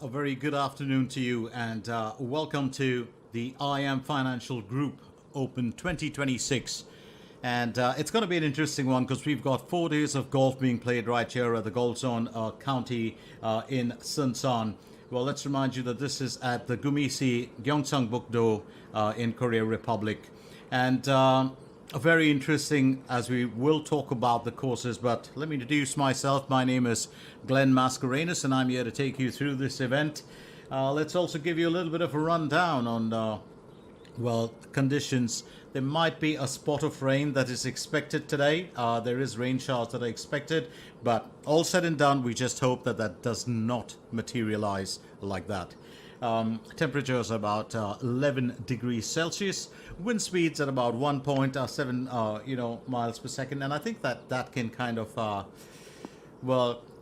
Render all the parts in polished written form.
A very good afternoon to you, and welcome to the IM Financial Group Open 2026. And it's going to be an interesting one because we've got 4 days of golf being played right here at the Gold Zone County in Sunsan. Well, let's remind you that this is at the Gumisi Gyeongsang Bukdo in Korea Republic. And very interesting, as we will talk about the courses, but let me introduce myself. My name is Glenn Mascarenhas, and I'm here to take you through this event. Let's also give you a little bit of a rundown on, conditions. There might be a spot of rain that is expected today. There is rain showers that are expected, but all said and done, we just hope that that does not materialize like that. Temperatures about 11 degrees Celsius. Wind speeds at about 1.7 miles per second, and I think that can kind of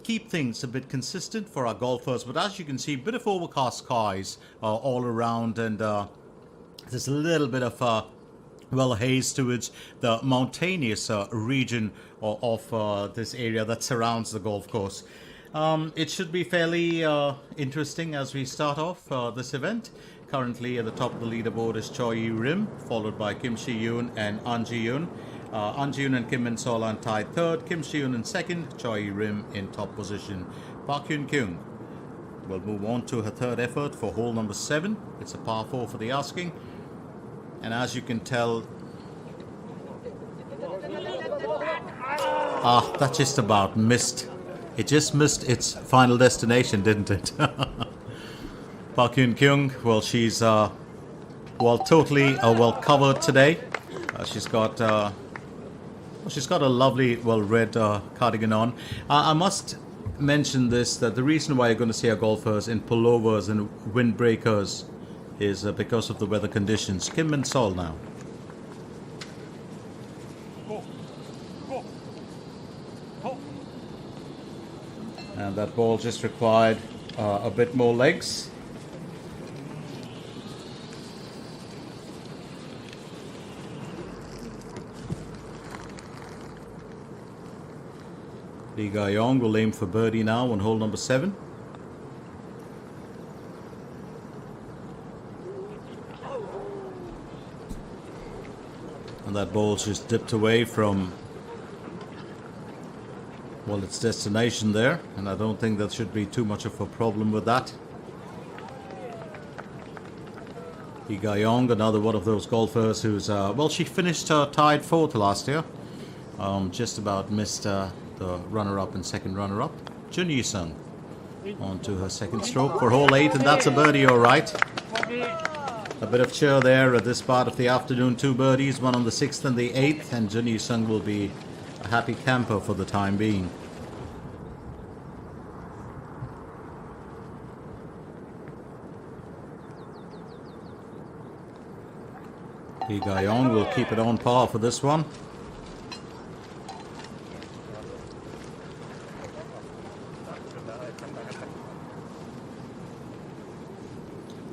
keep things a bit consistent for our golfers. But as you can see, a bit of overcast skies all around, and there's a little bit of haze towards the mountainous region of this area that surrounds the golf course. It should be fairly interesting as we start off this event. Currently at the top of the leaderboard is Choi Rim, followed by Kim Si-yoon and An Ji-yoon. An Ji-yoon and Kim Min-sol are tied third, Kim Si-yoon in second, Choi Rim in top position. Park Hyun-kyung will move on to her third effort for hole number 7. It's a par 4 for the asking. And as you can tell, that just about missed. It just missed its final destination, didn't it? Park Hyun-kyung, well, she's totally well covered today. She's got a lovely red cardigan on. I must mention this, that the reason why you're going to see our golfers in pullovers and windbreakers is because of the weather conditions. Kim Min-sol now. And that ball just required a bit more legs. Lee Ga-yong will aim for birdie now on hole number 7. And that ball just dipped away from its destination there, and I don't think that should be too much of a problem with that. Lee Ga-yong, another one of those golfers who's she finished tied 4th last year. Just about missed the runner-up and second runner-up. Jun Yi-sung on to her second stroke for hole 8, and that's a birdie, all right. A bit of cheer there at this part of the afternoon. 2 birdies, one on the 6th and the 8th, and Jun Yi-sung will be a happy camper for the time being. Lee Ga-yong will keep it on par for this one.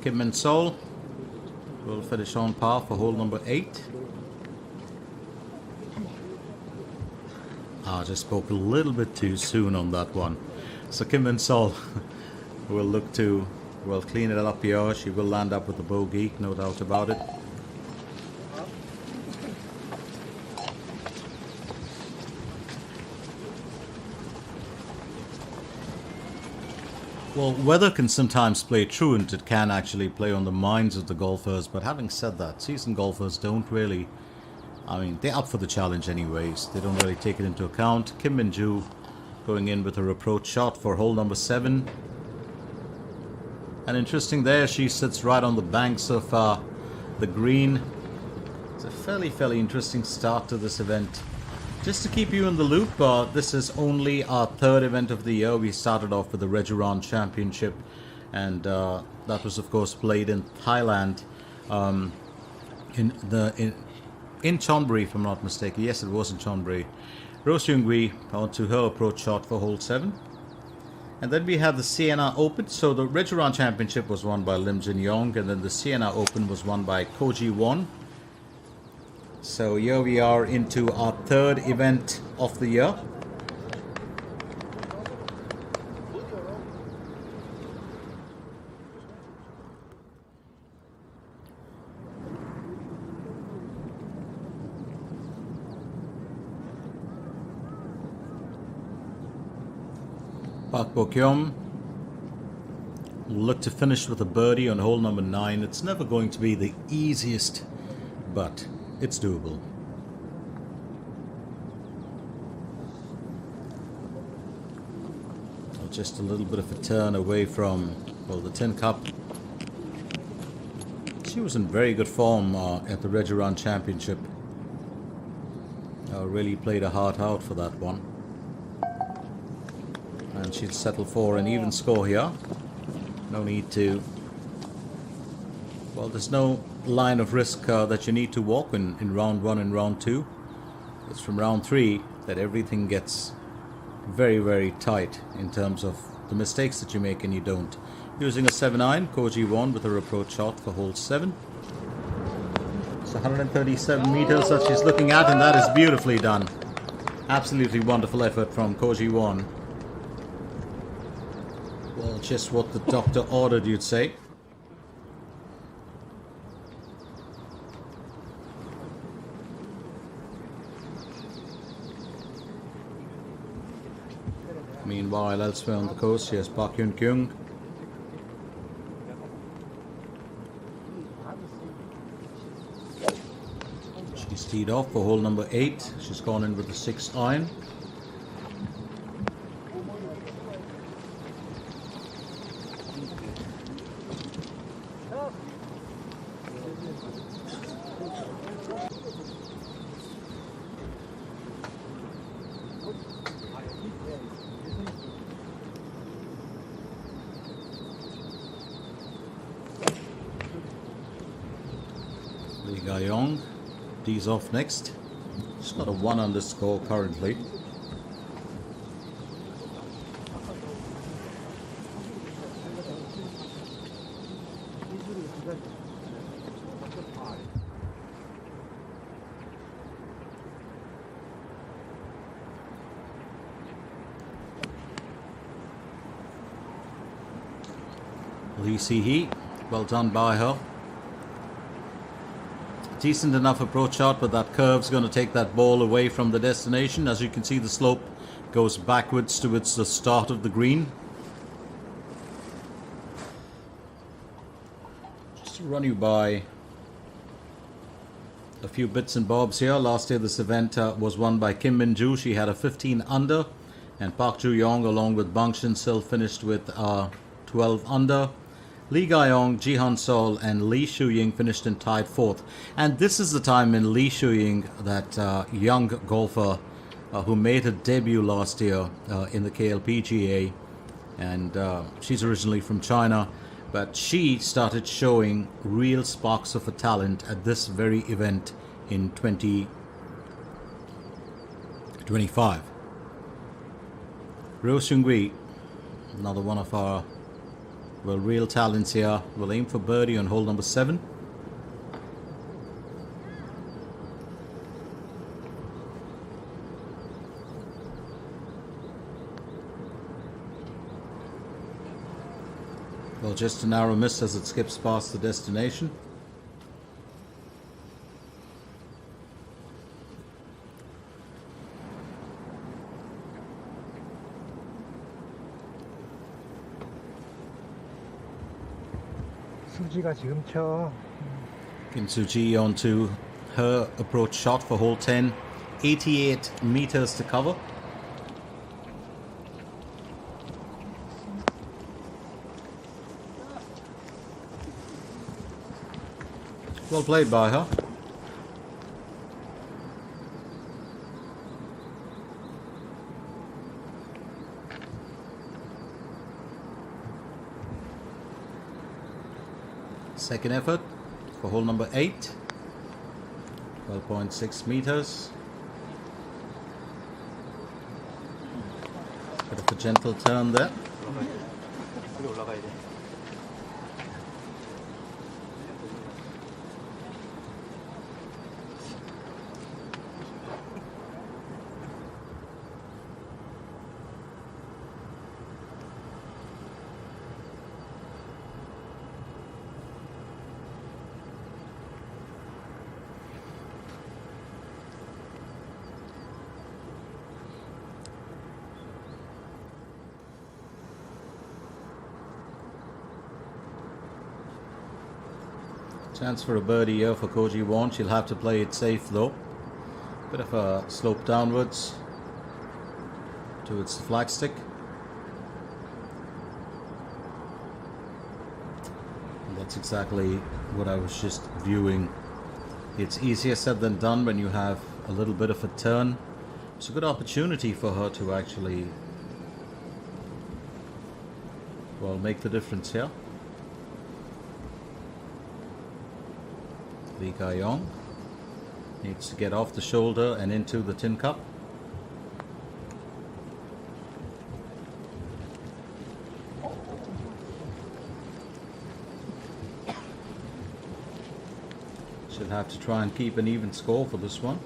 Kim Min-sol will finish on par for hole number 8. I just spoke a little bit too soon on that one. So Kim Min-sol will look to clean it up here. She will land up with a bogey, no doubt about it. Well, weather can sometimes play truant. It can actually play on the minds of the golfers. But having said that, seasoned golfers don't really... they're up for the challenge anyways. They don't really take it into account. Kim Min-ju going in with her approach shot for hole number 7. And interesting there, she sits right on the banks of the green. It's a fairly interesting start to this event. Just to keep you in the loop, this is only our 3rd event of the year. We started off with the Rejuran Championship, and that was of course played in Thailand, in Chonburi, if I'm not mistaken. Yes, it was in Chonburi. Rose Seung-hui onto her approach shot for hole 7. And then we have the Siena Open. So the Rejuran Championship was won by Lim Jin-yong, and then the Siena Open was won by Ko Ji-won. So here we are into our 3rd event of the year. Park Bo-kyum look to finish with a birdie on hole number 9. It's never going to be the easiest, but it's doable. Just a little bit of a turn away from, well, the Tin Cup. She was in very good form at the Regiran Championship. Really played her heart out for that one. And she'll settle for an even score here. No need to... Well, there's no line of risk that you need to walk in round 1 and round 2. It's from round 3 that everything gets very, very tight in terms of the mistakes that you make and you don't. Using a 7-iron, Koji won with her approach shot for hole 7. It's 137 meters that she's looking at, and that is beautifully done. Absolutely wonderful effort from Koji Won. Well, just what the doctor ordered, you'd say. Meanwhile, elsewhere on the coast, here's Park Hyun-kyung. She's teed off for hole number 8. She's gone in with a 6-iron. Lee Ga-yong tees off next. She's got a 1 under score currently. Lee Si-hee, well done by her. Decent enough approach shot, but that curve's going to take that ball away from the destination. As you can see, the slope goes backwards towards the start of the green. Just to run you by a few bits and bobs here. Last year this event was won by Kim Min-joo. She had a 15 under, and Park Joo-young along with Bang Shin-sil finished with 12 under. Lee Ga-yong, Ji-han Sol and Lee Shu-ying finished in tied 4th. And this is the time in Lee Shu-ying, that young golfer who made her debut last year in the KLPGA. And she's originally from China, but she started showing real sparks of a talent at this very event in 2025. Ryo Seung-hui, another one of our real talents here, will aim for birdie on hole number 7. Well, just a narrow miss as it skips past the destination. 수지가 지금 쳐. Kim Soo-ji onto her approach shot for hole 10. 88 meters to cover. Well played by her. Second effort for hole number 8. 12.6 meters. Bit of a gentle turn there. Chance for a birdie here for Koji Won. She'll have to play it safe though. Bit of a slope downwards towards the flagstick. And that's exactly what I was just viewing. It's easier said than done when you have a little bit of a turn. It's a good opportunity for her to actually, well, make the difference here. Lee Ka-yong needs to get off the shoulder and into the tin cup. Should have to try and keep an even score for this one.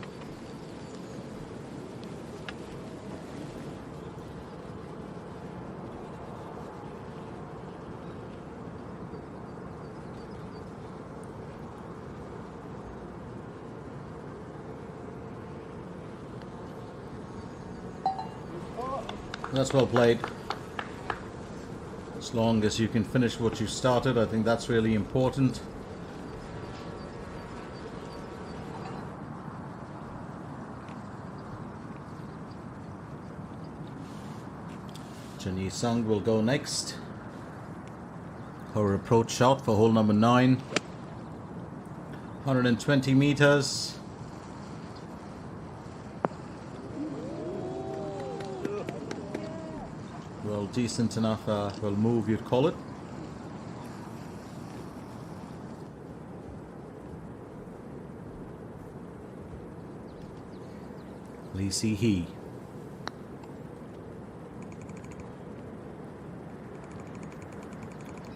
That's well played. As long as you can finish what you started, I think that's really important. Jenny Sung will go next. Her approach shot for hole number 9. 120 meters. Well, decent enough, well, move you'd call it. Lee Si-hee.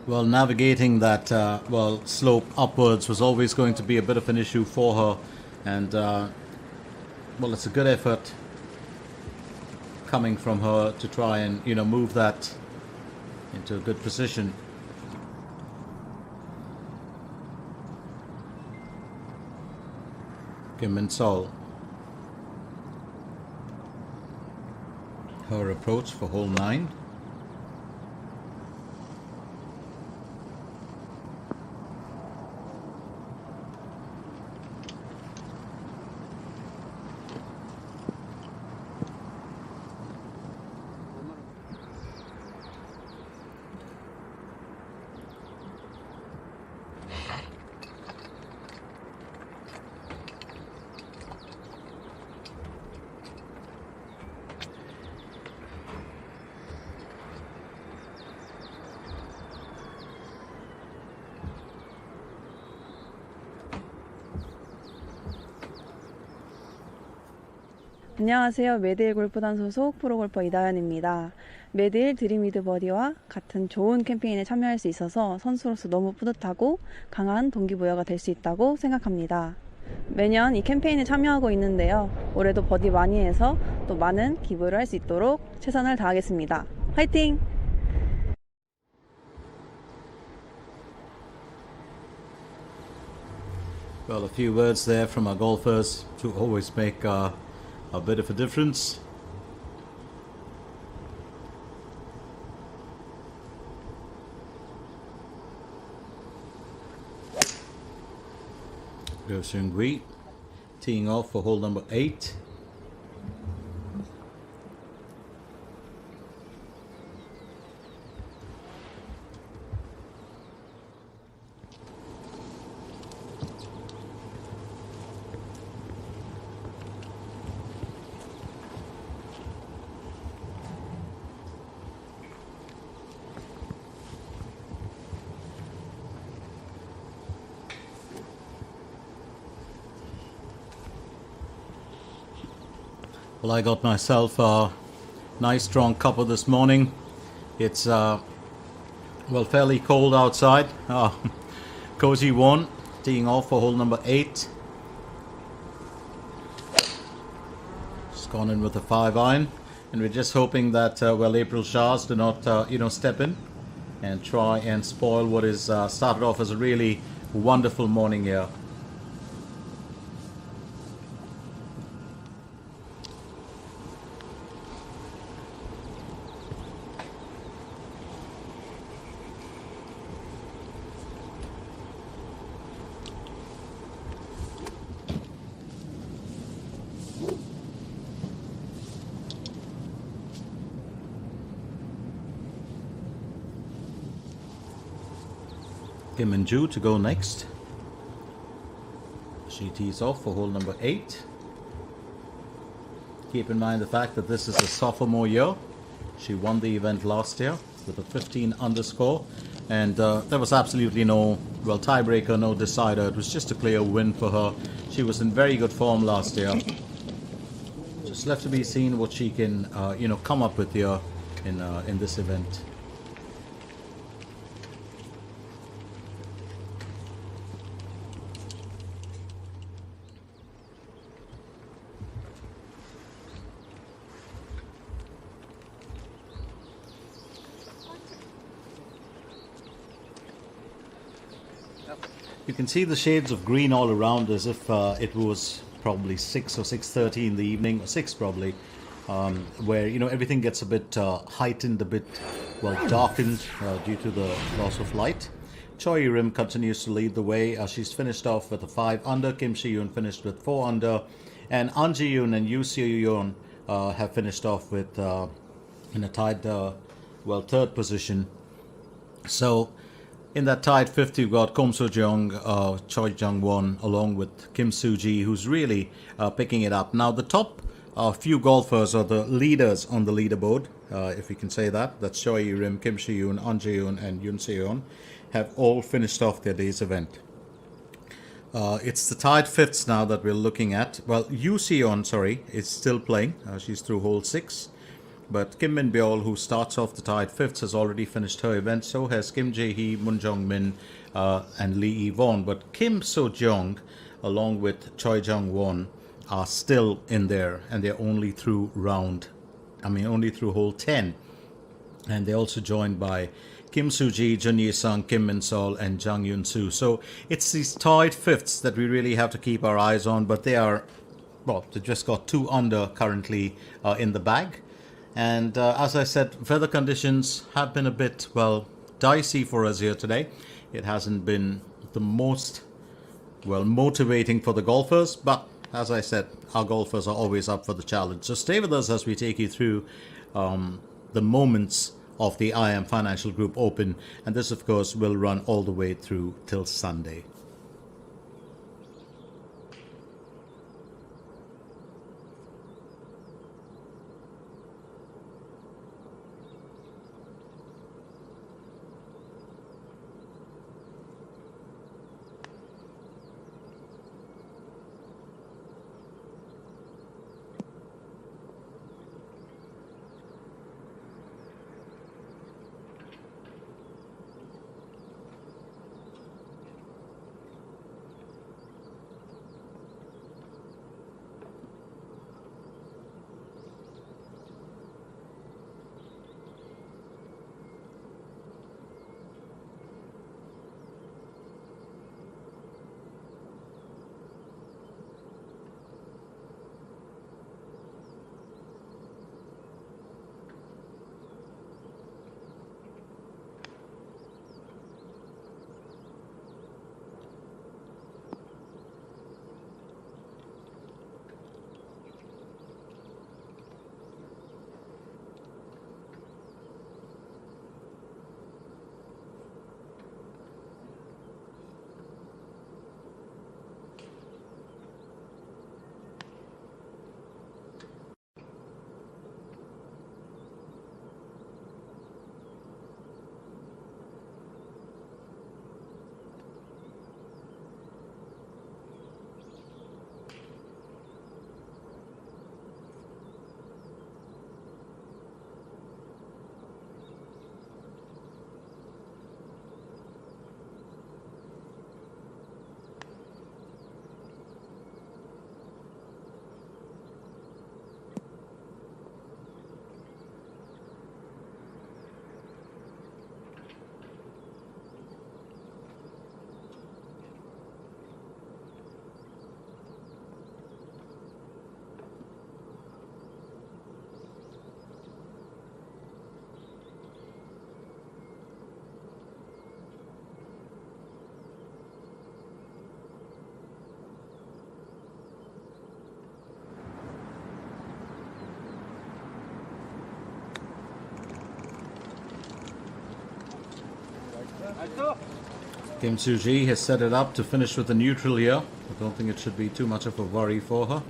Well, navigating that, well, slope upwards was always going to be a bit of an issue for her. And, well, it's a good effort coming from her to try and, you know, move that into a good position. Kim Min-sol. Her approach for hole 9. 안녕하세요. 매드힐 골프단 소속 프로골퍼 이다현입니다. 매드힐 드림위드 버디와 같은 좋은 캠페인에 참여할 수 있어서 선수로서 너무 뿌듯하고 강한 동기부여가 될 수 있다고 생각합니다. 매년 이 캠페인에 참여하고 있는데요. 올해도 버디 많이 해서 또 많은 기부를 할 수 있도록 최선을 다하겠습니다. 화이팅! Well, a few words there from our golfers to always make a bit of a difference. Go Seung-hui, teeing off for hole number 8. Well, I got myself a nice strong cuppa this morning. It's well, fairly cold outside. Koji Won teeing off for hole number 8. Just gone in with a 5-iron, and we're just hoping that well, April showers do not you know, step in and try and spoil what is started off as a really wonderful morning here. Kim Min-joo to go next. She tees off for hole number 8. Keep in mind the fact that this is a sophomore year. She won the event last year with a 15 underscore, and there was absolutely no, well, tiebreaker, no decider. It was just a clear win for her. She was in very good form last year. Just left to be seen what she can, come up with here in this event. You can see the shades of green all around as if it was probably 6 or 6:30 in the evening, or 6 probably, where everything gets a bit heightened, a bit darkened due to the loss of light. Choi Rim continues to lead the way. She's finished off with a 5 under. Kim Si-yoon finished with 4 under, and An Ji-yoon and Yoo Se-yoon have finished off with in a tied third position. So in that tied 5th, you've got Kom So-jung, Choi Jung-won, along with Kim Soo-ji, who's really picking it up. Now, the top few golfers, or the leaders on the leaderboard, if we can say that, that's Choi Rim, Kim Si-yoon, An Ji-yoon, and Yoon Se-yoon, have all finished off their day's event. It's the tied 5ths now that we're looking at. Well, Yoo Se-yoon, is still playing. She's through hole 6. But Kim Min-byul, who starts off the tied 5th, has already finished her event. So has Kim Jae-hee, Moon Jong-min, and Lee Yi-won. But Kim So-jung, along with Choi Jung-won, are still in there, and they're only through hole 10. And they're also joined by Kim Soo-ji, Jun Ye-sung, Kim Min-sol, and Jang Yoon-soo. So it's these tied 5ths that we really have to keep our eyes on. But they are, they just got 2 under currently in the bag. And as I said, weather conditions have been a bit, dicey for us here today. It hasn't been the most, motivating for the golfers. But as I said, our golfers are always up for the challenge. So stay with us as we take you through the moments of the IM Financial Group Open. And this, of course, will run all the way through till Sunday. Kim Soo-ji has set it up to finish with a neutral here. I don't think it should be too much of a worry for her.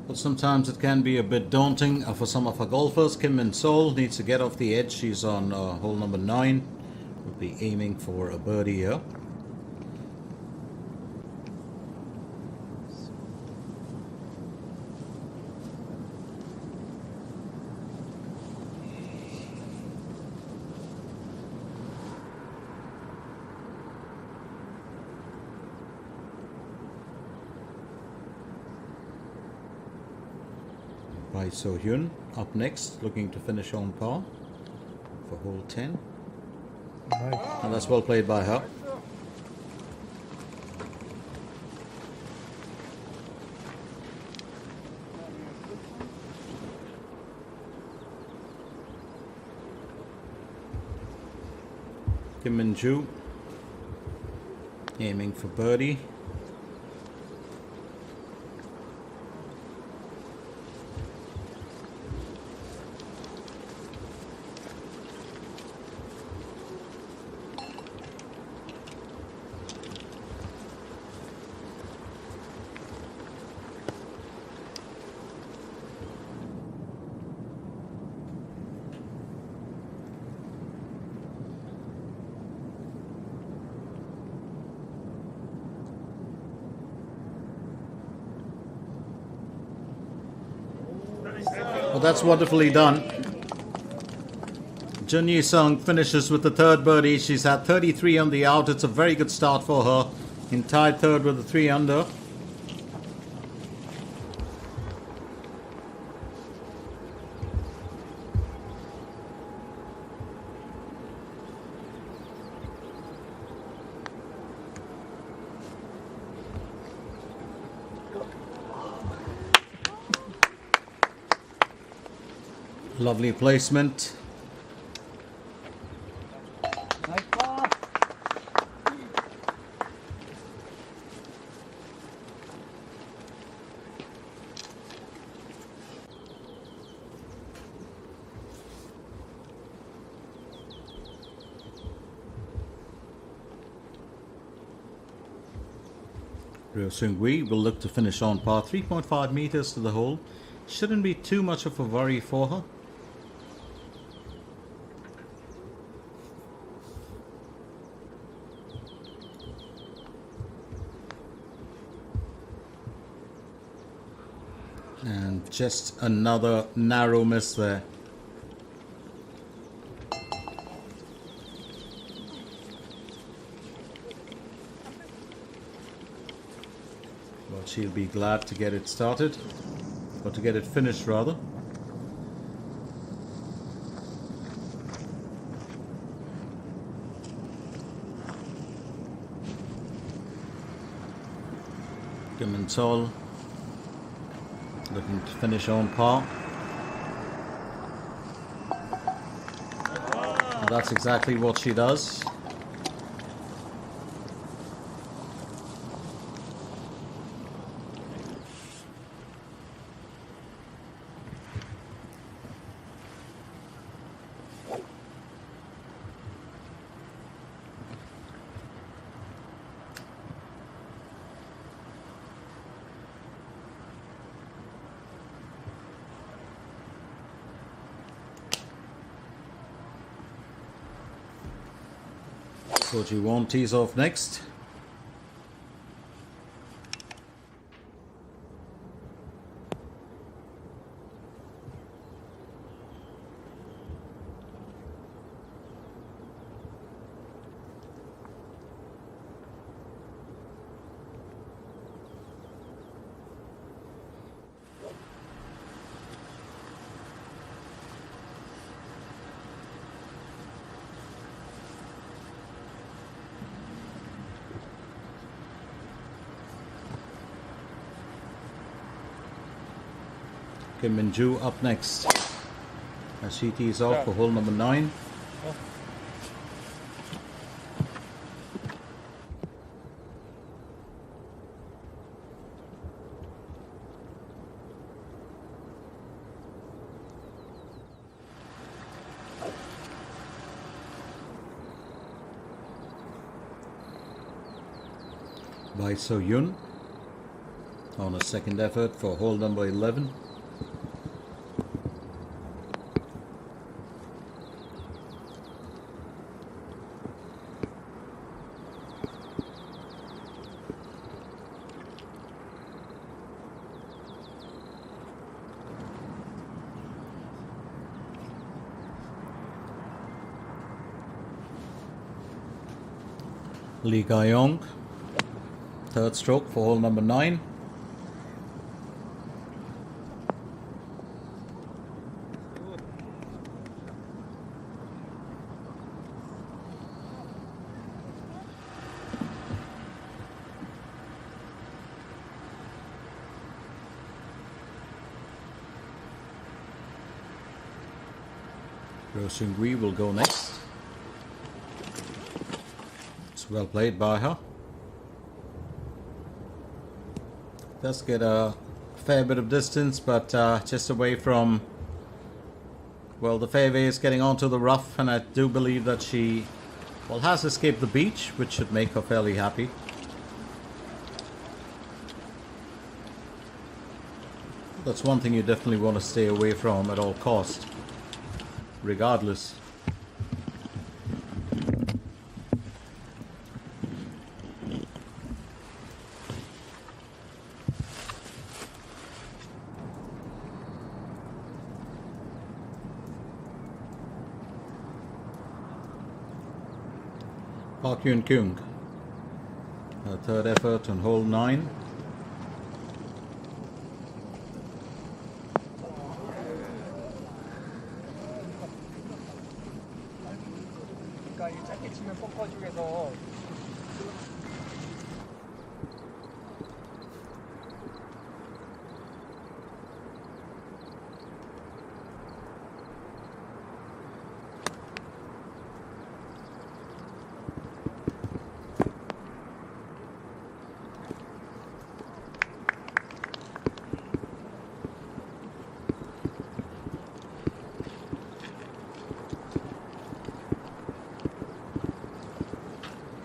But sometimes it can be a bit daunting for some of our golfers. Kim Min-sol needs to get off the edge. She's on hole number 9. We'll be aiming for a birdie here. By So Hyun up next, looking to finish on par for hole 10. Nice. And that's well played by her. Kim Min-ju aiming for birdie. Well, that's wonderfully done. Jun Yi-sung finishes with the third birdie. She's had 33 on the out. It's a very good start for her. In tied third with a 3 under. Lovely placement. Nice ball. Ryo Seung-hui will look to finish on par. 3.5 meters to the hole. Shouldn't be too much of a worry for her. And just another narrow miss there. Well, she'll be glad to get it started, or to get it finished rather. Kim Min-sol looking to finish on par. And that's exactly what she does. So Ji-won tees off next. Kim Min-ju up next as she tees off for hole number 9. By So Yun on a second effort for hole number 11. Lee Ga-yong, third stroke for hole number 9. Ro Seung-hui will go next. It's well played by her. Does get a fair bit of distance, but just away from, well, the fairway is getting onto the rough, and I do believe that she, well, has escaped the beach, which should make her fairly happy. That's one thing you definitely want to stay away from at all cost, regardless. Park Yun Kyung, her third effort on hole 9. 그러니까 이 짧게 치면 벙커 중에서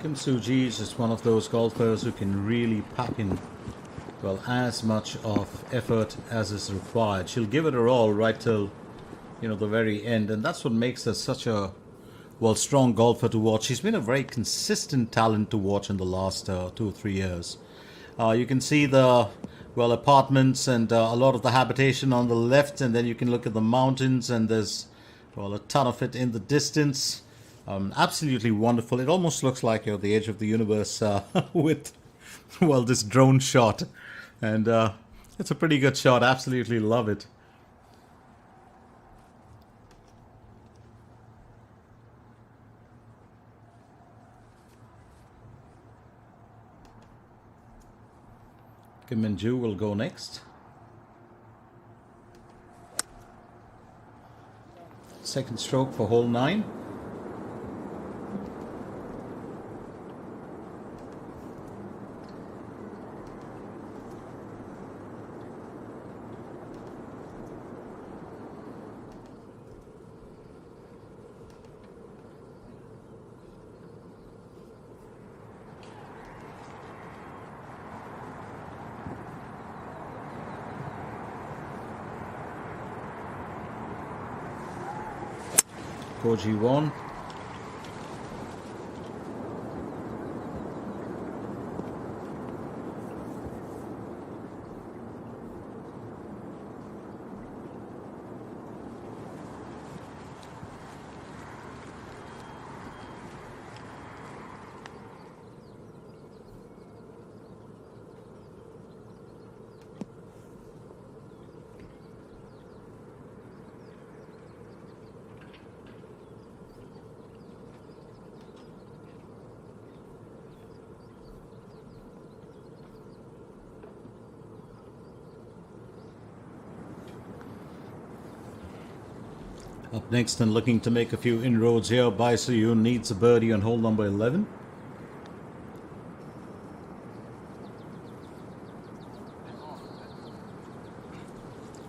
Kim Soo-ji is just one of those golfers who can really pack in, well, as much of effort as is required. She'll give it her all right till, the very end, and that's what makes her such a, well, strong golfer to watch. She's been a very consistent talent to watch in the last 2 or 3 years. You can see the, well, apartments and a lot of the habitation on the left, and then you can look at the mountains, and there's, well, a ton of it in the distance. Absolutely wonderful. It almost looks like you're the edge of the universe with, well, this drone shot. And it's a pretty good shot. Absolutely love it. Kim Min-ju will go next. Second stroke for hole 9. G1. Up next and looking to make a few inroads here, Bai Suyun needs a birdie on hole number 11.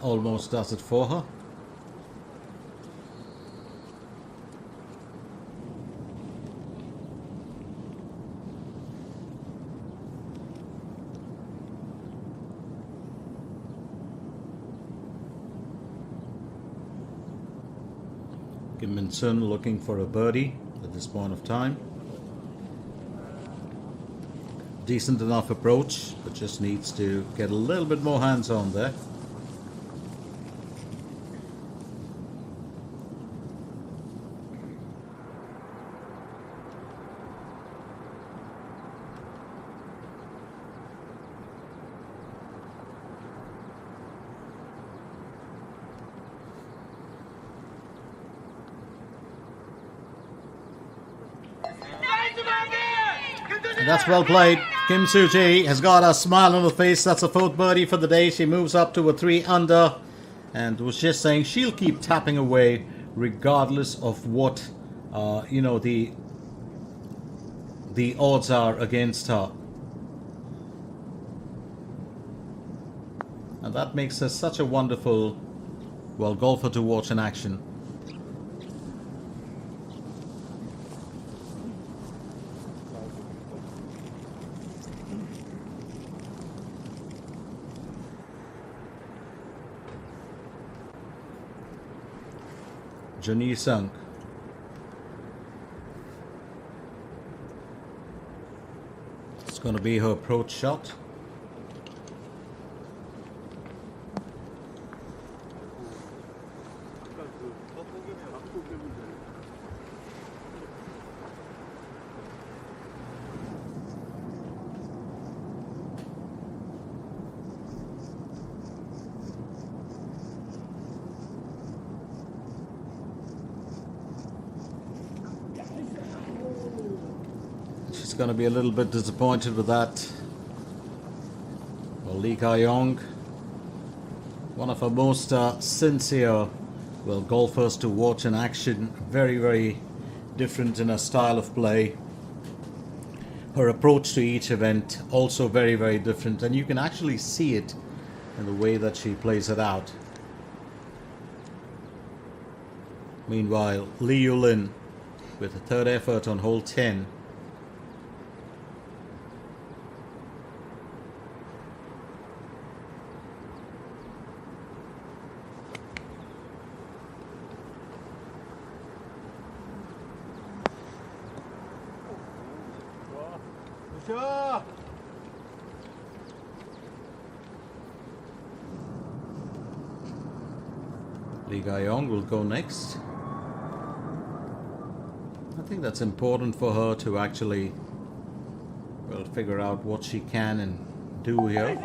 Almost does it for her. Kim Min-sun looking for a birdie at this point of time. Decent enough approach, but just needs to get a little bit more hands on there. And that's well played. Kim Soo-ji has got a smile on her face. That's a fourth birdie for the day. She moves up to a 3 under and was just saying she'll keep tapping away regardless of what the odds are against her. And that makes her such a wonderful, well, golfer to watch in action. Jani Sung. It's going to be her approach shot. Going to be a little bit disappointed with that. Well, Lee Ka-young, one of our most sincere, well, golfers to watch in action. Very, very different in her style of play. Her approach to each event also very, very different, and you can actually see it in the way that she plays it out. Meanwhile, Lee Yu-lin with a third effort on hole 10. Lee Ka-young will go next. I think that's important for her to actually, well, figure out what she can and do here.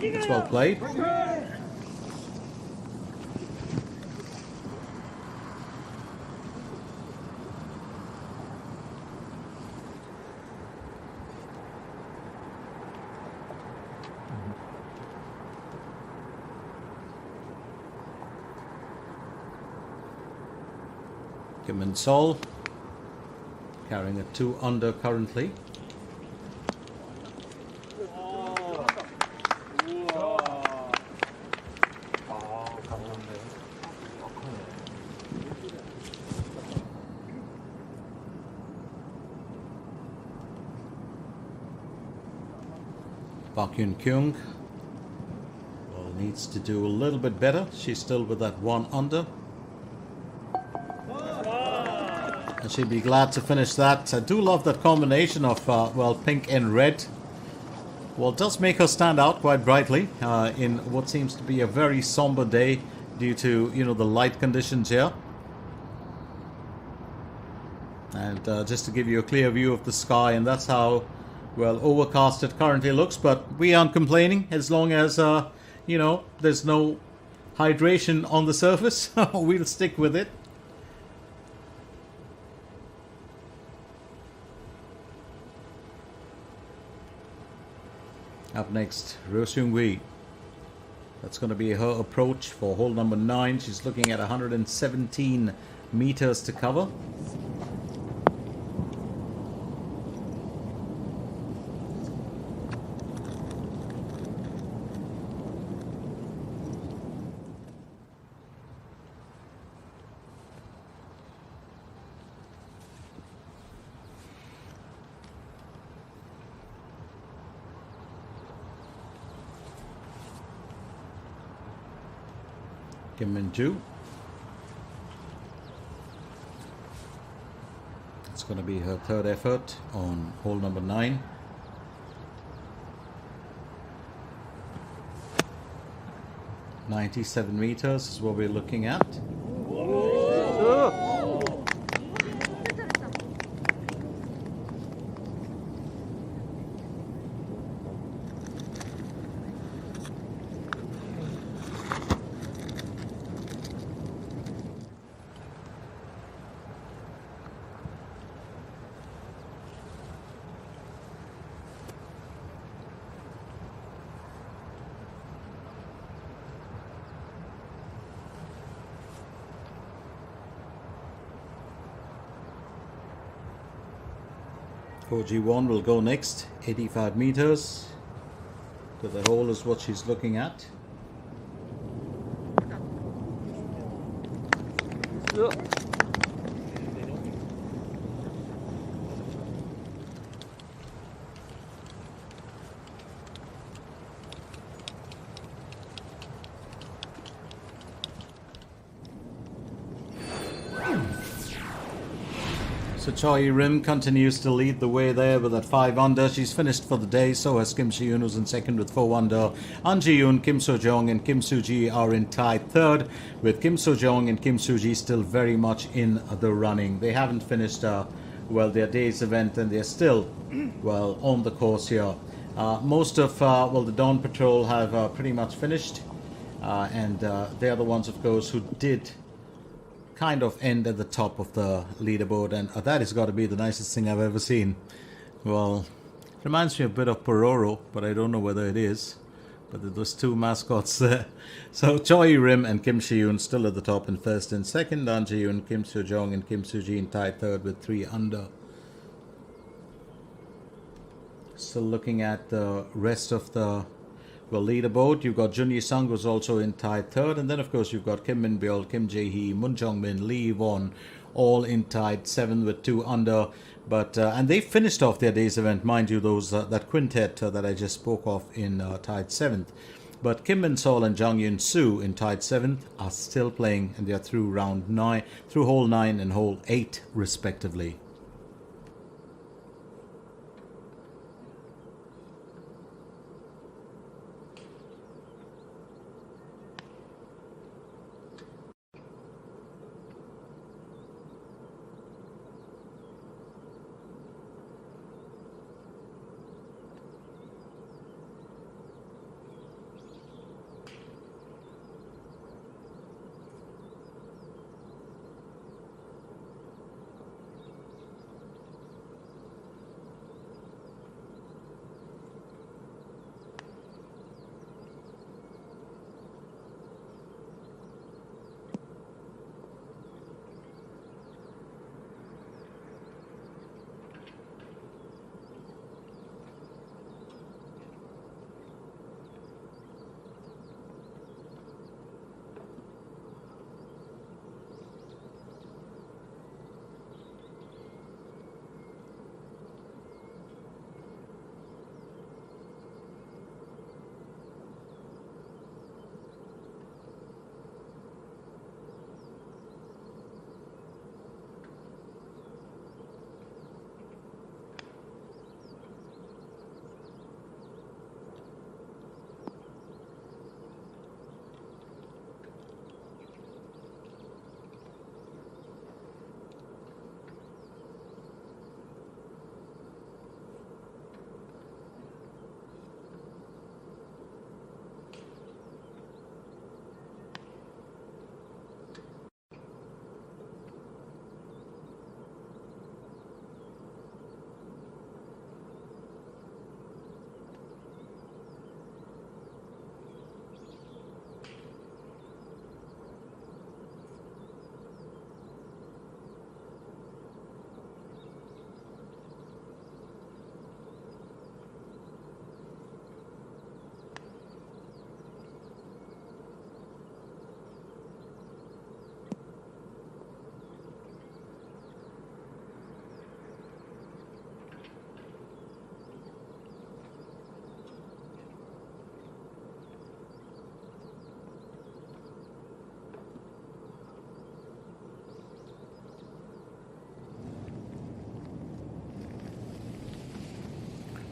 It's well played. Kim Min-sol carrying a 2 under currently. Park Hyun-kyung, well, needs to do a little bit better. She's still with that 1 under. And she'd be glad to finish that. I do love that combination of, well, pink and red. Well, it does make her stand out quite brightly in what seems to be a very somber day due to, the light conditions here. And just to give you a clear view of the sky, and that's how, well, overcast it currently looks. But we aren't complaining as long as, there's no hydration on the surface. We'll stick with it. Up next, Roh Seung-hui. That's going to be her approach for hole number 9. She's looking at 117 meters to cover. Kim Min-joo. It's going to be her third effort on hole number 9. .97 meters is what we're looking at. G1 will go next, 85 meters to the hole is what she's looking at. So Choi Rim continues to lead the way there with that 5 under. She's finished for the day. So has Kim Si-yoon, who's in second with 4 under. An Ji-yoon, Kim So-jong and Kim Soo-ji are in tied third, with Kim So-jong and Kim Soo-ji still very much in the running. They haven't finished their day's event, and they're still on the course here. Most of the Dawn Patrol have pretty much finished, and they're the ones, of course, who did kind of end at the top of the leaderboard, and that has got to be the nicest thing I've ever seen. Well, it reminds me a bit of Pororo, but I don't know whether it is. But those two mascots there. So Choi Rim and Kim Si-yoon still at the top in first and second. An Ji-yoon, Kim So-jong and Kim Soo-ji in tied third with 3 under. Still looking at the rest of the leaderboard. You've got Jun Yi-sung, who's also in tied third, and then of course you've got Kim Min-byul, Kim Jae-hee, Moon Jung-min, Lee Won, all in tied 7 with 2 under. But and they finished off their day's event, mind you, those that quintet that I just spoke of in tied 7th. But Kim Min-sol and Jang Yun-soo in tied 7th are still playing, and they are through round 9, through hole 9 and hole 8 respectively.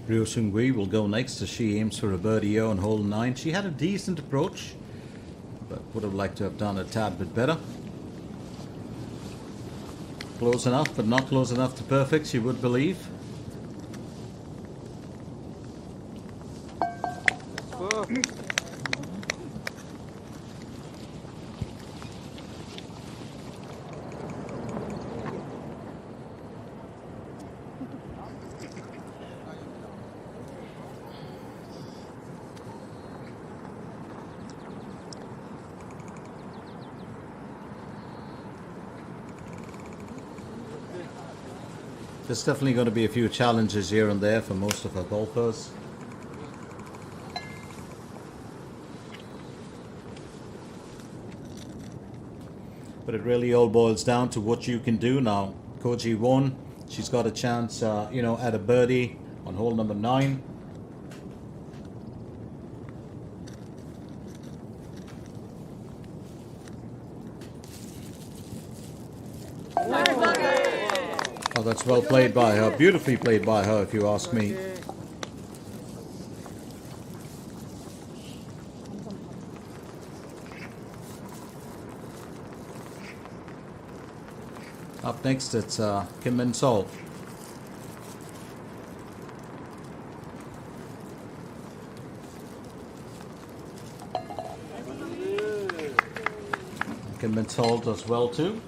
Ryo Seung-hui will go next as she aims for a birdie here on hole 9. She had a decent approach, but would have liked to have done a tad bit better. Close enough, but not close enough to perfect, she would believe. There's definitely going to be a few challenges here and there for most of our golfers. But it really all boils down to what you can do now. Koji won. She's got a chance, at a birdie on hole number 9. Oh, that's well played by her. Beautifully played by her, if you ask me. Up next, it's Kim Min-sol. Kim Min-sol does well too.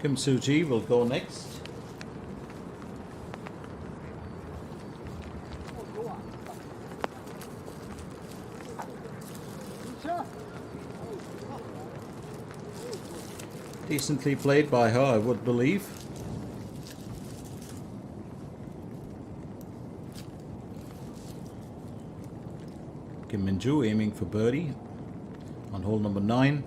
Kim Soo-ji will go next. Decently played by her, I would believe. Kim Min-joo aiming for birdie on hole number 9.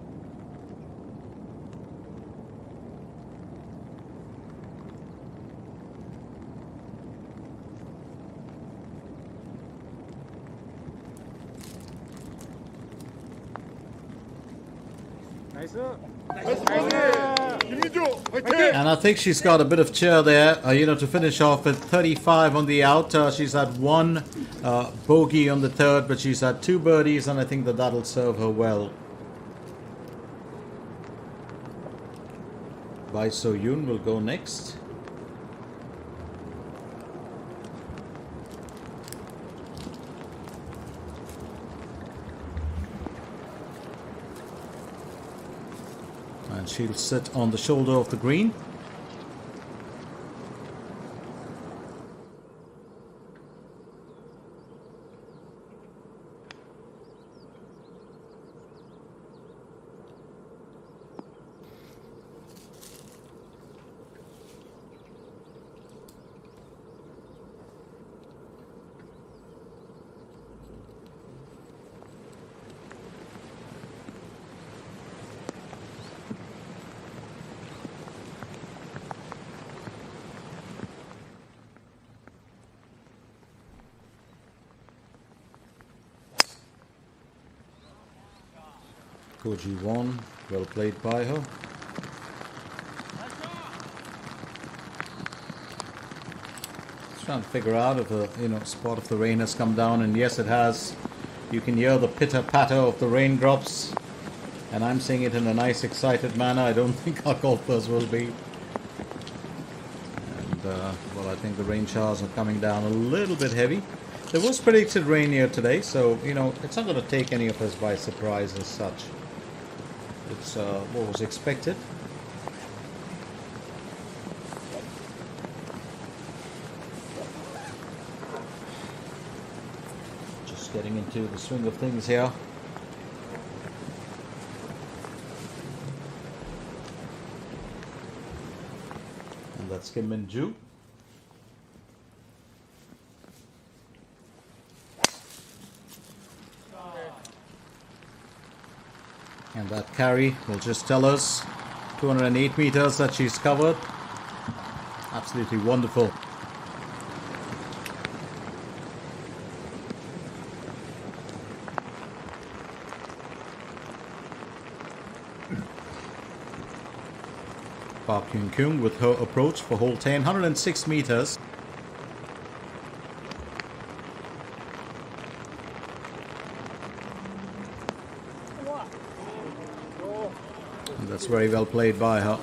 And I think she's got a bit of cheer there, to finish off at 35 on the out. She's had one bogey on the third, but she's had 2 birdies, and I think that'll serve her well. Bai So-yoon will go next. And she'll sit on the shoulder of the green. Koji won, well played by her. Trying to figure out if a spot of the rain has come down, and yes, it has. You can hear the pitter patter of the raindrops, and I'm saying it in a nice, excited manner. I don't think our golfers will be. And I think the rain showers are coming down a little bit heavy. There was predicted rain here today, so it's not going to take any of us by surprise as such. It's what was expected. Just getting into the swing of things here. And that's Kim Min-joo. And that carry will just tell us 208 meters that she's covered. Absolutely wonderful. Park Hyun Kyung with her approach for hole 10, 106 meters. And that's very well played by her.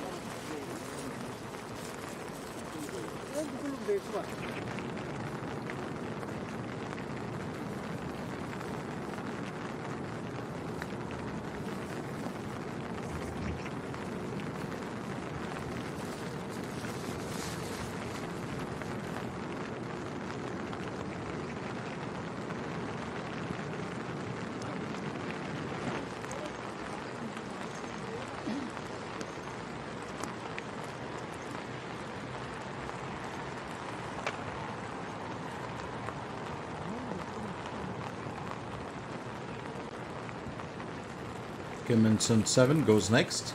Kim Min-sun 7 goes next.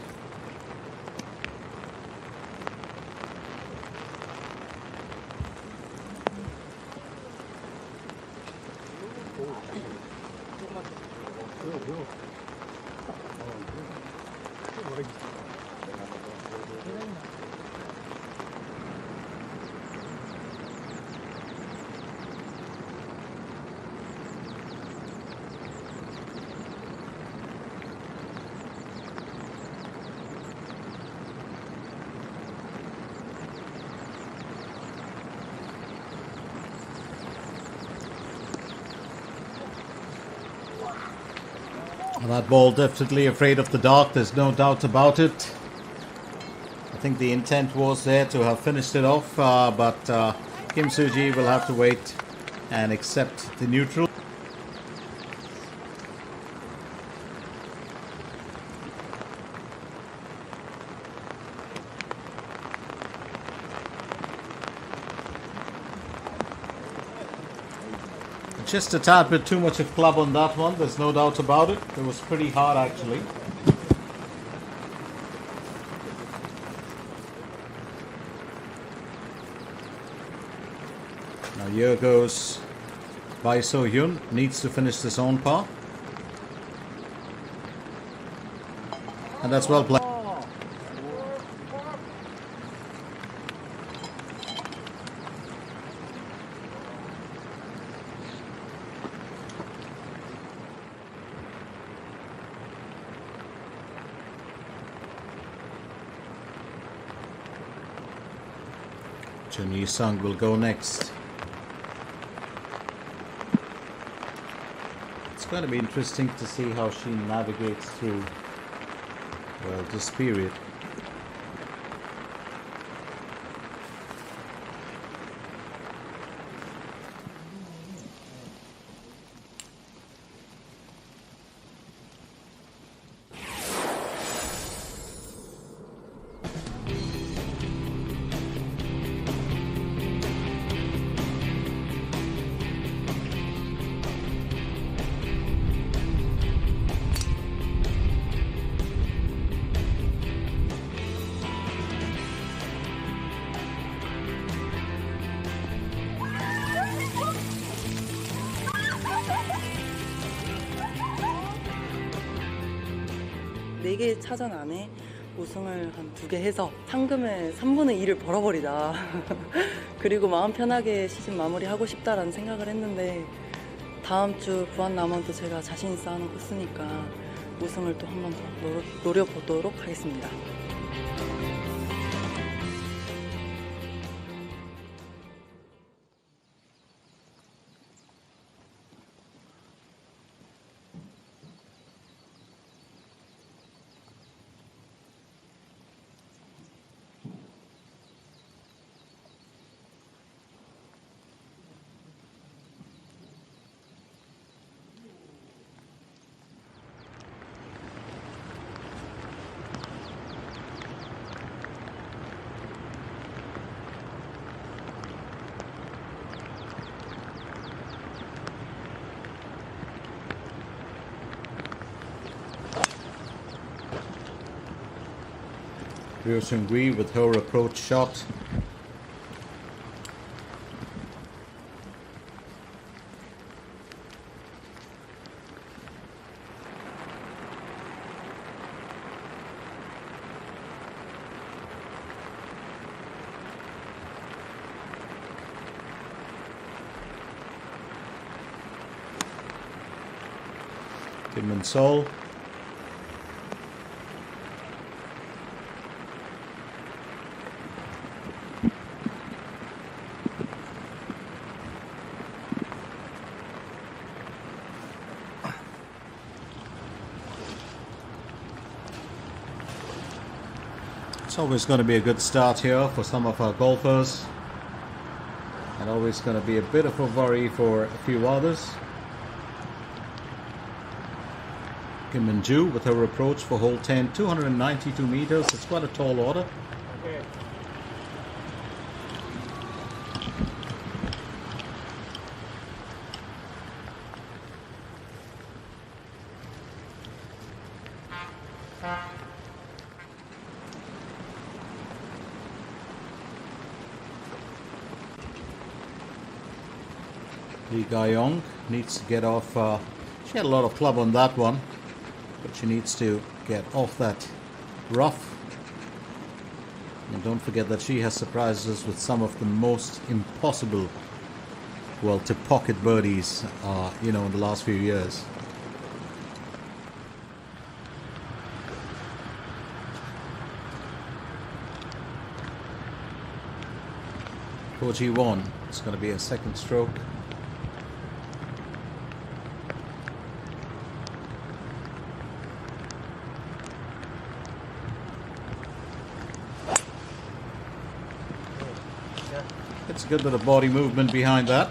That ball definitely afraid of the dark, there's no doubt about it. I think the intent was there to have finished it off, but Kim Soo-ji will have to wait and accept the neutral. Just a tad bit too much of club on that one, there's no doubt about it. It was pretty hard actually. Now here goes Bai So-hyun, needs to finish this on par. And that's well played. Chun Yi-sung will go next. It's going to be interesting to see how she navigates through, well, this period. 네 개 차전 안에 우승을 한 2개 해서 상금의 3분의 2를 벌어버리자. 그리고 마음 편하게 시즌 마무리하고 싶다라는 생각을 했는데 다음 주 부안 남원도 제가 자신 있어 하는 코스니까 우승을 또 한 번 더 노려보도록 하겠습니다. Ryo Seung-hui with her approach shot. Kim and Sol. It's always going to be a good start here for some of our golfers, and always going to be a bit of a worry for a few others. Kim Min-joo with her approach for hole 10, 292 meters. It's quite a tall order. Okay. Lee Ga-young needs to get off. She had a lot of club on that one, but she needs to get off that rough. And don't forget that she has surprised us with some of the most impossible, well, to pocket birdies, in the last few years. G1, it's going to be a second stroke. It's a good bit of body movement behind that.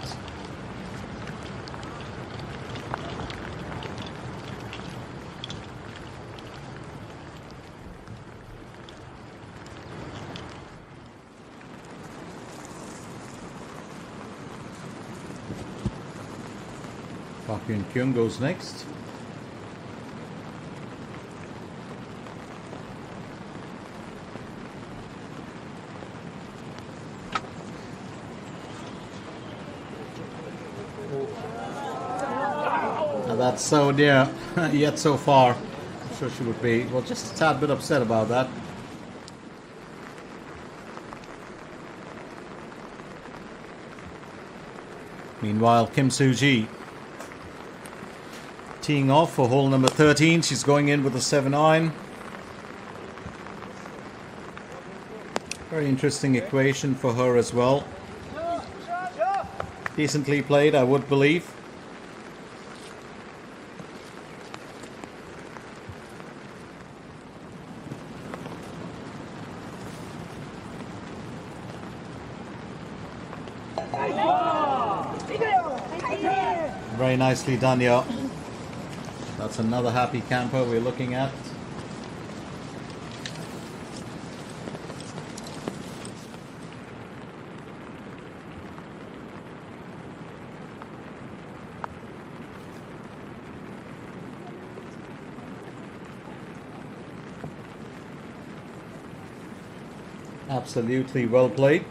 Park Hyun-kyung goes next. That's so near, yet so far. I'm sure she would be, well, just a tad bit upset about that. Meanwhile, Kim Soo-ji teeing off for hole number 13. She's going in with a 7-iron. Very interesting equation for her as well. Decently played, I would believe. Very nicely done here. That's another happy camper we're looking at. Absolutely well played.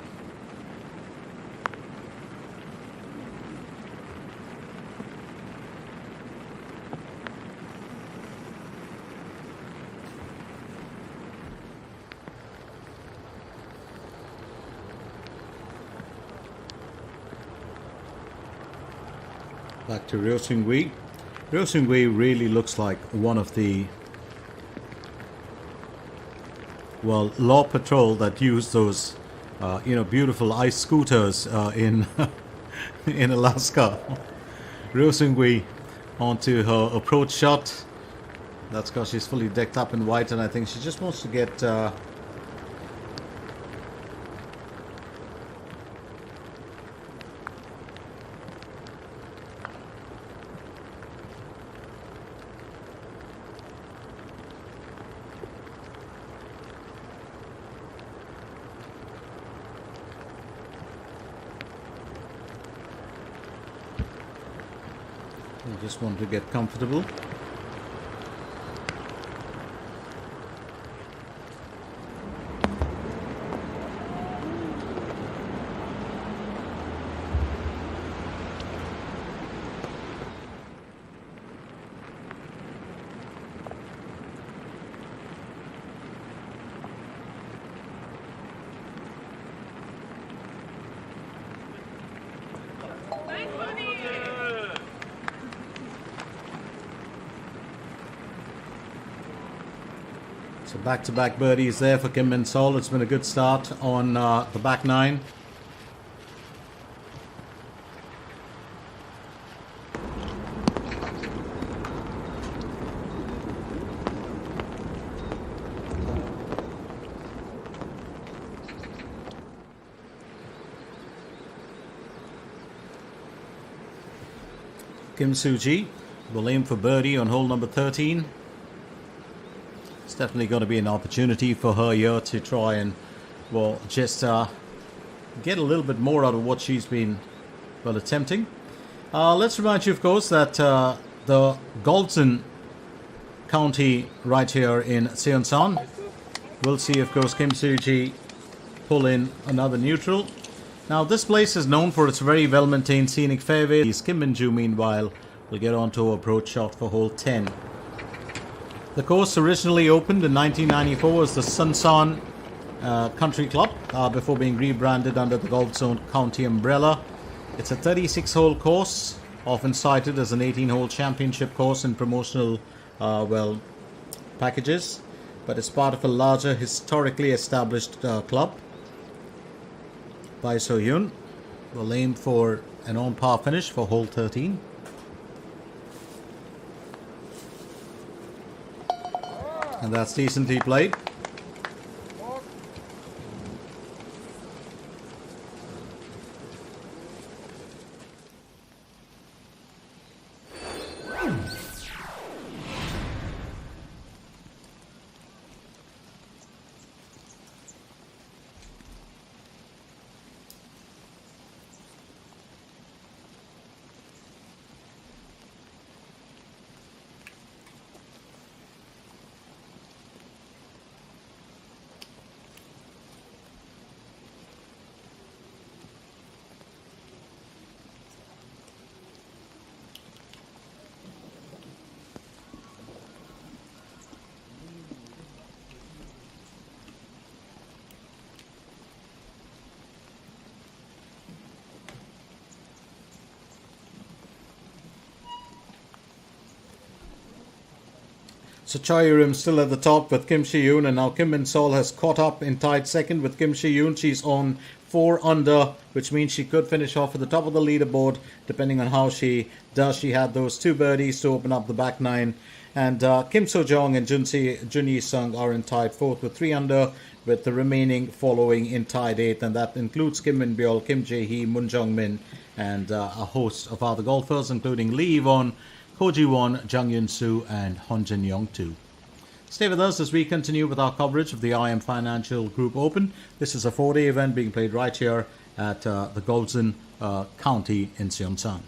Back to Ryo Seung-hui. Ryo Seung-hui really looks like one of the, well, Law Patrol that use those, beautiful ice scooters in in Alaska. Ryo Seung-hui onto her approach shot. That's because she's fully decked up in white, and I think she just wants to get I just want to get comfortable. So back-to-back birdies there for Kim Min Sol. It's been a good start on the back nine. Kim Soo-ji will aim for birdie on hole number 13. It's definitely going to be an opportunity for her here to try and, well, just get a little bit more out of what she's been, well, attempting. Let's remind you, of course, that the Galveston County right here in Seonsan, we'll see, of course, Kim Soo-ji pull in another neutral. Now, this place is known for its very well-maintained scenic fairways. Kim Min-joo, meanwhile, will get on to approach shot for hole 10. The course originally opened in 1994 as the Sunsan Country Club before being rebranded under the Galveston County umbrella. It's a 36-hole course, often cited as an 18-hole championship course in promotional, packages, but it's part of a larger historically established club. Bai So-hyun will aim for an on-par finish for hole 13. And that's decently played. So Choi Rim still at the top with Kim Si-yoon, and now Kim Min Sol has caught up in tied second with Kim Si-yoon. She's on 4 under, which means she could finish off at the top of the leaderboard depending on how she does. She had those 2 birdies to open up the back nine. And Kim So-jong and Jun Yi-sung are in tied 4th with 3 under, with the remaining following in tied 8th, and that includes Kim Min-byul, Kim Jae-hee, Moon Jung-min, and a host of other golfers, including Lee Won, Ko Ji-won, Jung Yun-soo, and Hon Jin-young-too. Stay with us as we continue with our coverage of the IM Financial Group Open. This is a 4-day event being played right here at the Galveston County in Seonsan.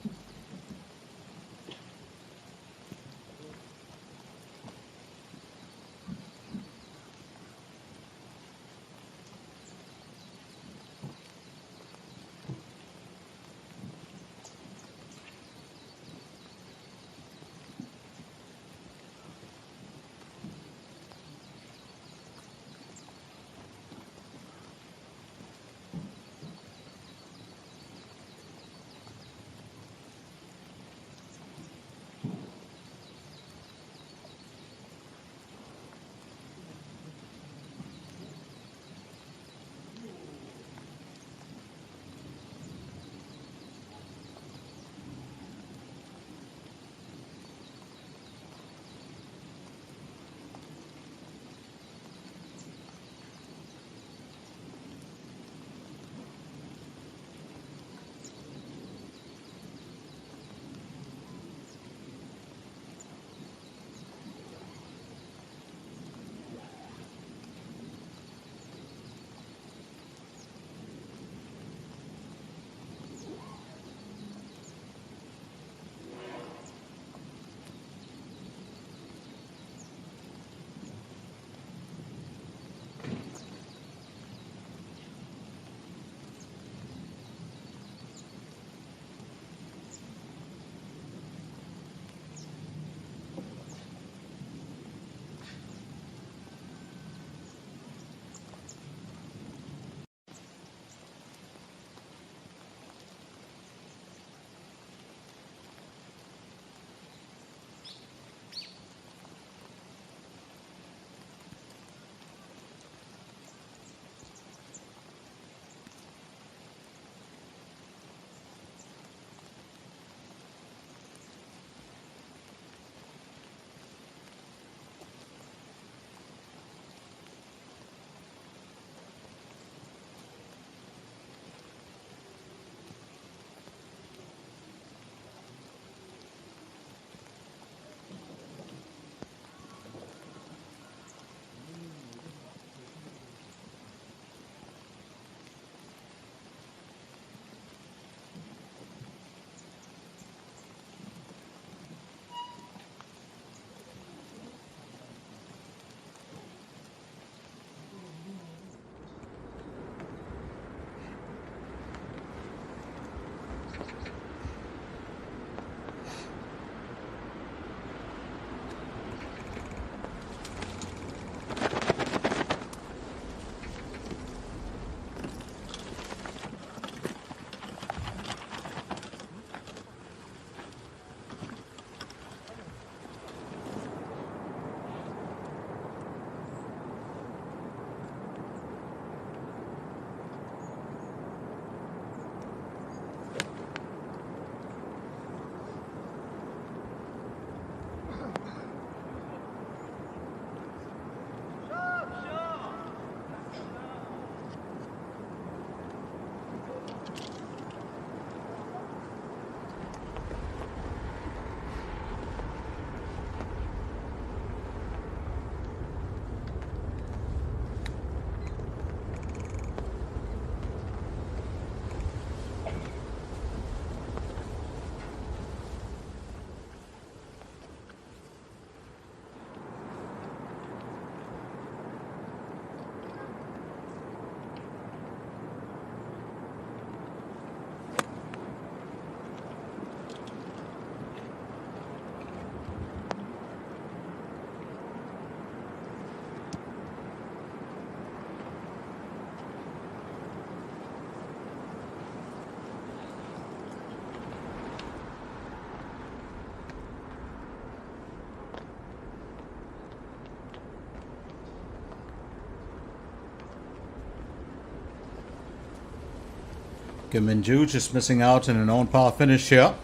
Kim Min-joo just missing out in an on-par finish here.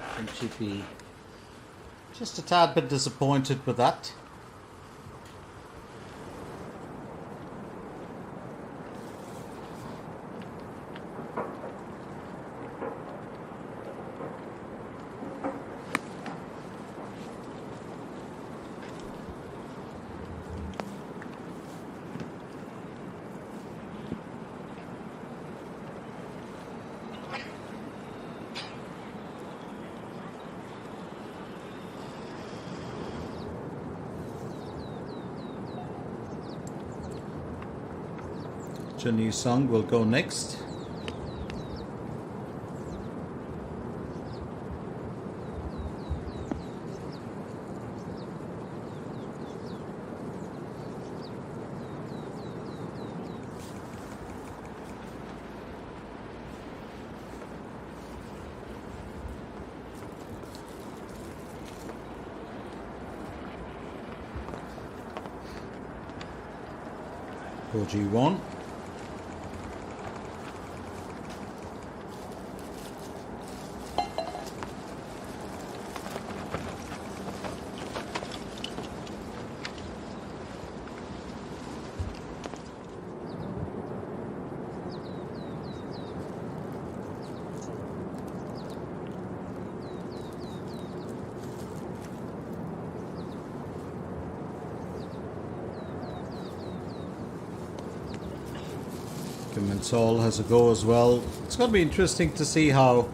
I think she'd be just a tad bit disappointed with that. Chun Yi-sung will go next. For G1. Kim Min-sol has a go as well. It's going to be interesting to see how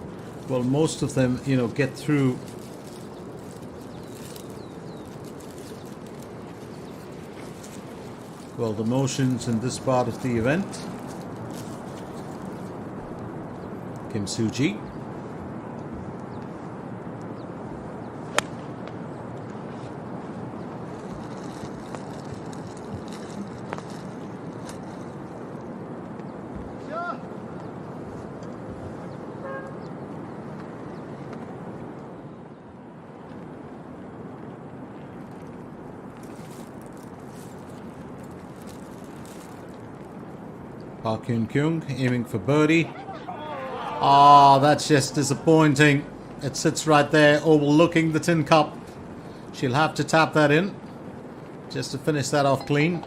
well most of them, get through. Well, the motions in this part of the event. Kim Soo-ji. Park Hyun-kyung aiming for birdie. Ah, that's just disappointing. It sits right there overlooking the tin cup. She'll have to tap that in just to finish that off clean.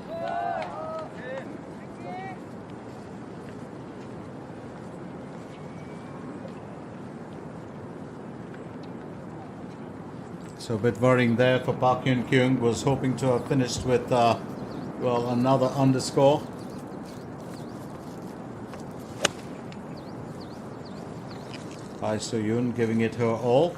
So a bit worrying there for Park Hyun-kyung. Was hoping to have finished with, well, another underscore. Hai So-yoon giving it her all.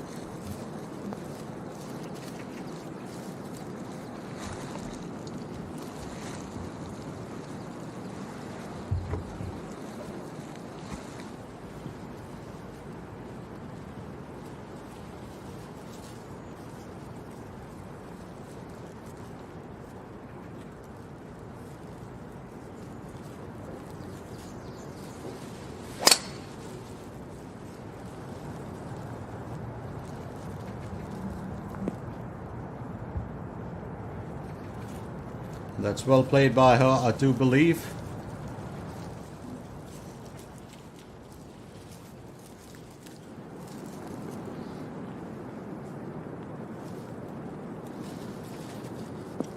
That's well played by her, I do believe.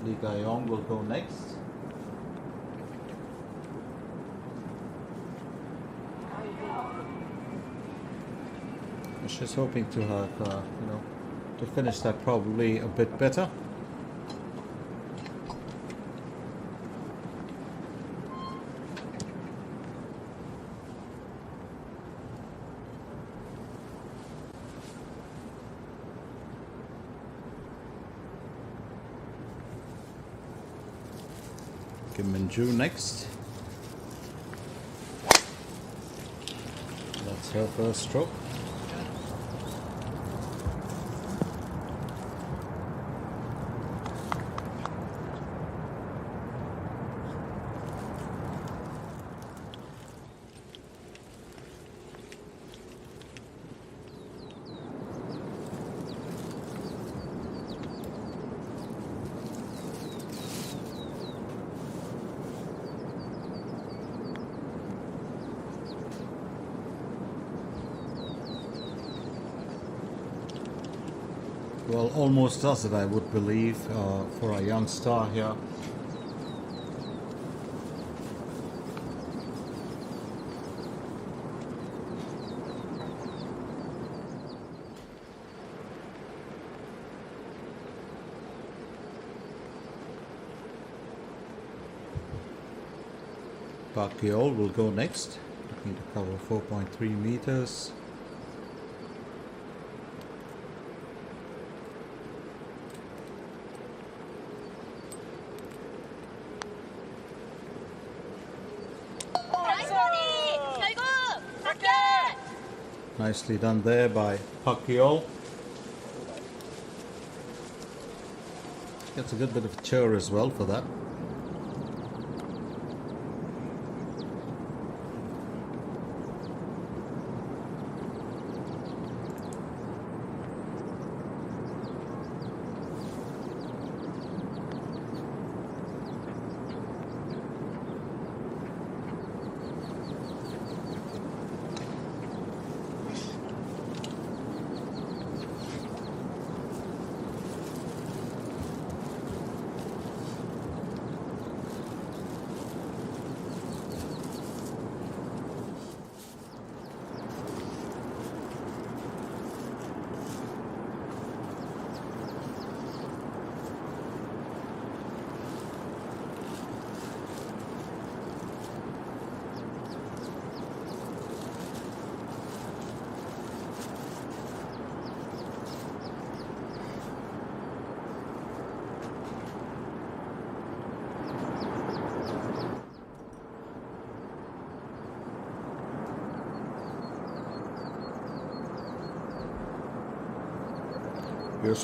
Lee Ga-yong will go next. She's hoping to have, to finish that probably a bit better. Kim Min-joo next. That's her first stroke. well, almost does it, I would believe, for a young star here. Pacquiao will go next, looking to cover 4.3 meters. Nicely done there by Pacquiao. Gets a good bit of a cheer as well for that.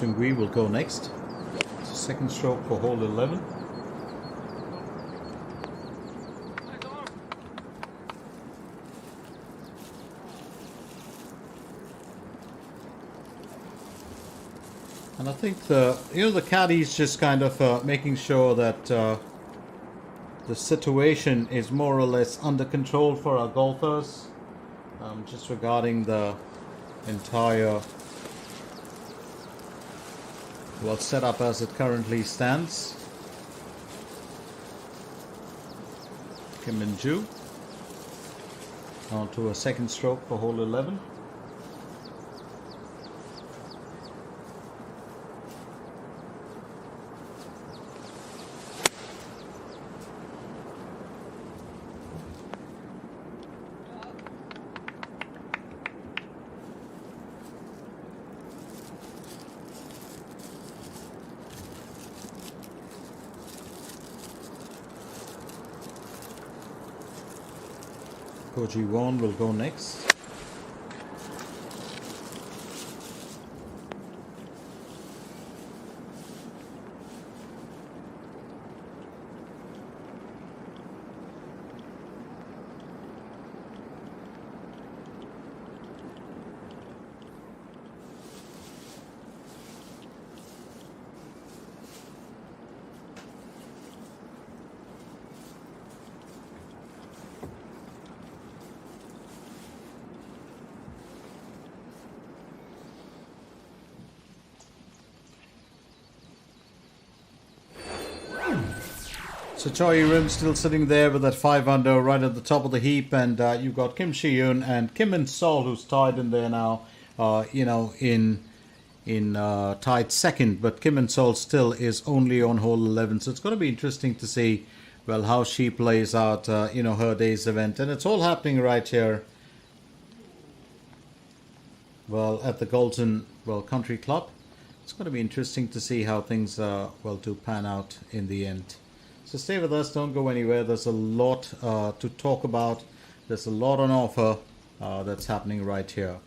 Gui will go next. It's a second stroke for hole 11. And I think the caddy's just kind of making sure that the situation is more or less under control for our golfers. Just regarding the entire setup as it currently stands. Kim Min-joo on to a second stroke for hole 11. Koji Won will go next. So Choi Rim still sitting there with that 5 under right at the top of the heap, and you've got Kim Shi-yoon and Kim Min-sol who's tied in there now, in tied second, but Kim Min-sol still is only on hole 11. So it's going to be interesting to see, well, how she plays out, her day's event, and it's all happening right here, well, at the Golden Country Club. It's going to be interesting to see how things do pan out in the end. So stay with us, don't go anywhere. There's a lot to talk about. There's a lot on offer that's happening right here.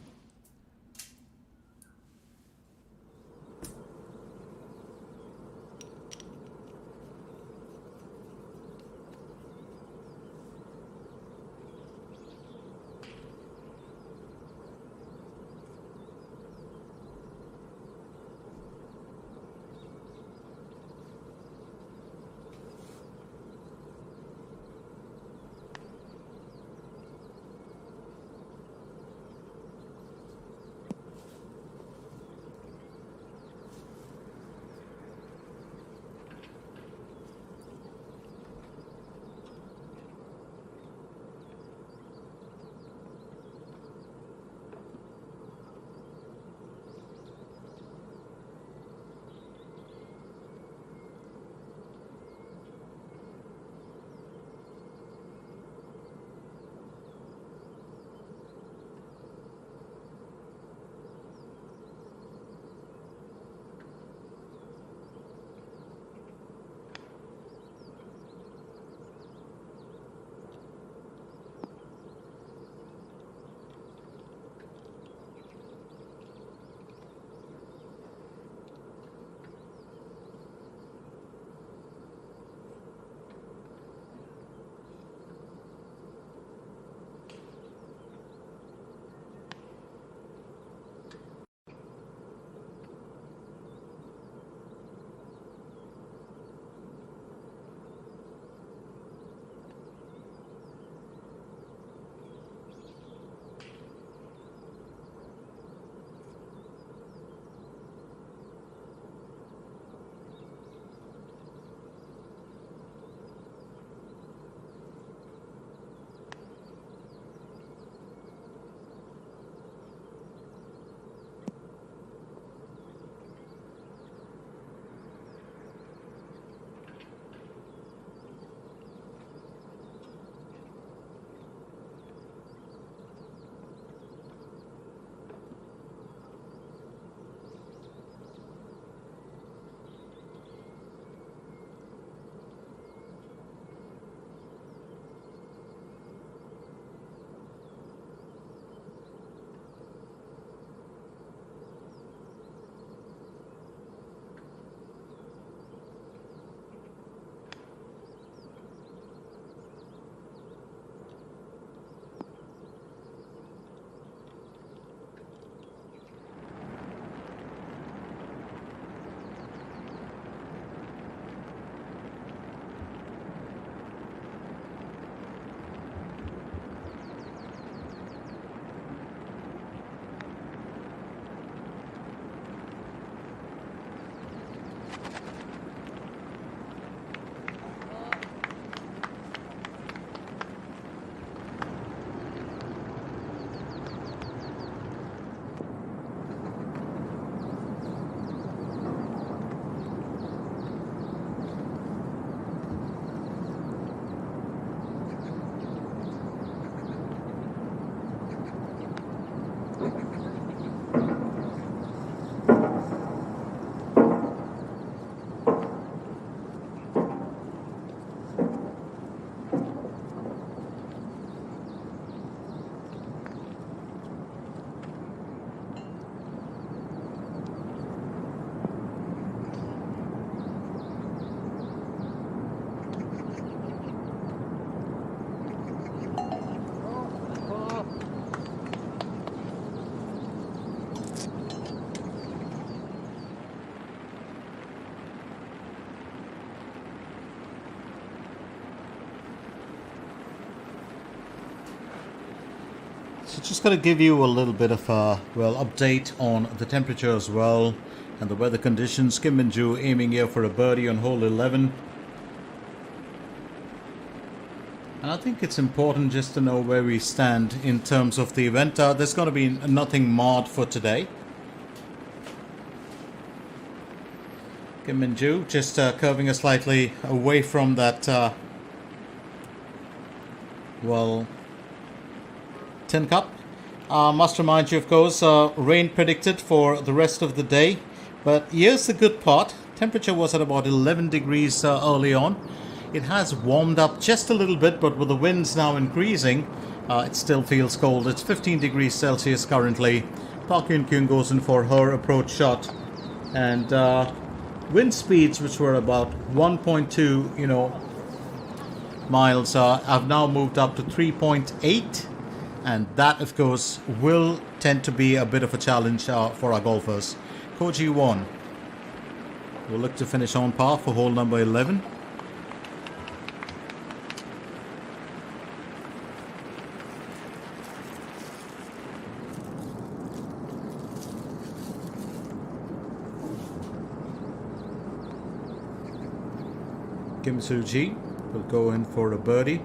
So just going to give you a little bit of a update on the temperature as well and the weather conditions. Kim Min-joo aiming here for a birdie on hole 11. And I think it's important just to know where we stand in terms of the event. There's going to be nothing marred for today. Kim Min-joo just curving us slightly away from that, tin cup. Must remind you, of course, rain predicted for the rest of the day. But here's the good part. Temperature was at about 11 degrees early on. It has warmed up just a little bit, but with the winds now increasing, it still feels cold. It's 15 degrees Celsius currently. Park Hyun-kyung goes in for her approach shot. And wind speeds, which were about 1.2, miles, have now moved up to 3.8. And that, of course, will tend to be a bit of a challenge for our golfers. Koji Won will look to finish on par for hole number 11. Kim Soo-ji will go in for a birdie.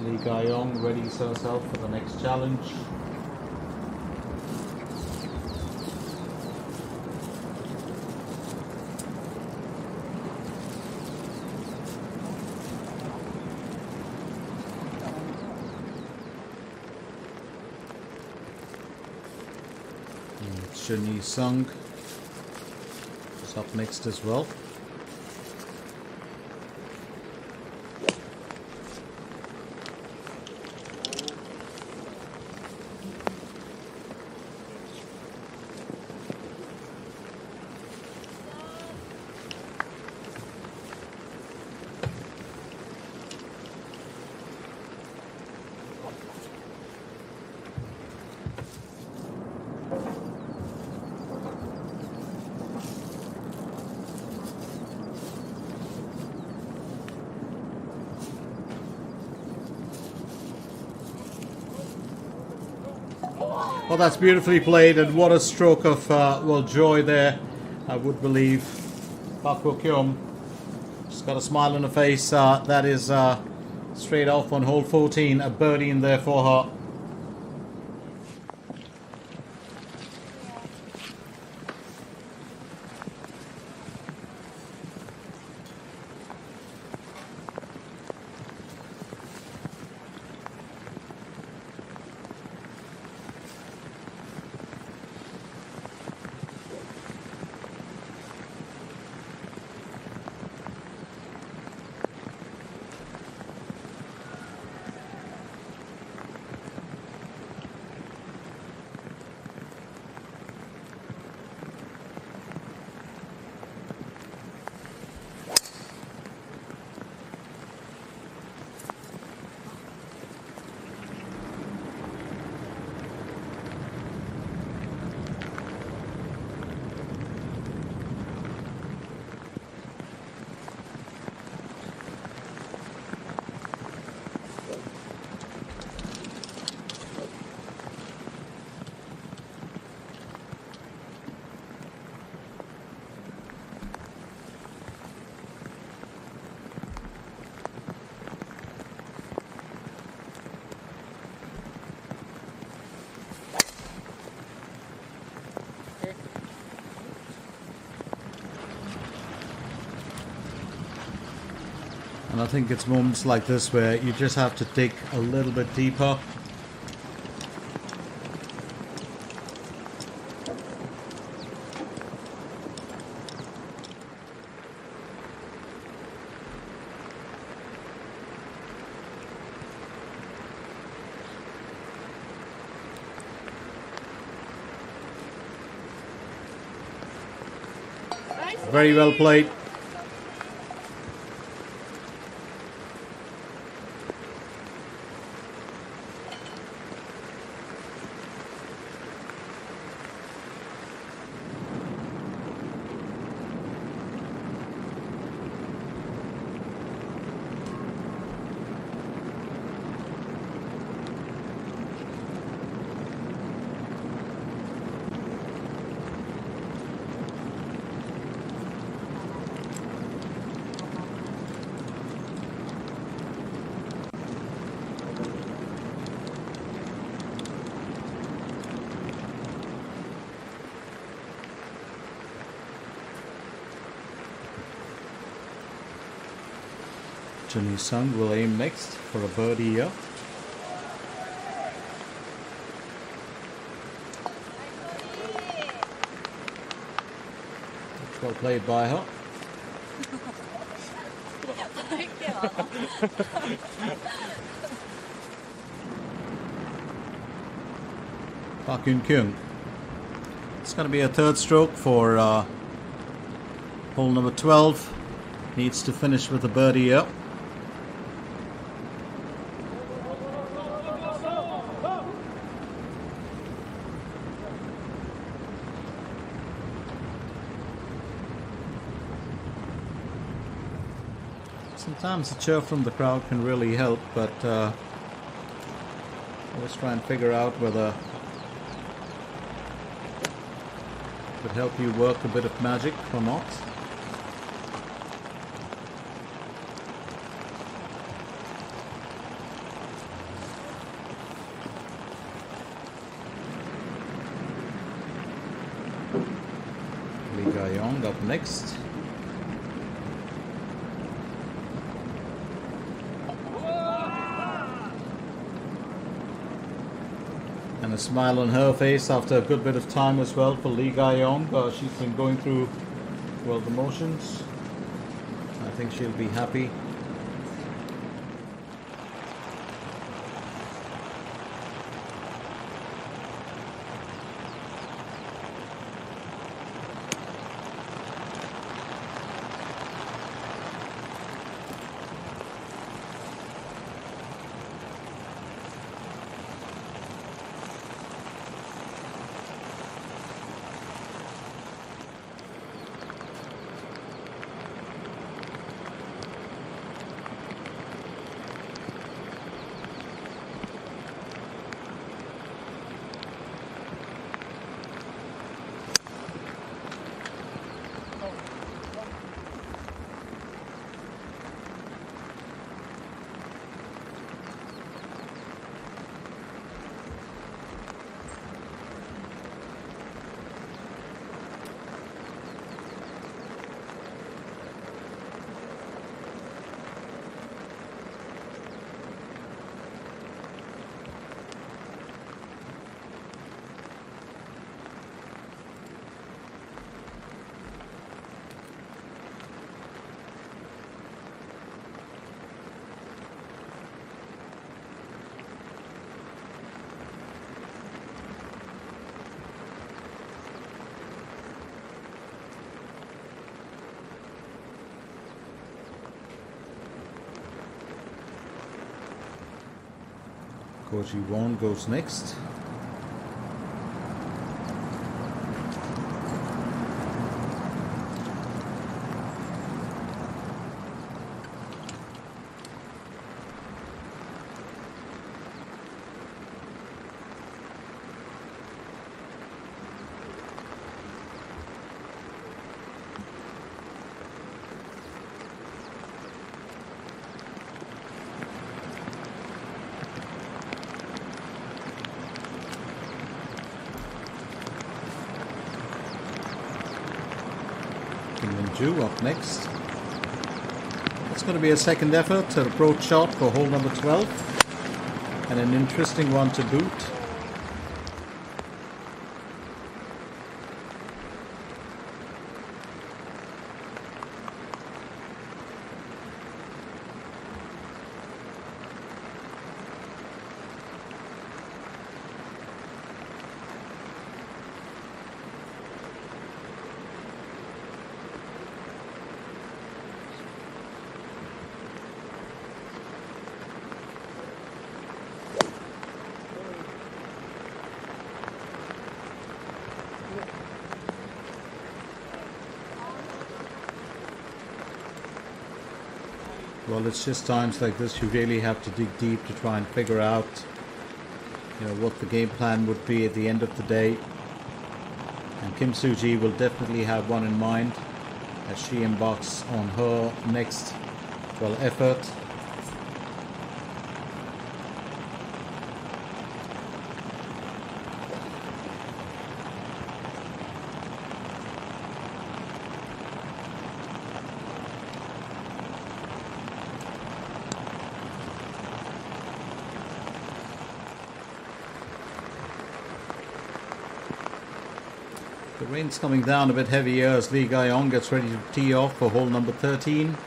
Lee Ga-yong readies herself for the next challenge. Chun Yi-sung is up next as well. Well, that's beautifully played, and what a stroke of joy there, I would believe. Park Ho-kyum just got a smile on her face. That is straight off on hole 14, a birdie in there for her. And I think it's moments like this where you just have to dig a little bit deeper. Very well played. Johnny Sung will aim next for a birdie here. Well played by her. Park Yoon Kyung. It's going to be a third stroke for hole number 12. Needs to finish with a birdie here. Sometimes a cheer from the crowd can really help, but always try and figure out whether it could help you work a bit of magic or not. Lee Ga-yong up next. And a smile on her face after a good bit of time as well for Lee Ga-yong. She's been going through, well, the motions. I think she'll be happy. Koji Won goes next. Ju up next. It's going to be a second effort, an approach shot for hole number 12, and an interesting one to boot. Well, it's just times like this you really have to dig deep to try and figure out, what the game plan would be at the end of the day. And Kim Soo-ji will definitely have one in mind as she embarks on her next, effort. The rain's coming down a bit heavier as Lee Ga-yong gets ready to tee off for hole number 13.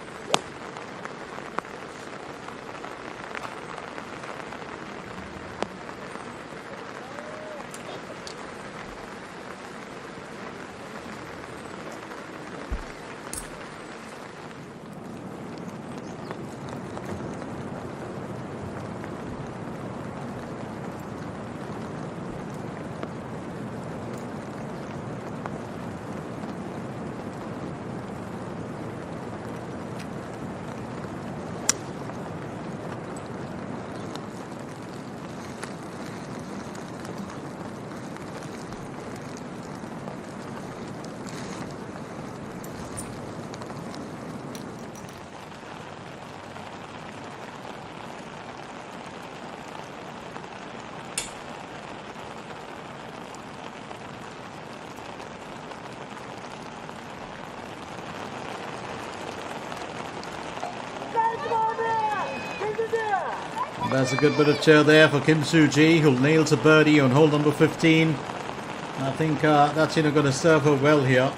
There's a good bit of cheer there for Kim Soo-ji, who nails a birdie on hole number 15. I think that's going to serve her well here.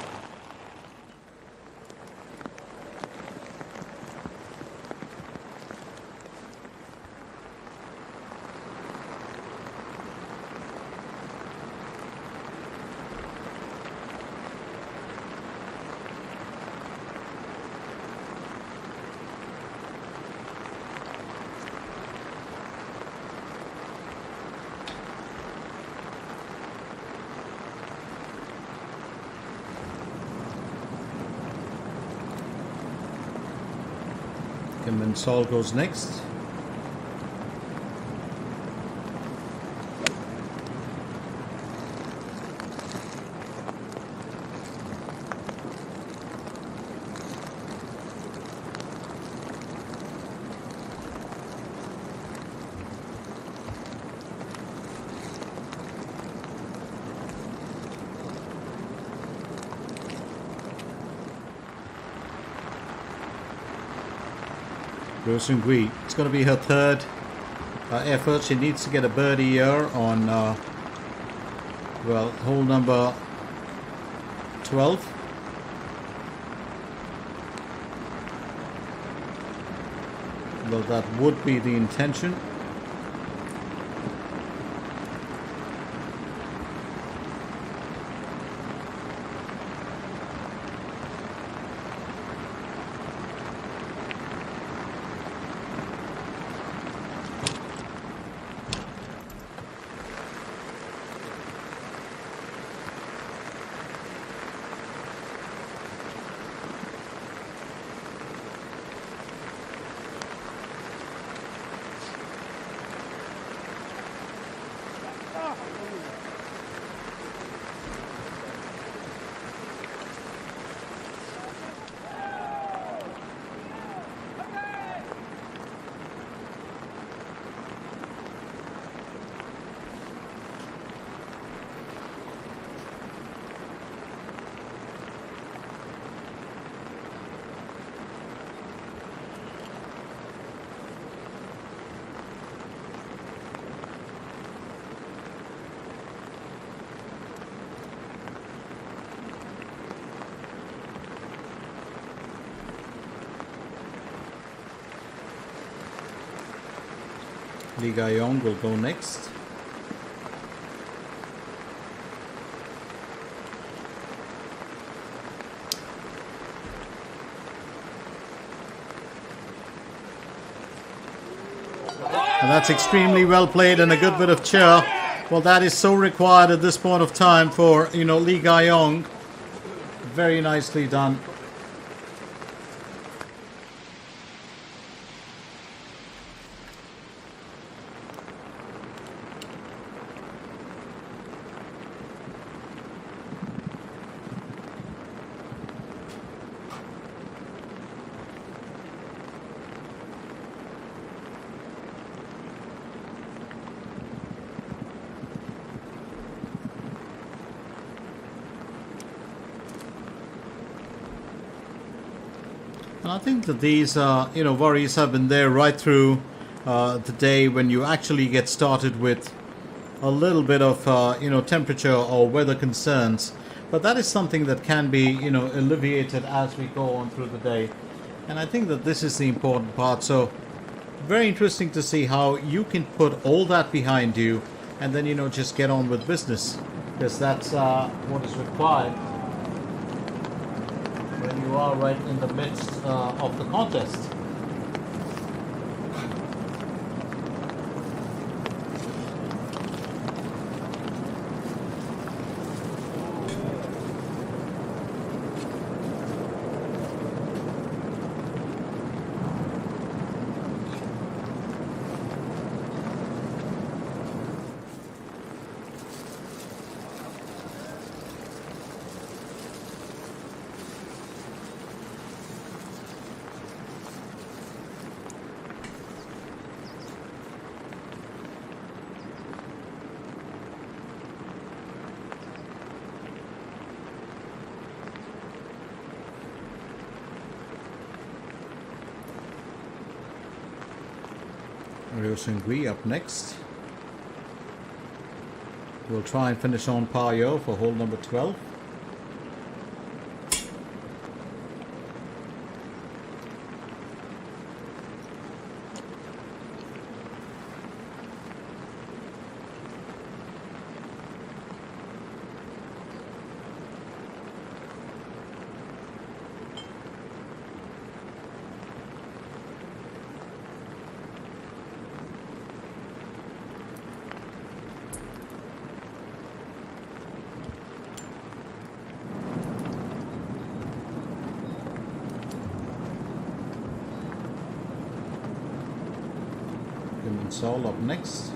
Kim Min-sol goes next. Go Seung-hui. It's going to be her third effort. She needs to get a birdie here on, hole number 12. Well, that would be the intention. Lee Ga-yong will go next. And that's extremely well played and a good bit of cheer. Well, that is so required at this point of time for, Lee Ga-yong. Very nicely done. And I think that these, worries have been there right through the day when you actually get started with a little bit of, temperature or weather concerns. But that is something that can be, alleviated as we go on through the day. And I think that this is the important part. So very interesting to see how you can put all that behind you and then, just get on with business. Because that's what is required when you are right in the midst of the contest. Ryo Seung-hui up next. We'll try and finish on par yo for hole number 12. Sol up next.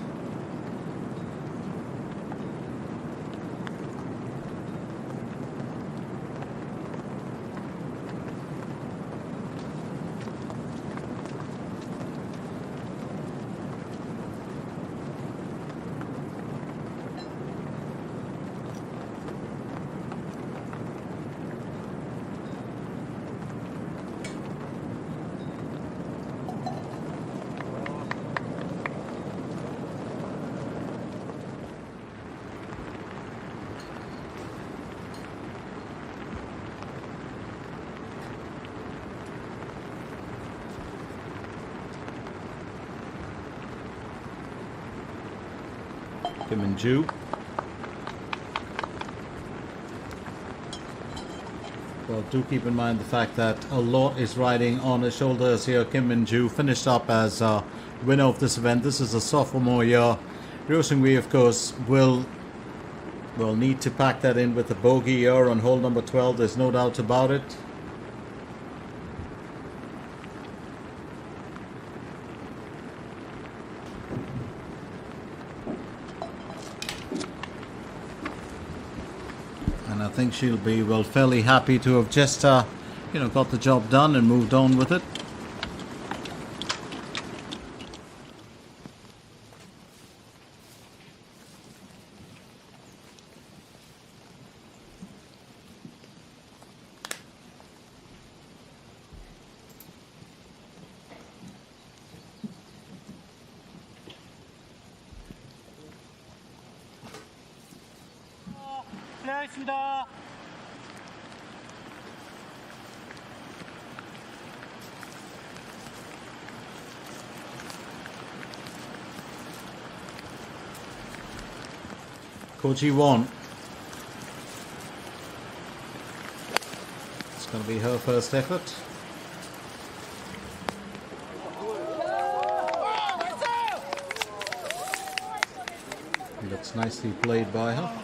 Kim Min-joo. Well, do keep in mind the fact that a lot is riding on his shoulders here. Kim Min-joo finished up as winner of this event. This is a sophomore year. Ryo Seung-hui, of course, will need to pack that in with a bogey here on hole number 12. There's no doubt about it. And I think she'll be, well, fairly happy to have just, got the job done and moved on with it. 플레이하겠습니다. Koji won. It's going to be her first effort. Looks nicely played by her.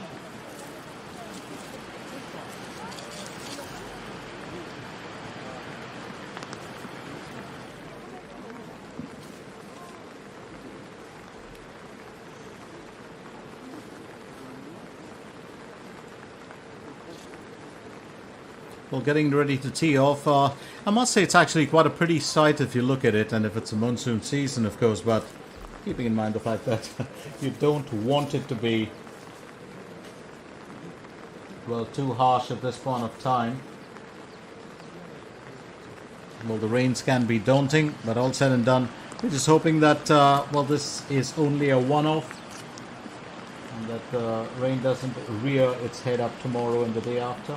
Well, getting ready to tee off. I must say it's actually quite a pretty sight if you look at it, and if it's a monsoon season, of course, but keeping in mind the fact that you don't want it to be, well, too harsh at this point of time. Well, the rains can be daunting, but all said and done, we're just hoping that, well, this is only a one-off, and that the rain doesn't rear its head up tomorrow and the day after.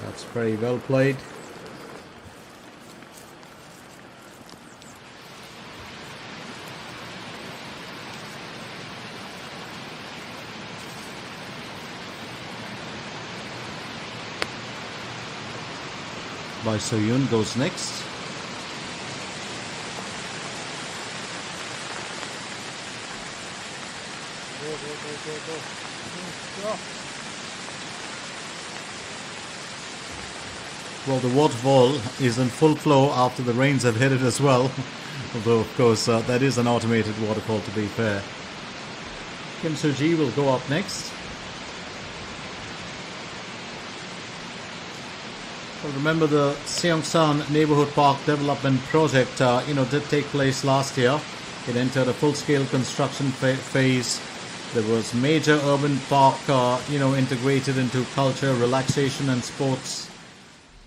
That's very well played. By Soyun goes next. Well, the waterfall is in full flow after the rains have hit it as well. Although, of course, that is an automated waterfall, to be fair. Kim Soo-ji will go up next. Well, remember the Seongsan Neighborhood Park Development Project, did take place last year. It entered a full-scale construction phase. There was major urban park, integrated into culture, relaxation and sports.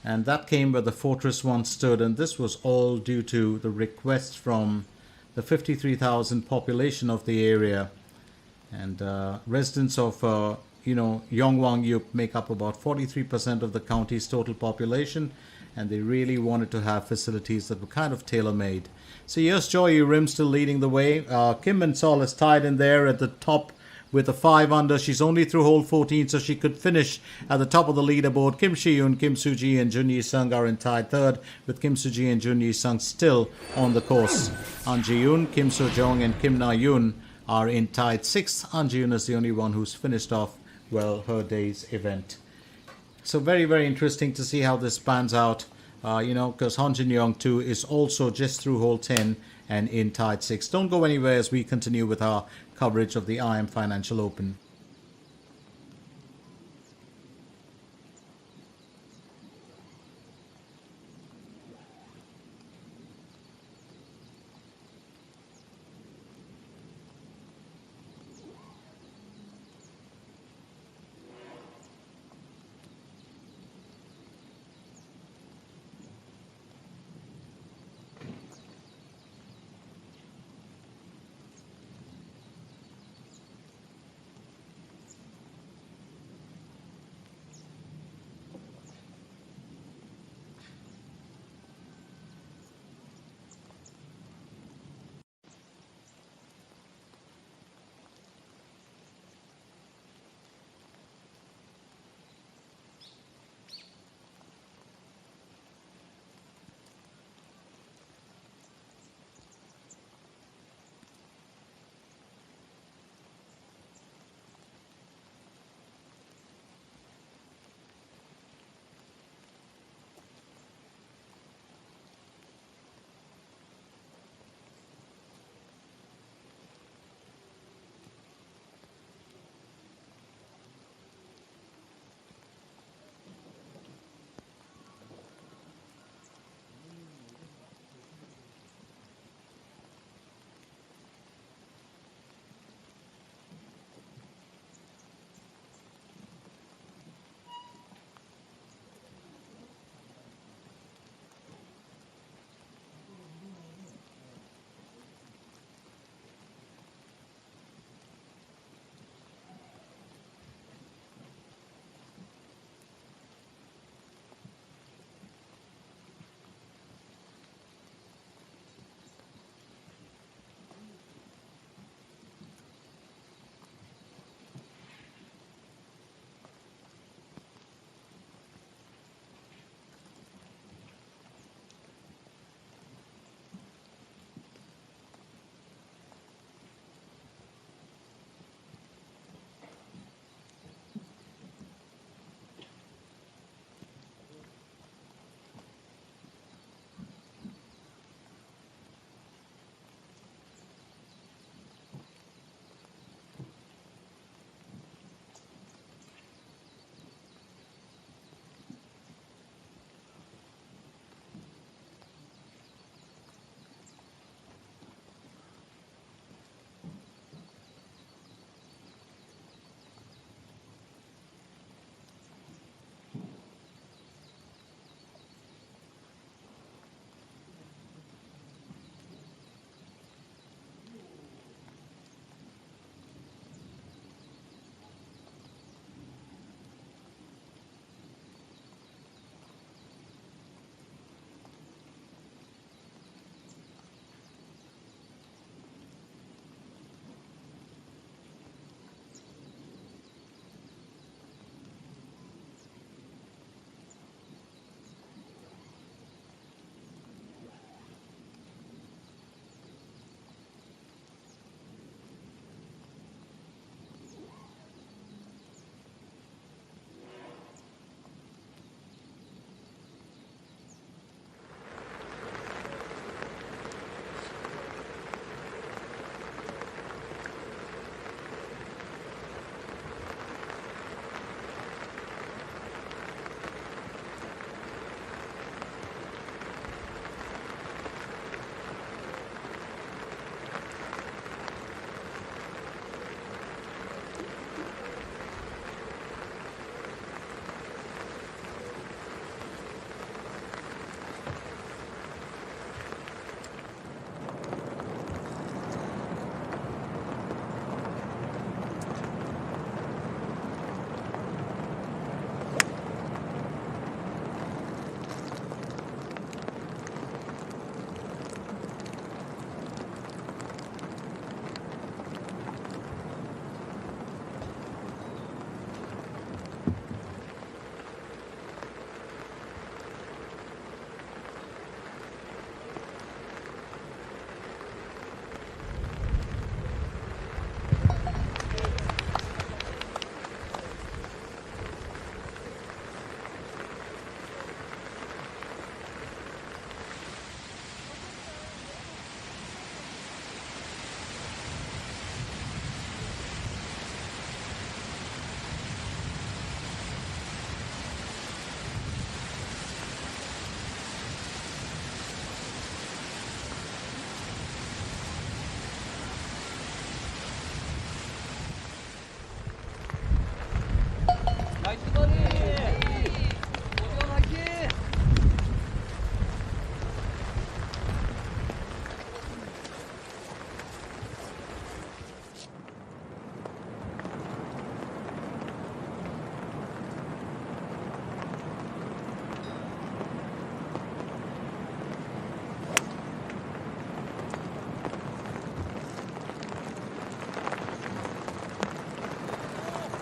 And that came where the fortress once stood, and this was all due to the request from the 53,000 population of the area. And residents of, Yongwang-yup make up about 43% of the county's total population, and they really wanted to have facilities that were kind of tailor-made. So here's Choi Yu-rim still leading the way. Kim Min-sol is tied in there at the top with a 5 under. She's only through hole 14, so she could finish at the top of the leaderboard. Kim Shi-yoon, Kim Soo-ji and Jun Yi-sung are in tied third, with Kim Soo-ji and Jun Yi-sung still on the course. An Ji-yoon, Kim So-jong and Kim Na-yoon are in tied sixth. An Ji-yoon is the only one who's finished off, well, her day's event. So very, very interesting to see how this pans out, because Han Jin-young too is also just through hole 10 and in tied 6. Don't go anywhere as we continue with our coverage of the IM Financial Open.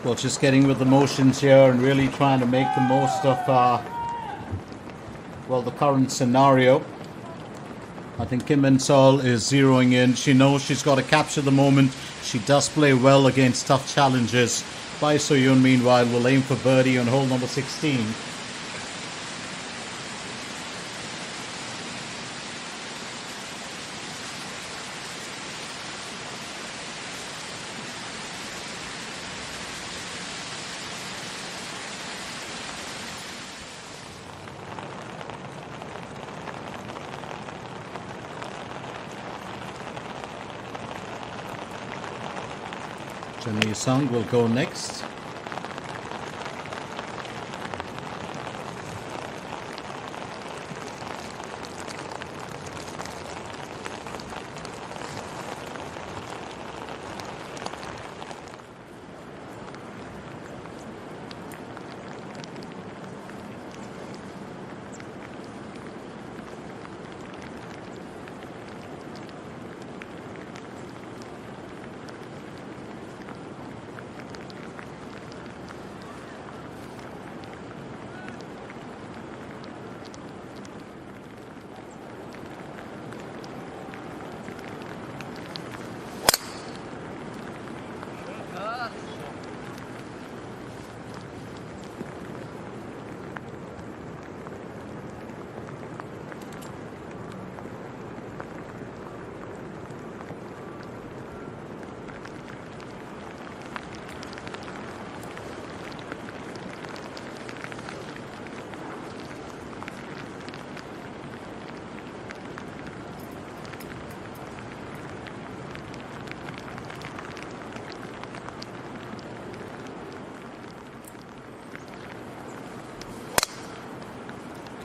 Well, just getting with the motions here and really trying to make the most of, well, the current scenario. I think Kim Min-sol is zeroing in. She knows she's got to capture the moment. She does play well against tough challenges. Bai So-yoon, meanwhile, will aim for birdie on hole number 16. Jenny Sung will go next.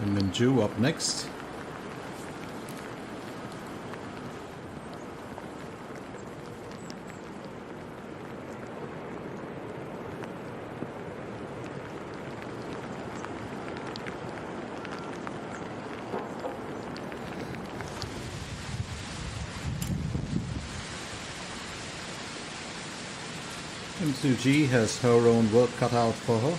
And Minju up next. Kim Soo-ji has her own work cut out for her.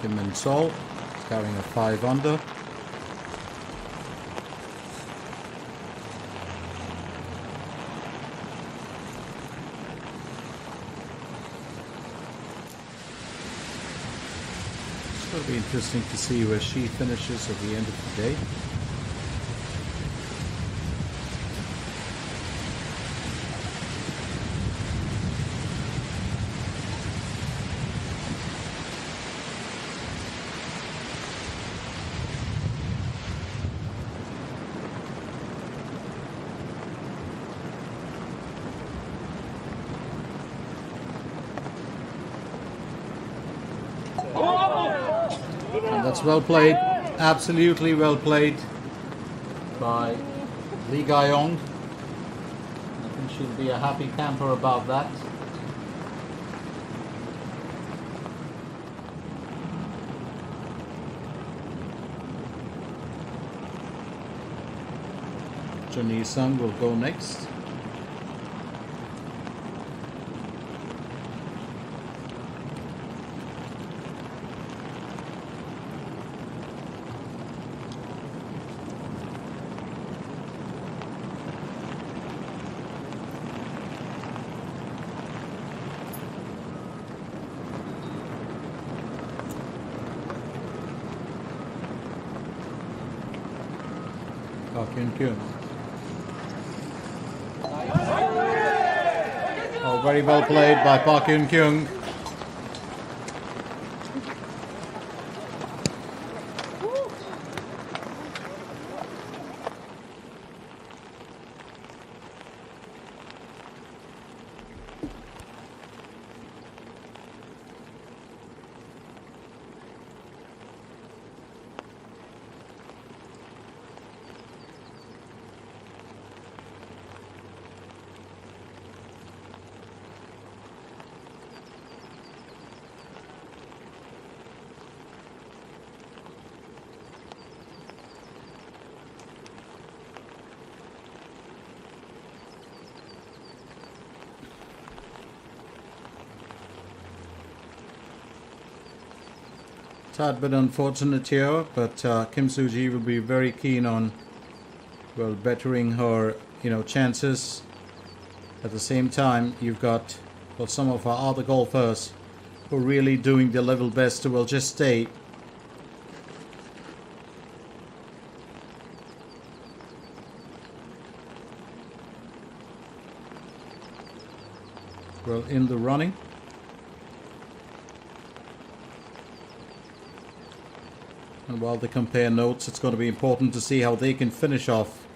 Kim Min-sol carrying a 5 under. It's going to be interesting to see where she finishes at the end of the day. And that's well played, absolutely well played by Lee Ga-yong. I think she'll be a happy camper about that. Chun Yi-sung will go next. Park Hyun-kyung. Oh, very well played by Park Hyun-kyung. Tad bit unfortunate here, but Kim Soo-ji will be very keen on, well, bettering her, chances. At the same time, you've got, well, some of our other golfers who are really doing their level best to, well, just stay. Well, in the running. And while they compare notes, it's going to be important to see how they can finish off.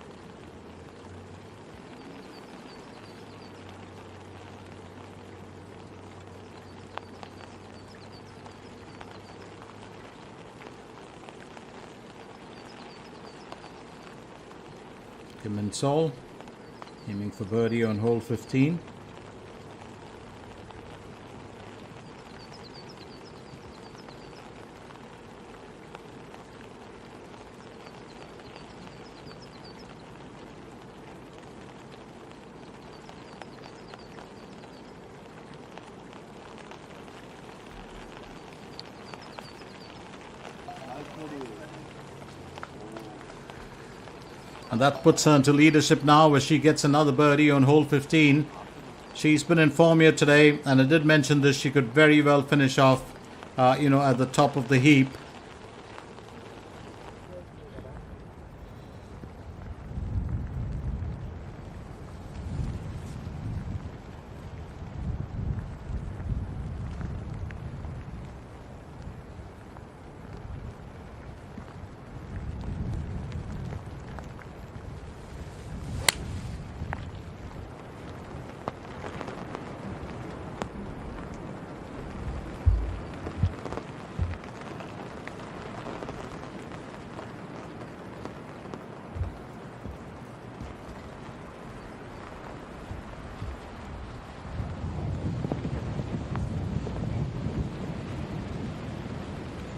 Kim Min-sol aiming for birdie on hole 15. And that puts her into leadership now as she gets another birdie on hole 15. She's been in form here today, and I did mention this, she could very well finish off, at the top of the heap.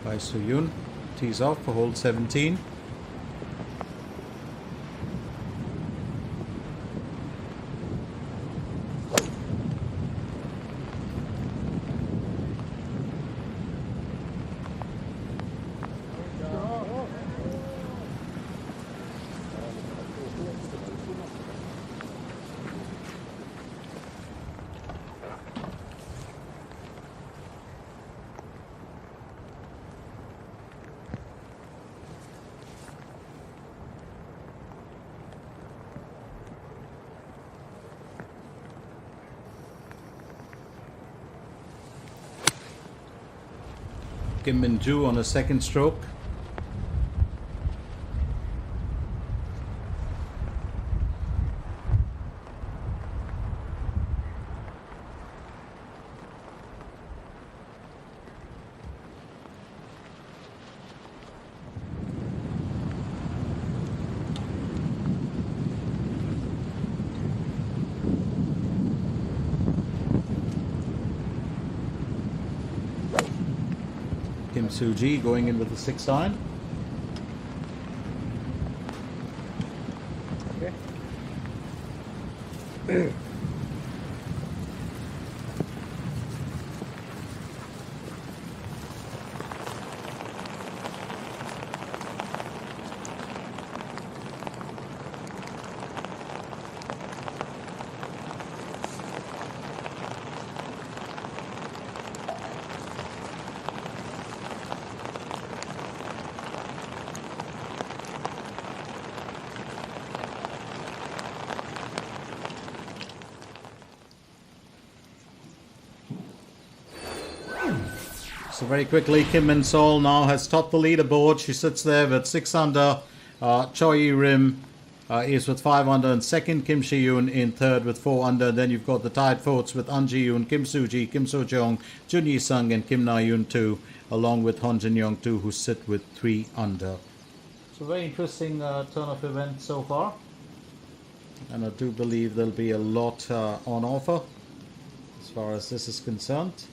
By Soo-yoon, tees off for hole 17. Kim Min-joo on a second stroke. Kim Soo-ji going in with the 6 iron. Okay. So very quickly, Kim Min Sol now has topped the leaderboard. She sits there with 6 under. Choi Rim is with 5 under in second. Kim Shi-yoon in third with 4 under. Then you've got the tied fourths with An Ji-yoon, Kim Soo-ji, Kim So-jong, Jun Yi-sung and Kim Na-yoon too, along with Hon Jin-young too, who sit with 3 under. So very interesting turn of events so far. And I do believe there'll be a lot on offer as far as this is concerned.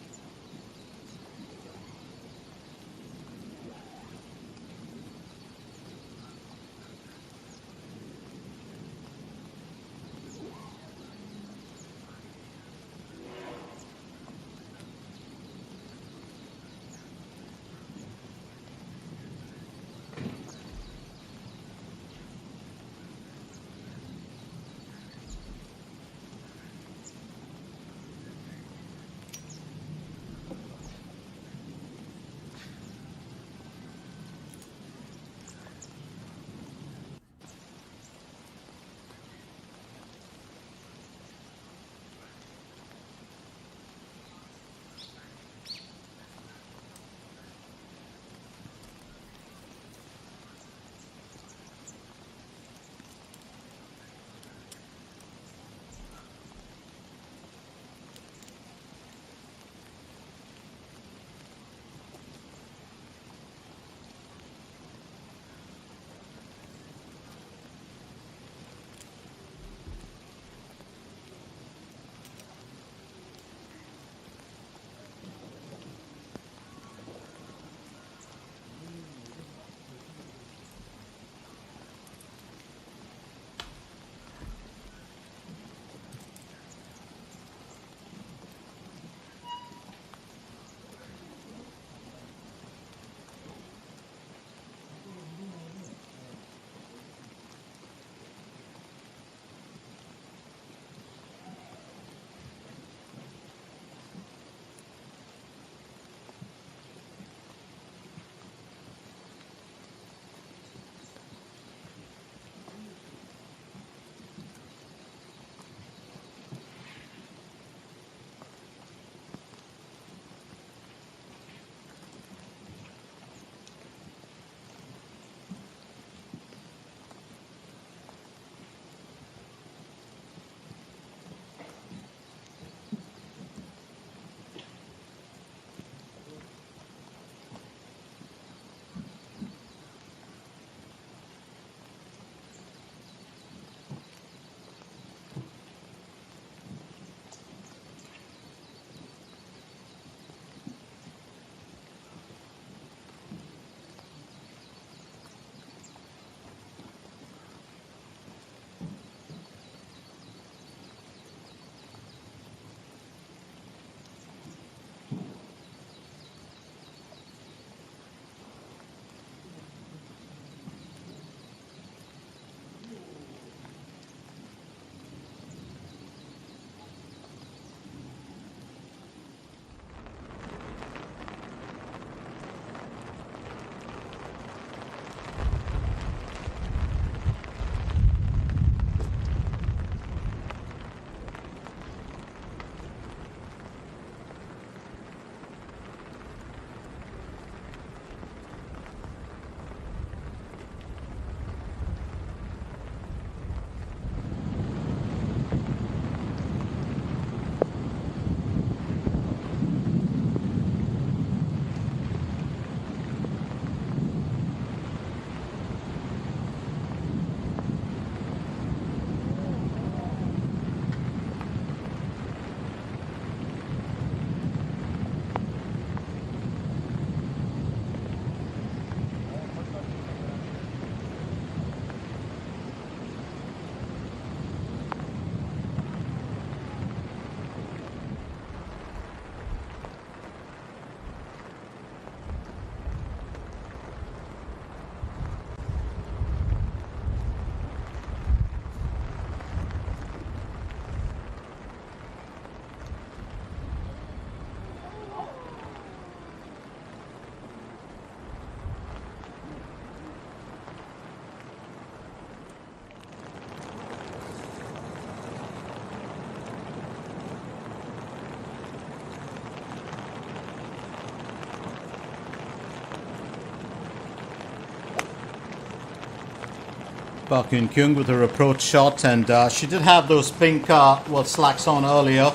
Park Yun Kyung with her approach shot, and she did have those pink slacks on earlier,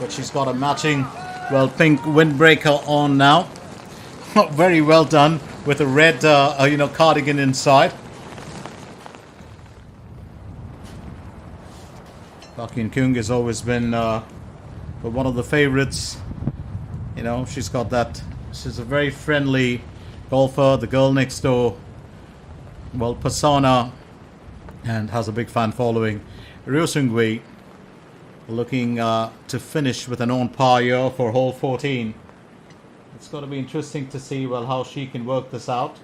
but she's got a matching pink windbreaker on now. Very well done with a red cardigan inside. Park Yun Kyung has always been one of the favorites. You know, she's a very friendly golfer, the girl next door, persona, and has a big fan following. Ryo Seung-hui looking to finish with an on par year for hole 14. It's going to be interesting to see how she can work this out.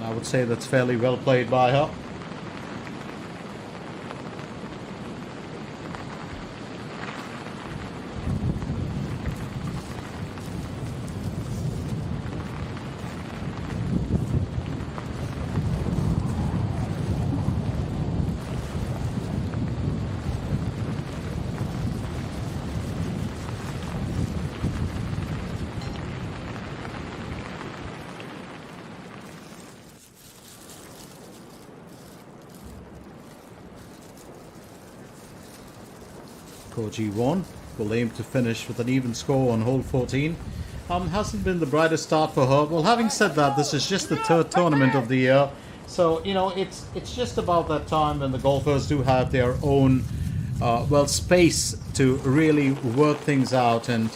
I would say that's fairly well played by her. Ko Ji-won will aim to finish with an even score on hole 14. Hasn't been the brightest start for her. Well, having said that, this is just the third tournament of the year, so you know it's just about that time when the golfers do have their own space to really work things out and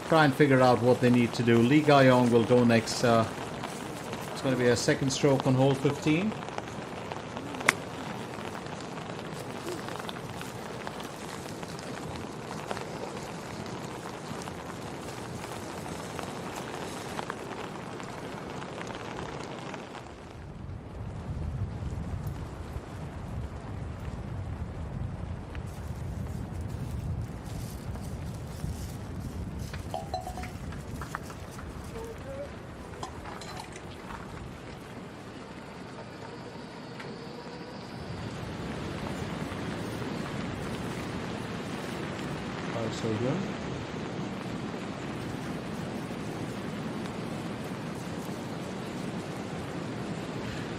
try and figure out what they need to do. Lee Ga-yong will go next. It's going to be a second stroke on hole 15. So good.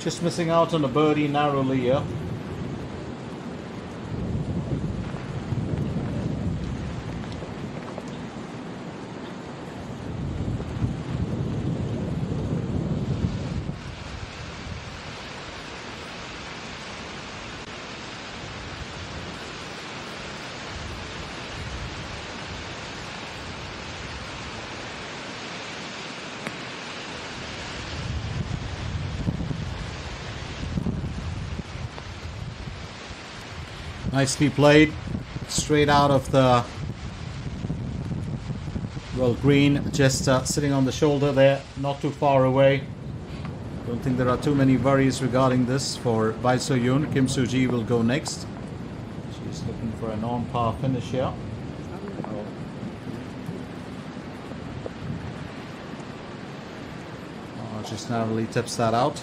Just missing out on a birdie narrowly here. Nicely played, straight out of the green, just sitting on the shoulder there, not too far away. Don't think there are too many worries regarding this for Bai So-yoon. Kim Soo-ji will go next. She's looking for a non-par finish here. Just narrowly tips that out.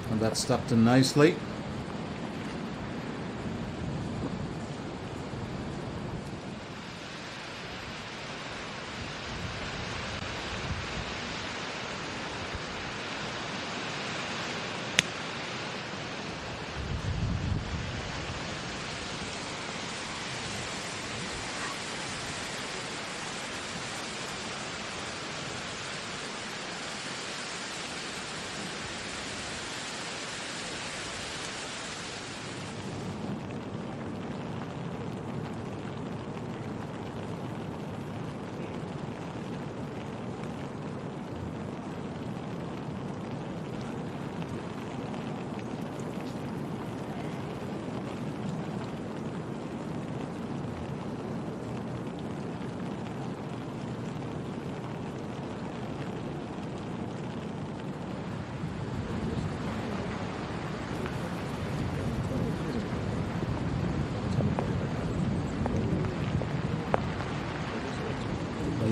And that's tucked in nicely.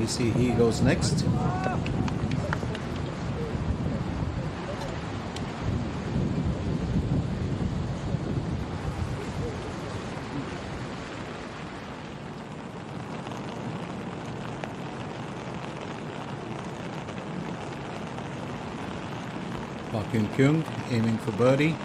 We see he goes next. Park Kyung aiming for birdie.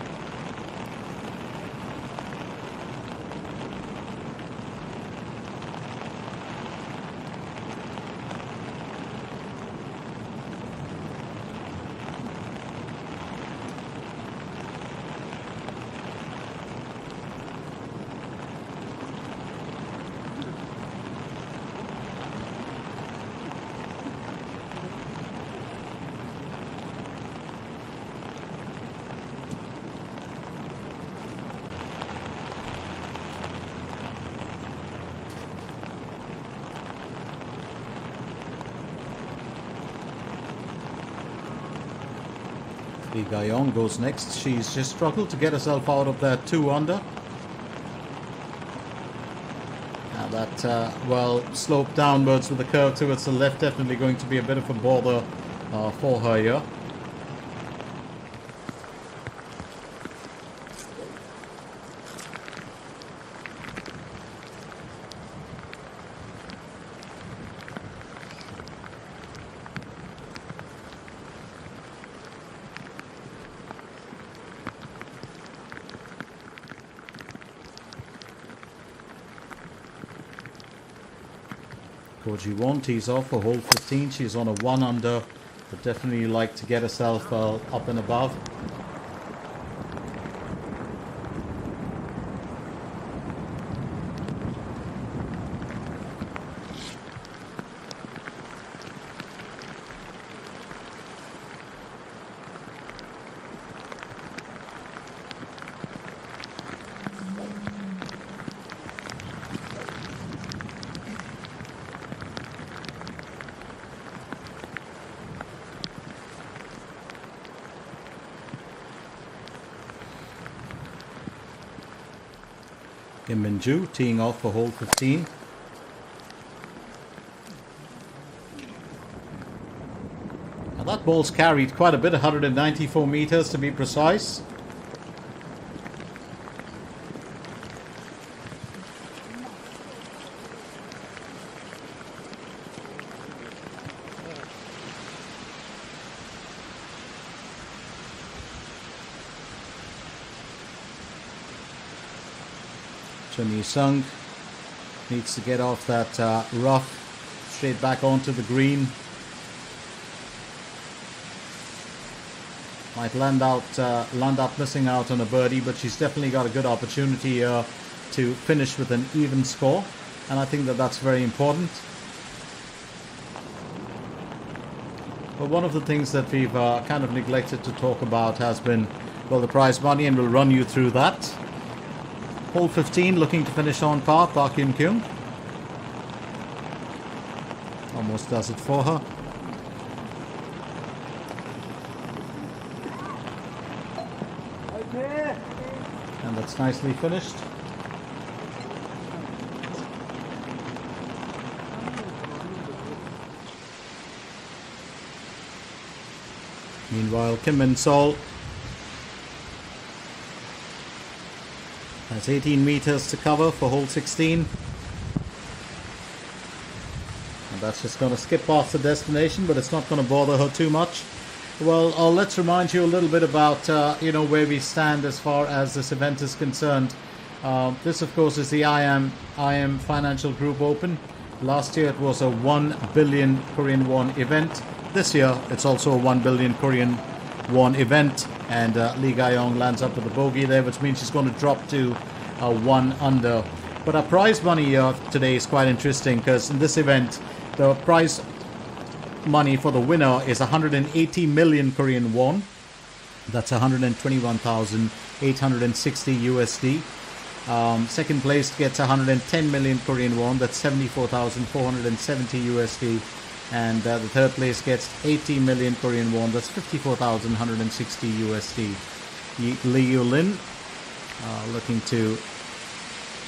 Lee Ga-yong goes next. She's just struggled to get herself out of that 2 under. Now that well sloped downwards with the curve towards the left, definitely going to be a bit of a bother for her here. Koji Won tees off for hole 15. She's on a 1 under, but definitely like to get herself up and above. Kim Min-ju teeing off for hole 15. Now that ball's carried quite a bit, 194 meters to be precise. Chun Yi-sung needs to get off that rough, straight back onto the green. Might land up missing out on a birdie, but she's definitely got a good opportunity here to finish with an even score, and I think that that's very important. But one of the things that we've kind of neglected to talk about has been, well, the prize money, and we'll run you through that. Hole 15, looking to finish on par, Park Kyung. Almost does it for her. And that's nicely finished. Meanwhile, Kim Min-sol has 18 meters to cover for hole 16. And that's just going to skip past the destination, but it's not going to bother her too much. Well, let's remind you a little bit about where we stand as far as this event is concerned. This, of course, is the IM Financial Group Open. Last year it was a 1 billion Korean won event. This year it's also a 1 billion Korean won event, and Lee Ga-yong lands up with a bogey there, which means she's going to drop to 1 under. But our prize money here today is quite interesting, because in this event the prize money for the winner is 180 million Korean won. That's 121,860 USD. Second place gets 110 million Korean won. That's 74,470 USD. And the third place gets 80 million Korean won. That's 54,160 USD. Lee Yu-lin looking to,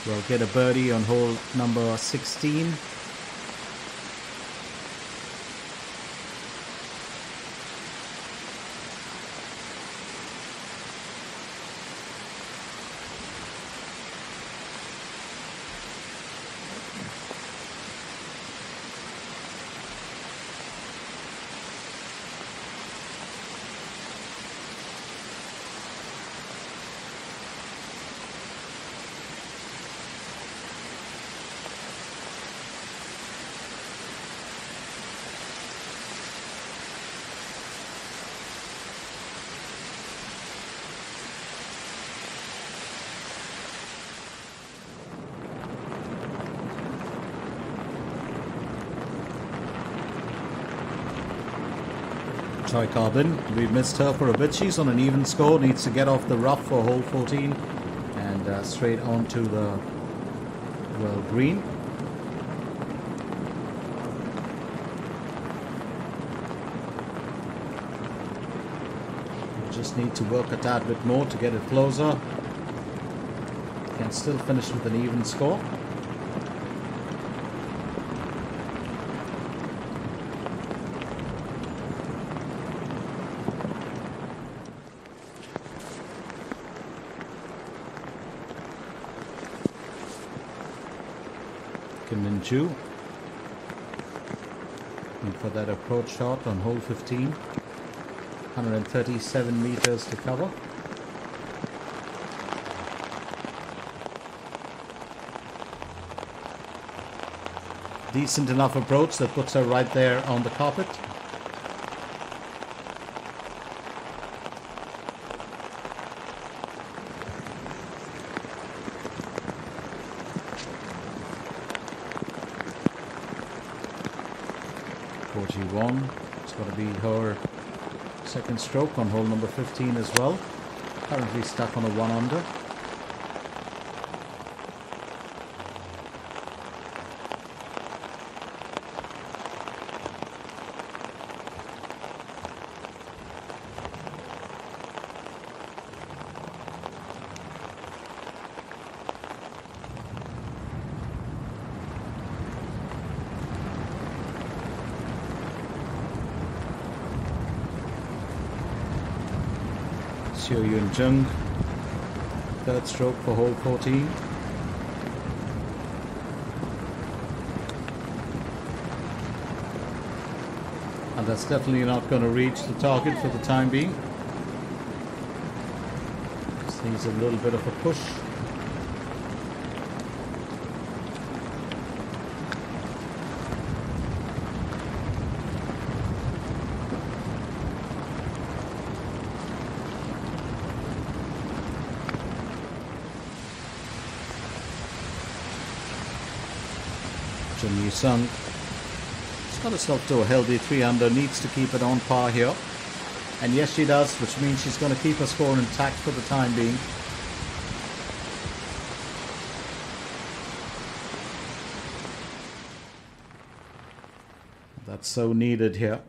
well, get a birdie on hole number 16. Choi Carbin, we missed her for a bit. She's on an even score, needs to get off the rough for hole 14 and straight onto the green. We just need to work a tad bit more to get it closer. Can still finish with an even score. Kim Min Chu. And for that approach shot on hole 15. 137 meters to cover. Decent enough approach that puts her right there on the carpet. G1. It's going to be her second stroke on hole number 15 as well. Currently stuck on a 1 under. Seo Yun Jung, third stroke for hole 14. And that's definitely not going to reach the target for the time being. Just needs a little bit of a push. Jung Yu-sung has got herself to a healthy 3 under, needs to keep it on par here. And yes, she does, which means she's going to keep her score intact for the time being. That's so needed here.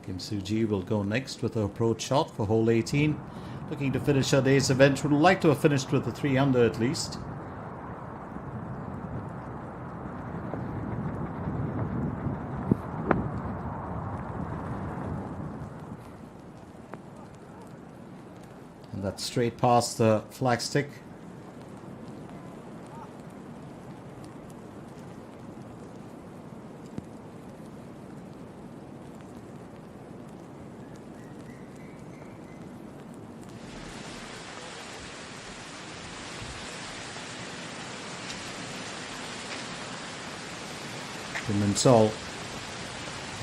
Kim Soo-ji will go next with her approach shot for hole 18. Looking to finish her day's event. Would like to have finished with a 3 under at least. And that's straight past the flagstick. Sol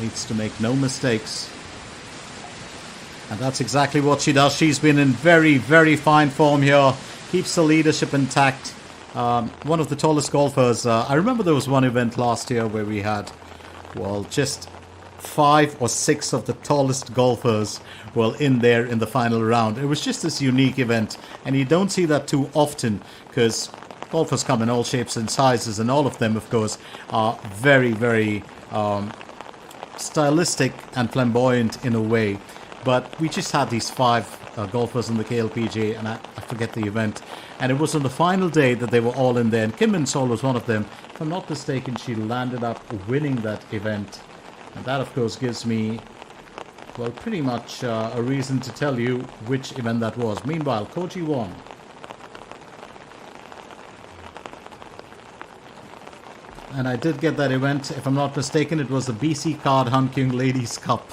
needs to make no mistakes, and that's exactly what she does. She's been in very, very fine form here, keeps the leadership intact. One of the tallest golfers. I remember there was one event last year where we had, well, just 5 or 6 of the tallest golfers, well, in there in the final round. It was just this unique event, and you don't see that too often because golfers come in all shapes and sizes, and all of them, of course, are very, very stylistic and flamboyant in a way. But we just had these 5 golfers in the KLPGA, and I forget the event. And it was on the final day that they were all in there, and Kim Min Sol was one of them. If I'm not mistaken, she landed up winning that event. And that, of course, gives me, well, pretty much a reason to tell you which event that was. Meanwhile, Koji won. And I did get that event, if I'm not mistaken, it was the BC Card Han Kyung Ladies Cup.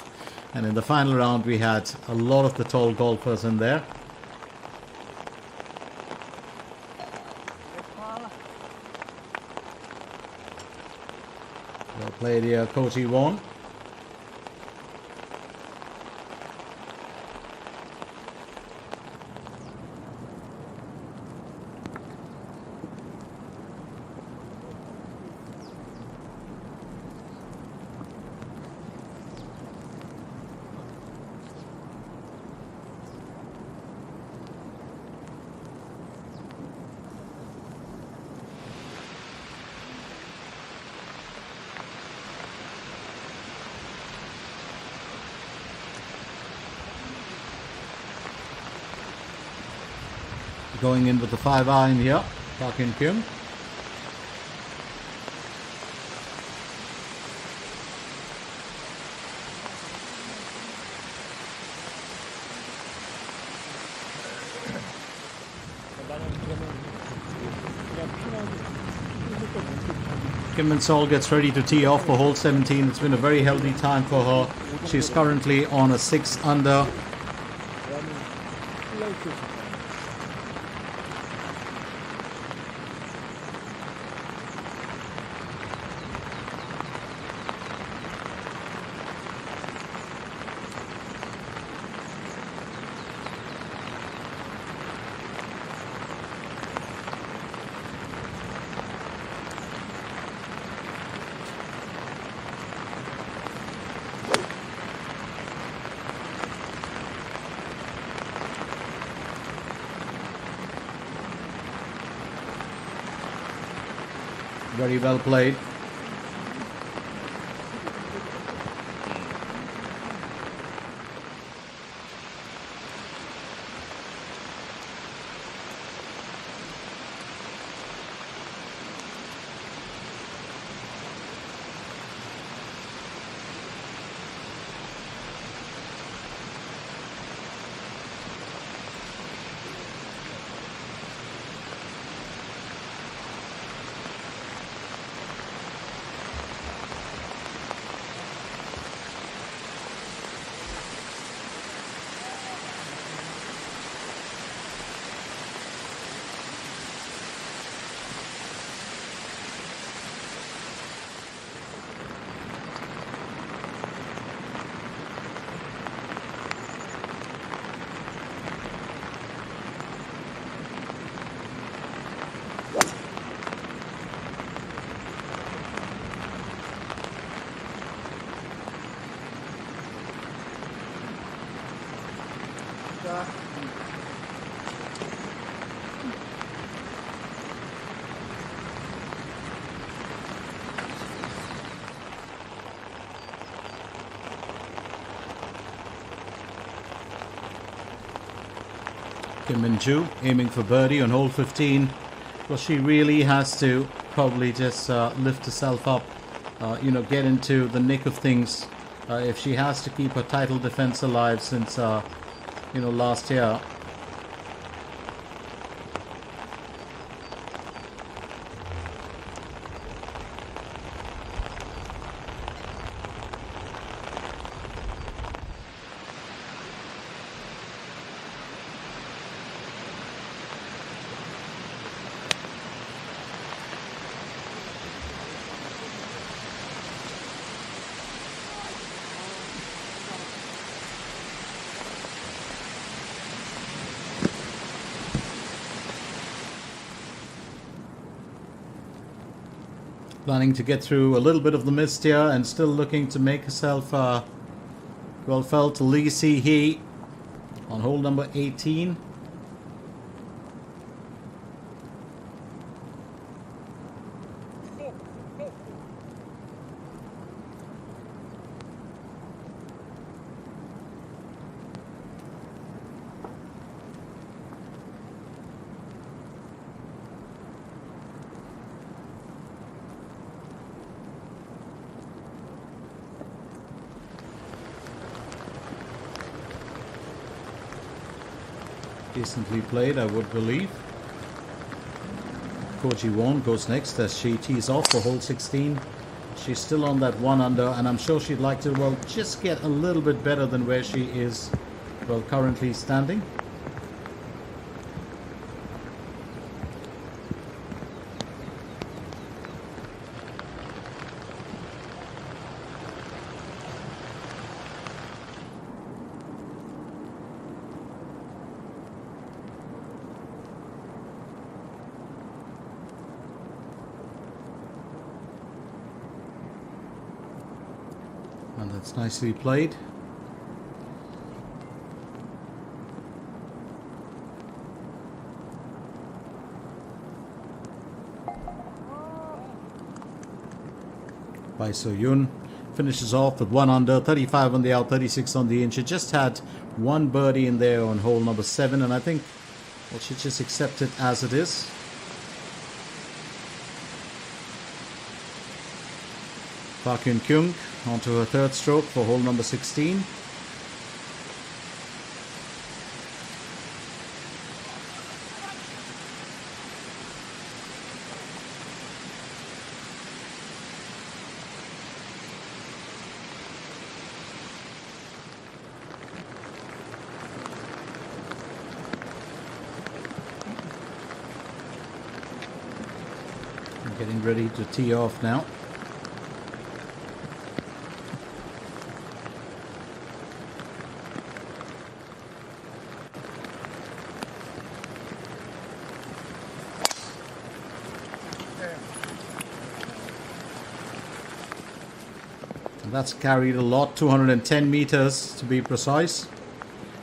And in the final round, we had a lot of the tall golfers in there. Well played here, Koji won. Going in with the 5-iron here, Park In Kyung. Kim Min-sol gets ready to tee off for hole 17. It's been a very healthy time for her. She's currently on a 6 under. Very well played. Kim Min-joo aiming for birdie on hole 15. Well, she really has to probably just lift herself up, get into the nick of things if she has to keep her title defense alive since, last year. Planning to get through a little bit of the mist here and still looking to make herself well felt. Lee Si-hee on hole number 18. Decently played, I would believe. Ko Ji-won goes next as she tees off for hole 16. She's still on that 1 under, and I'm sure she'd like to, well, just get a little bit better than where she is, well, currently standing. And that's nicely played. By So-yoon finishes off with 1 under, 35 on the out, 36 on the in. She just had one birdie in there on hole number 7, and I think Well, she just accept it as it is. Park Yun Kyung onto her third stroke for hole number 16. Getting ready to tee off now. And that's carried a lot, 210 meters to be precise.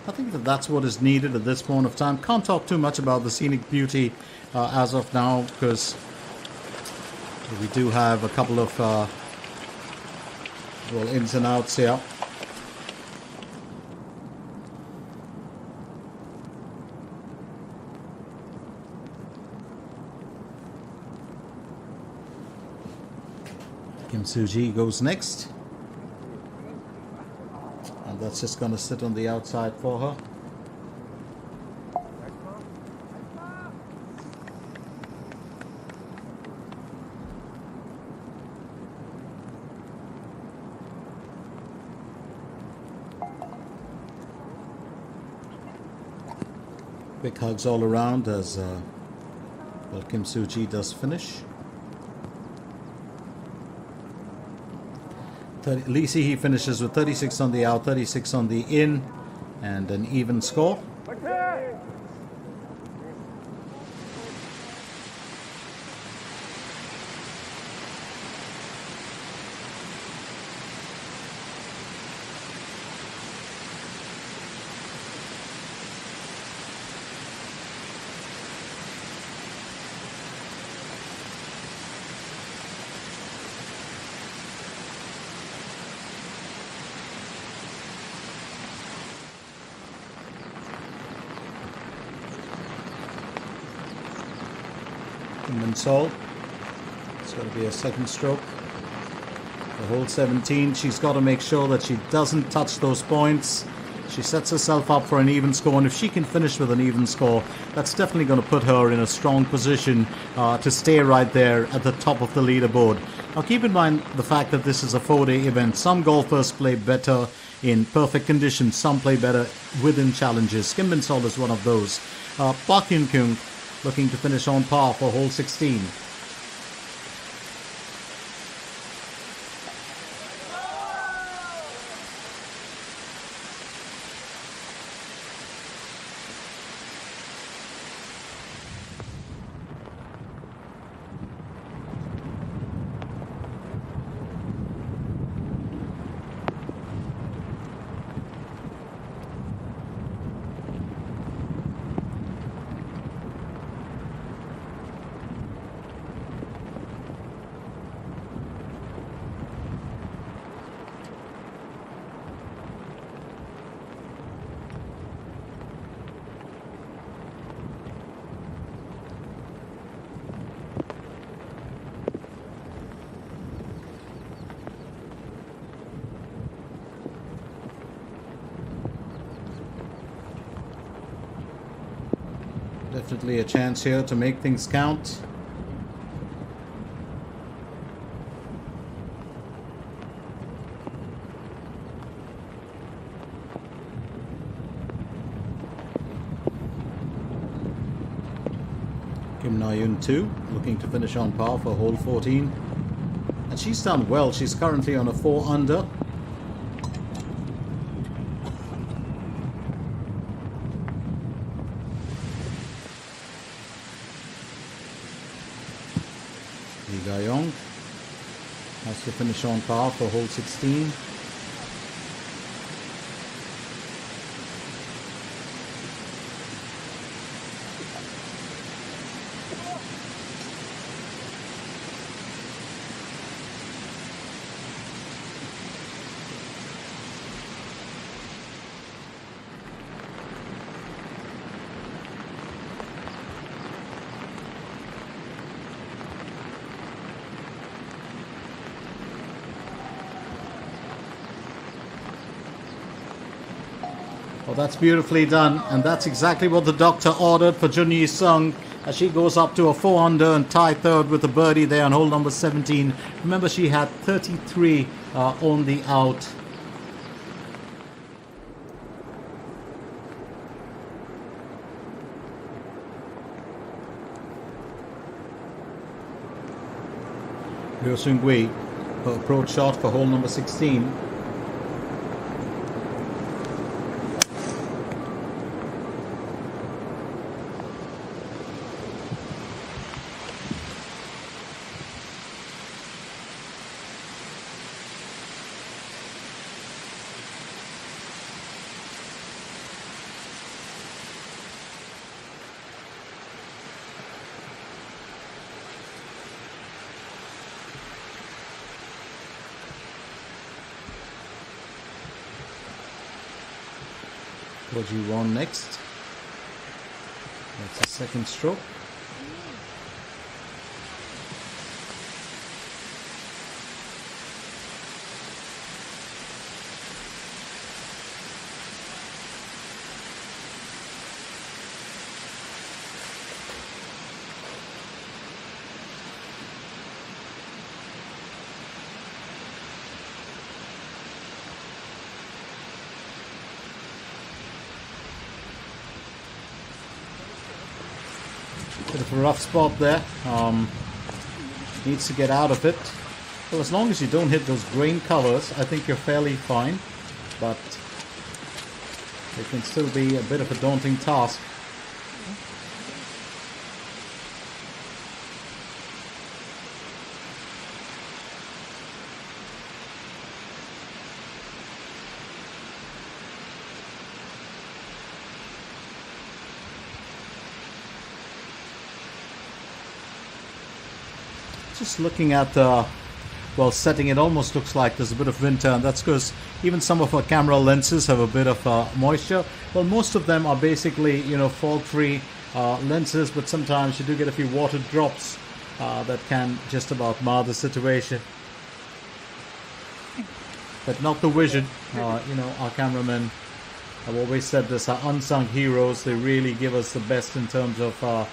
I think that's what is needed at this point of time. Can't talk too much about the scenic beauty as of now, because we do have a couple of ins and outs here. Kim Soo-ji goes next, and that's just going to sit on the outside for her. Big hugs all around as Kim Soo-ji does finish. Lee Si-hee finishes with 36 on the out, 36 on the in, and an even score. Sol. It's going to be a second stroke. For hole 17, she's got to make sure that she doesn't touch those points. She sets herself up for an even score, and if she can finish with an even score, that's definitely going to put her in a strong position to stay right there at the top of the leaderboard. Now keep in mind the fact that this is a 4-day event. Some golfers play better in perfect conditions, some play better within challenges. Kim Min-sol is one of those. Park Yun Kyung looking to finish on par for hole 16. Definitely a chance here to make things count. Kim Na-yoon too, looking to finish on par for hole 14. And she's done well. She's currently on a 4 under. Young has to finish on par for hole 16. Well, that's beautifully done, and that's exactly what the doctor ordered for Jun Yi Sung as she goes up to a 4 under and tie third with a birdie there on hole number 17. Remember, she had 33 on the out. Ryo Seung-gui, her approach shot for hole number 16. What do you want next? That's the second stroke. Bit of a rough spot there. Needs to get out of it. Well, as long as you don't hit those grain colors, I think you're fairly fine. But it can still be a bit of a daunting task. Just looking at well, setting, it almost looks like there's a bit of winter, and that's because even some of our camera lenses have a bit of moisture. Well, most of them are basically, you know, fault-free lenses, but sometimes you do get a few water drops that can just about mar the situation. But not the vision. You know, our cameramen, I've always said this, are unsung heroes. They really give us the best in terms of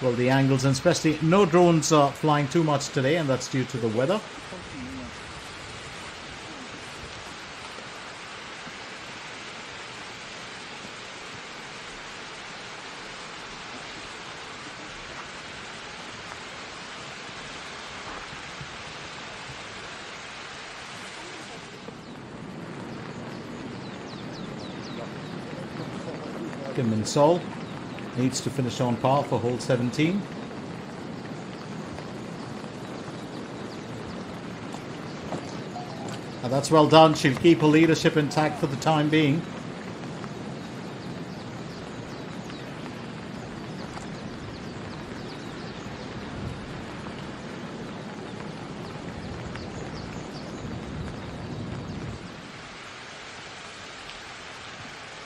well, the angles, and especially no drones are flying too much today, and that's due to the weather. Kim Min-sol needs to finish on par for hole 17. And that's well done. She'll keep her leadership intact for the time being.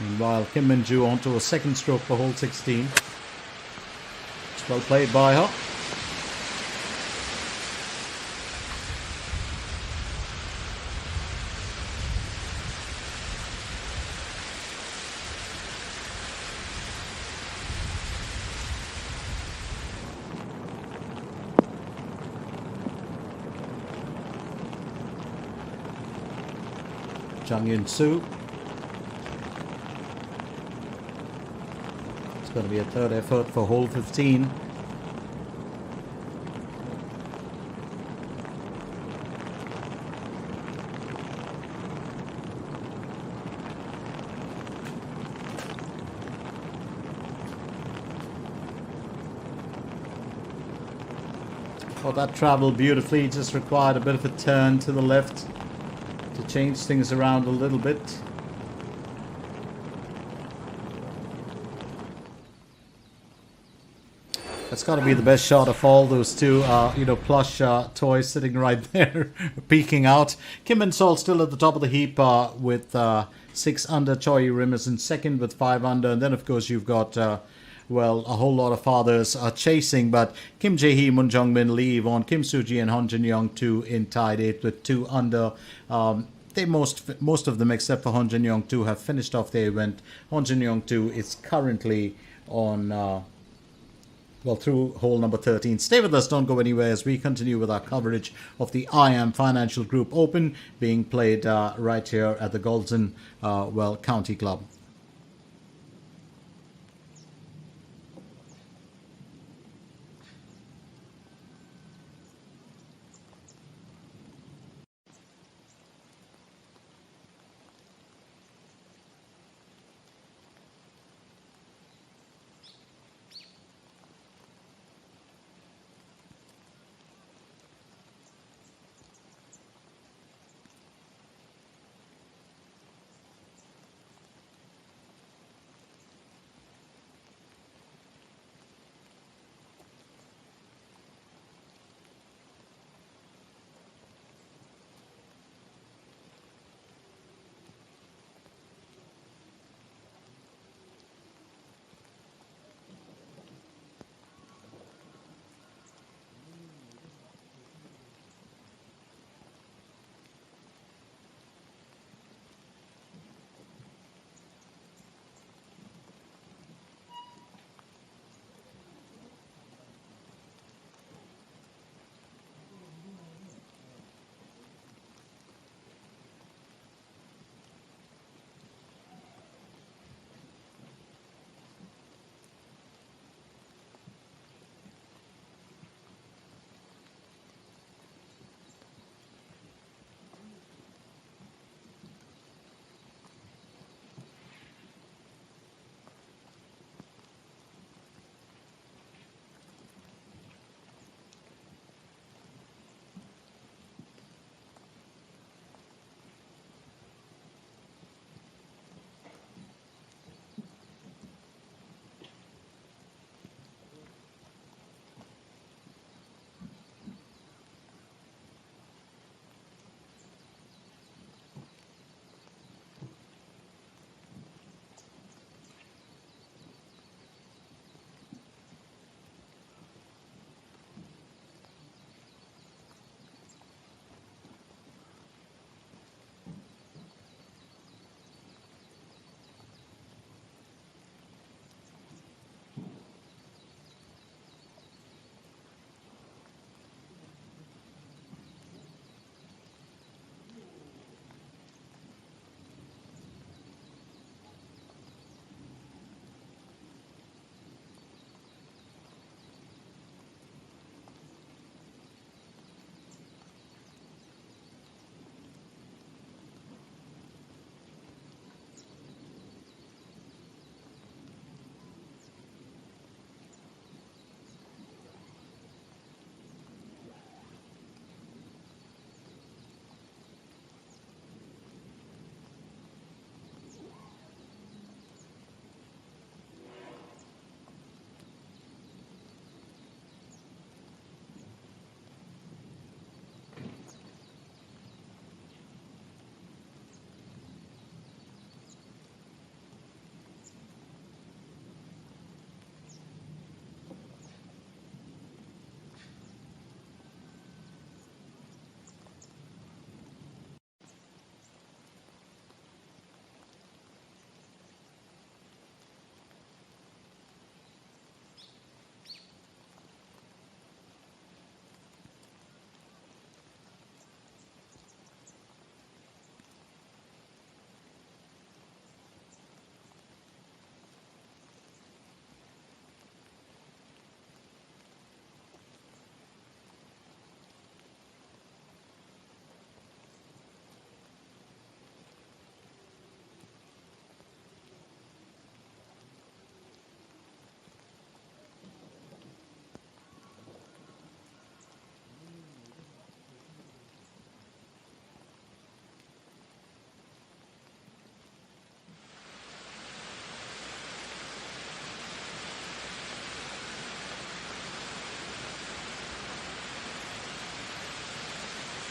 Meanwhile, Kim Min-joo onto a second stroke for hole 16. It's well played by her. Jung Yun-soo. It's going to be a third effort for hole 15. Oh, that traveled beautifully. Just required a bit of a turn to the left to change things around a little bit. That's got to be the best shot of all those two, you know, plush toys sitting right there, peeking out. Kim Min-sol still at the top of the heap with 6 under. Choi Rim is in second with 5 under. And then, of course, you've got, well, a whole lot of fathers chasing. But Kim Jae-hee, Moon Jung-min, Lee Won, Kim Soo-ji and Hon Jin-young, 2 in tied 8 with 2 under. most of them except for Hon Jin Young 2 have finished off their event. Hon Jin Young 2 is currently on through hole number 13. Stay with us, don't go anywhere as we continue with our coverage of the IM Financial Group Open being played right here at the Galton County Club.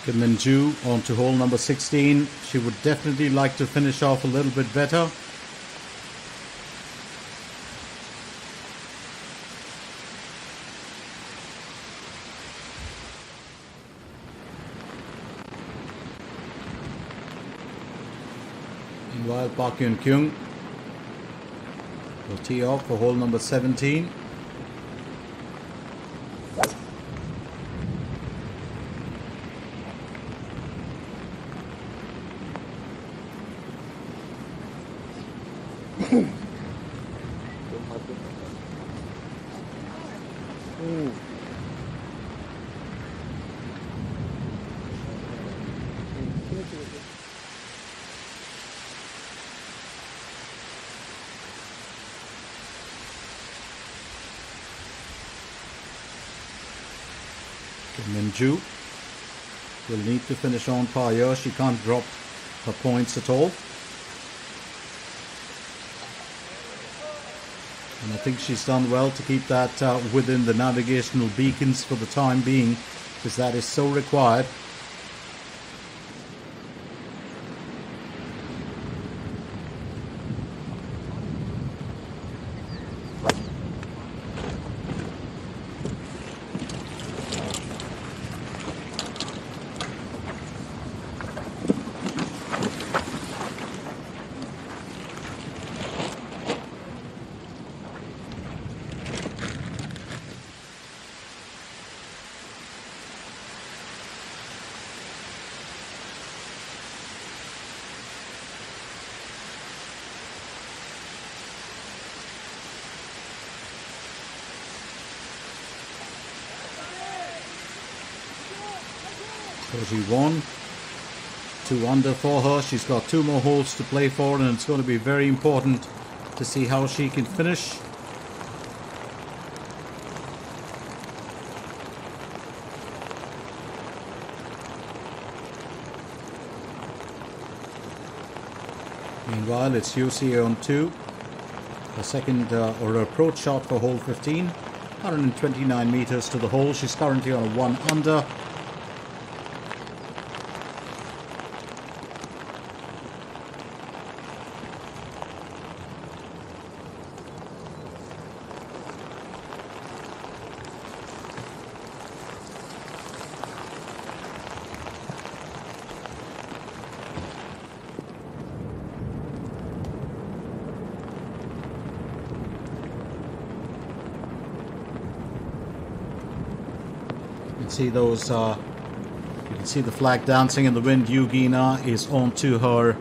Kim Min-ju on to hole number 16. She would definitely like to finish off a little bit better. Meanwhile, Park Hyun Kyung will tee off for hole number 17. Kim Min-ju will need to finish on par here. She can't drop her points at all. And I think she's done well to keep that within the navigational beacons for the time being, because that is so required. So she won. 2 under for her. She's got 2 more holes to play for, and it's going to be very important to see how she can finish. Meanwhile, it's UC on 2. The second or approach shot for hole 15. 129 meters to the hole. She's currently on a 1 under. See those you can see the flag dancing in the wind. Yugina is on to her,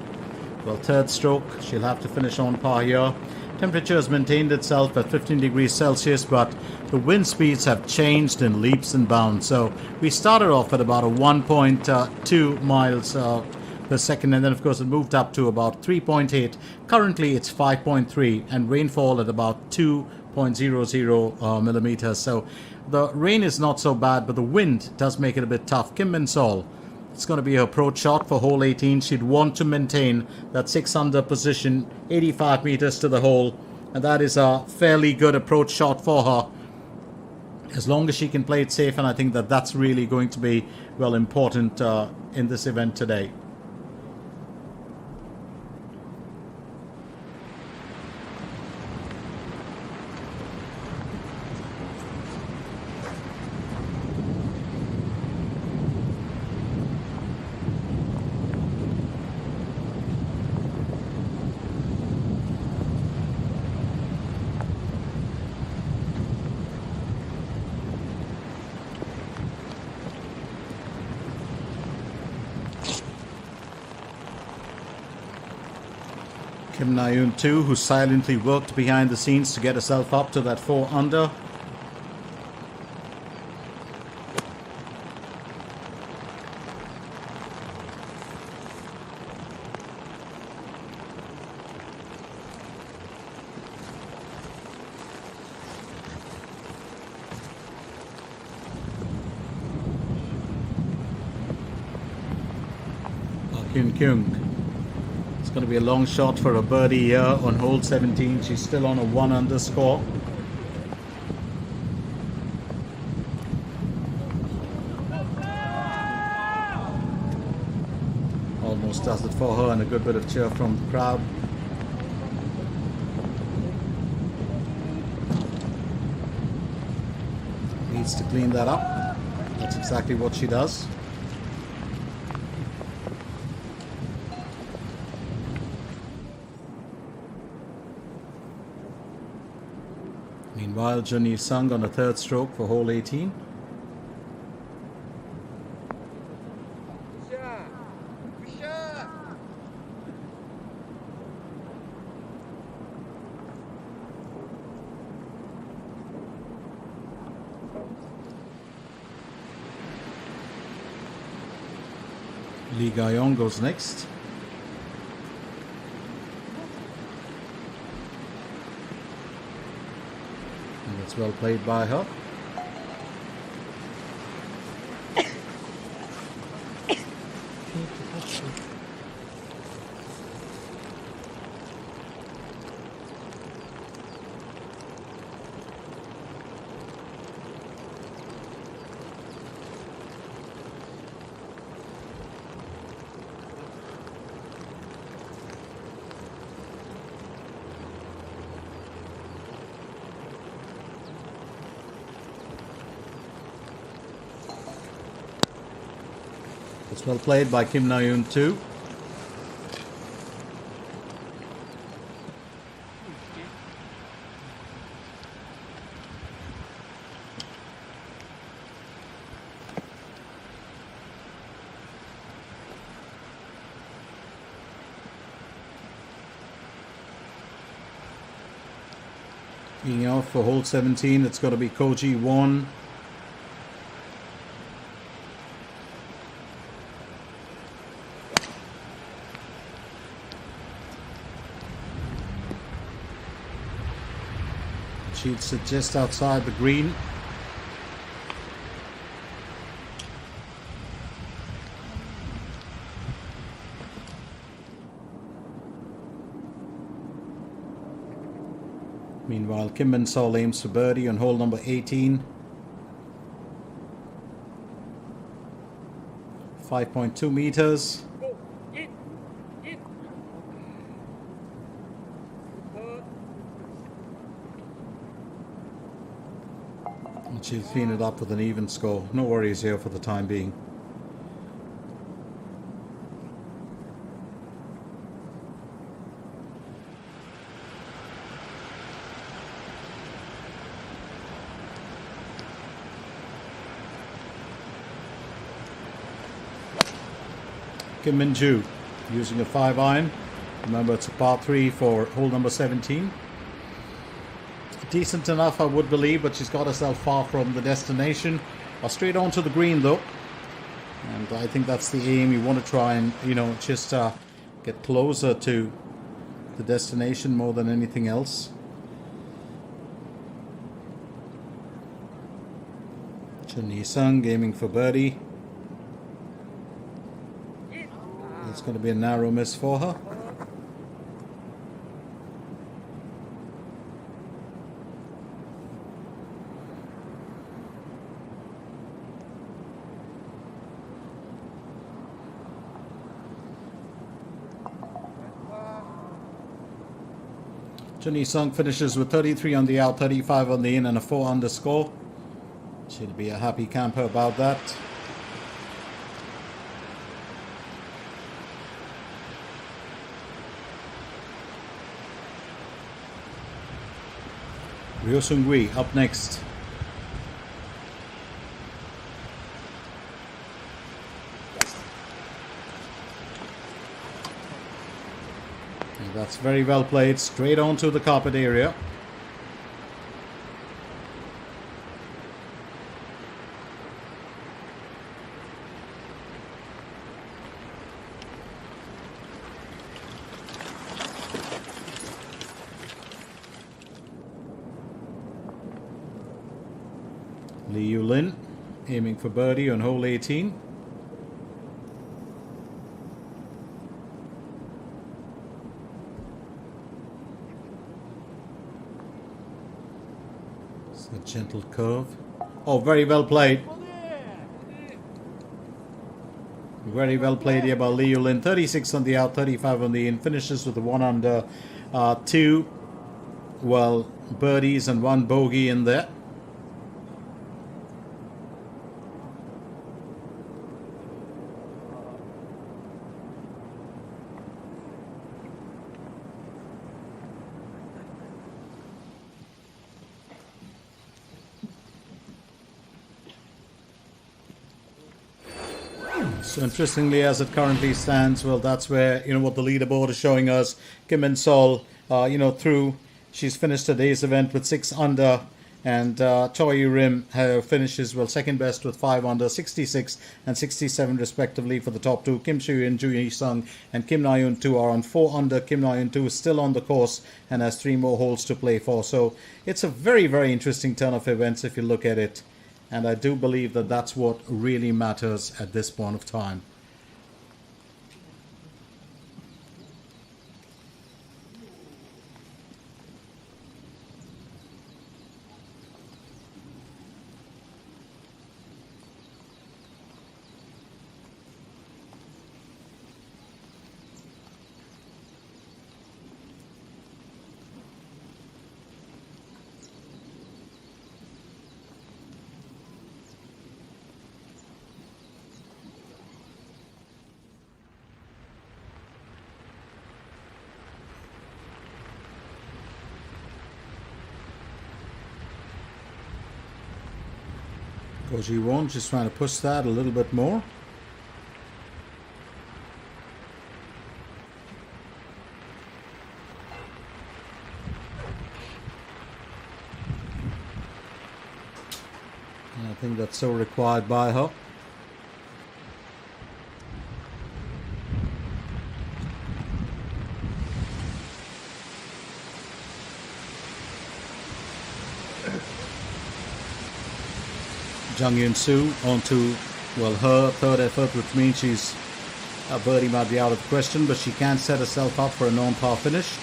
well, 3rd stroke. She'll have to finish on par here. Temperature has maintained itself at 15 degrees Celsius, but the wind speeds have changed in leaps and bounds. So we started off at about a 1.2 miles per second, and then of course it moved up to about 3.8. Currently it's 5.3, and rainfall at about 2.00 millimeters. So the rain is not so bad, but the wind does make it a bit tough. Kim Min-sol, it's going to be her approach shot for hole 18. She'd want to maintain that 6 under position, 85 meters to the hole, and that is a fairly good approach shot for her, as long as she can play it safe. And I think that that's really going to be, well, important in this event today. Kim Na-yoon too, who silently worked behind the scenes to get herself up to that 4 under. Kyun Kyung. It's going to be a long shot for a birdie here on hole 17. She's still on a 1 under score. Almost does it for her, and a good bit of cheer from the crowd. Needs to clean that up. That's exactly what she does. Meanwhile, Johnny Sung on the third stroke for hole 18. Lee Ga-yong goes next. And it's well played by her. It's well played by Kim Na-yoon too. Teeing off for hole 17, it's got to be Koji 1. Sheets it just outside the green. Meanwhile, Kim Min-sol aims for birdie on hole number 18. 5.2 meters. And she'll clean it up with an even score. No worries here for the time being. Kim Min-joo using a 5-iron. Remember, it's a par 3 for hole number 17. Decent enough, I would believe, but she's got herself far from the destination. Straight onto the green, though. And I think that's the aim. You want to try and, just get closer to the destination more than anything else. Chun Hee-sung aiming for birdie. It's going to be a narrow miss for her. Chun Hee-sung finishes with 33 on the out, 35 on the in, and a 4 under score. She'll be a happy camper about that. Ryo Seung-hui up next. And that's very well played, straight onto the carpet area. Lee Yu-lin aiming for birdie on hole 18. It's a gentle curve. Oh, very well played. Very well played here by Lee Yu-lin. 36 on the out, 35 on the in. Finishes with a 1 under, 2 birdies and 1 bogey in there. So interestingly, as it currently stands, well, that's where, what the leaderboard is showing us. Kim Min Sol, through, she's finished today's event with 6 under. And Choi Rim finishes, second best with 5 under, 66 and 67 respectively for the top two. Kim Soo-hyun, Joo Hee-sung and Kim Na-yoon 2 are on 4 under. Kim Na-yoon 2 is still on the course and has 3 more holes to play for. So it's a very, very interesting turn of events if you look at it. And I do believe that that's what really matters at this point of time. Koji Won just trying to push that a little bit more. And I think that's so required by her. Jung Yoon Soo onto, her third effort, which means she's a birdie might be out of the question, but she can set herself up for a non-par finish.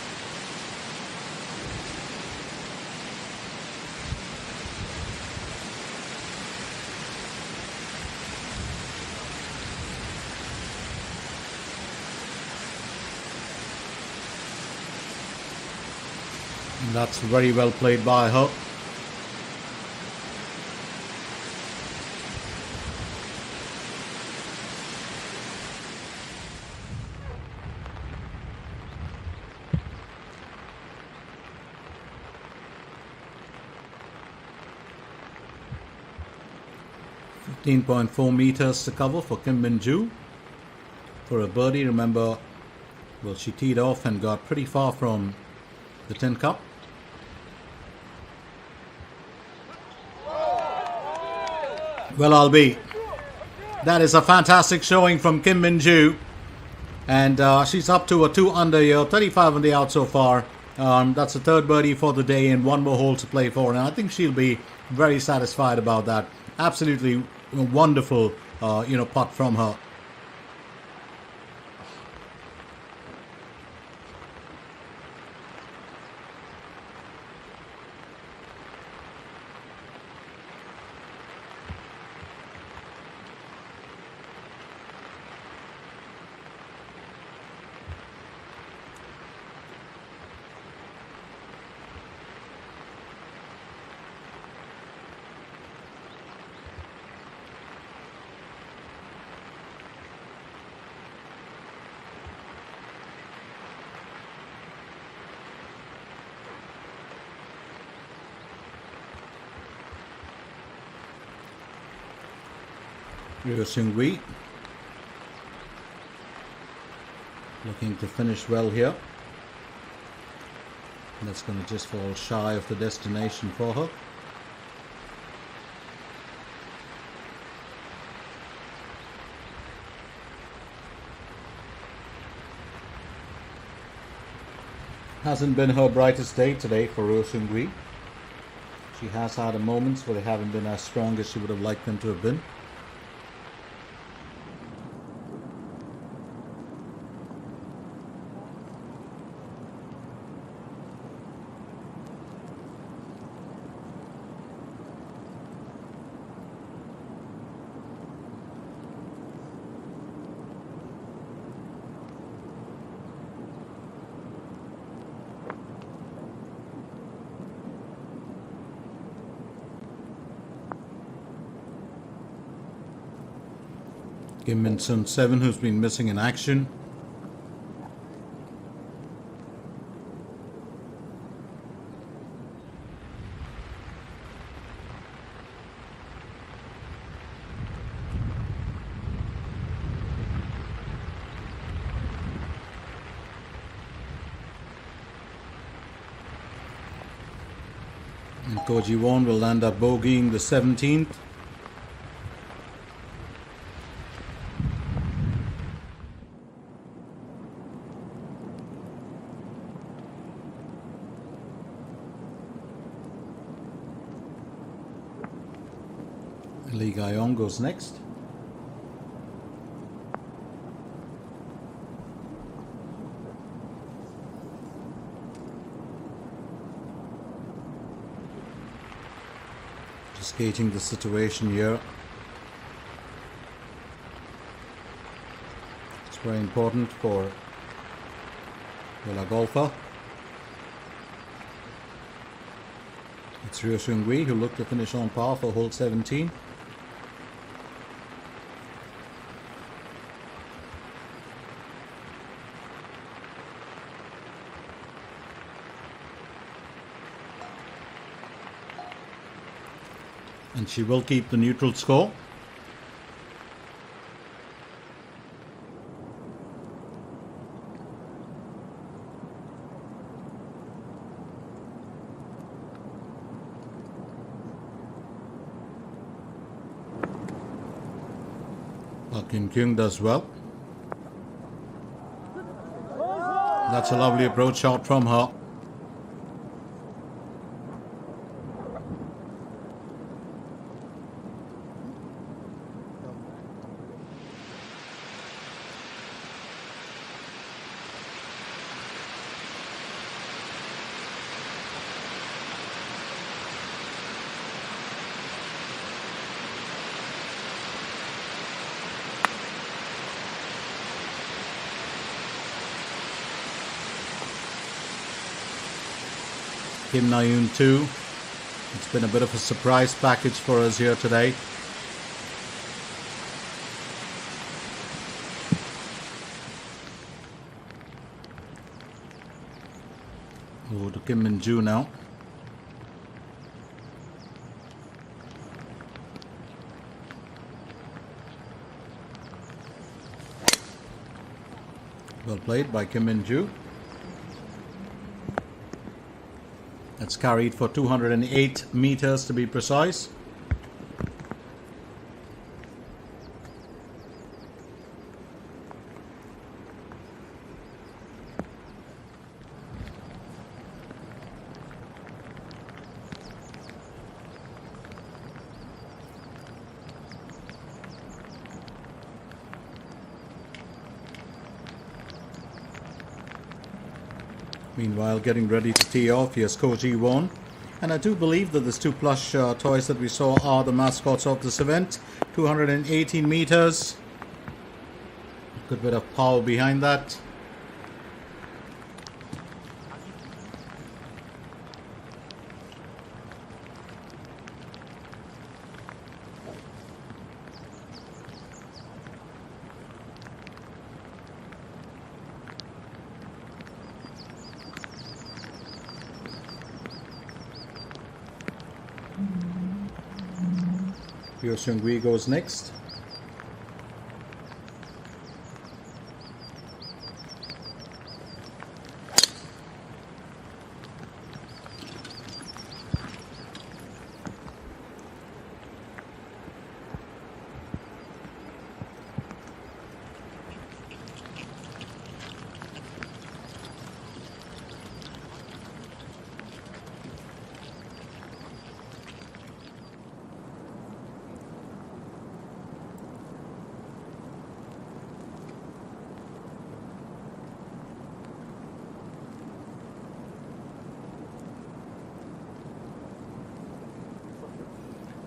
And that's very well played by her. .4 meters to cover for Kim Min-joo for a birdie. Remember, she teed off and got pretty far from the tin cup. Well, I'll be. That is a fantastic showing from Kim Min-joo, and she's up to a 2 under here, 35 on the out so far. That's the third birdie for the day and 1 more hole to play for, and I think she'll be very satisfied about that. Absolutely wonderful, putt from her. Ryo Seung-wi looking to finish well here. That's going to just fall shy of the destination for her. Hasn't been her brightest day today for Ryo Seung-wi. She has had moments where they haven't been as strong as she would have liked them to have been. Kim Min-sun 7, who's been missing in action. And Koji Won will end up bogeying the 17th. Lee Ga-yong goes next. Just gauging the situation here. It's very important for the golfer. It's Ryo Seung-hui who looked to finish on par for hole 17. And she will keep the neutral score. Kim Kyung does well. That's a lovely approach shot from her. Kim Na-yoon too. It's been a bit of a surprise package for us here today. Over to Kim Min-joo now. Well played by Kim Min-joo. That's carried for 208 meters to be precise. Meanwhile, getting ready to tee off, here's Koji Won. And I do believe that these two plush toys that we saw are the mascots of this event. 218 meters. A good bit of power behind that. Ryo Seung-hui goes next.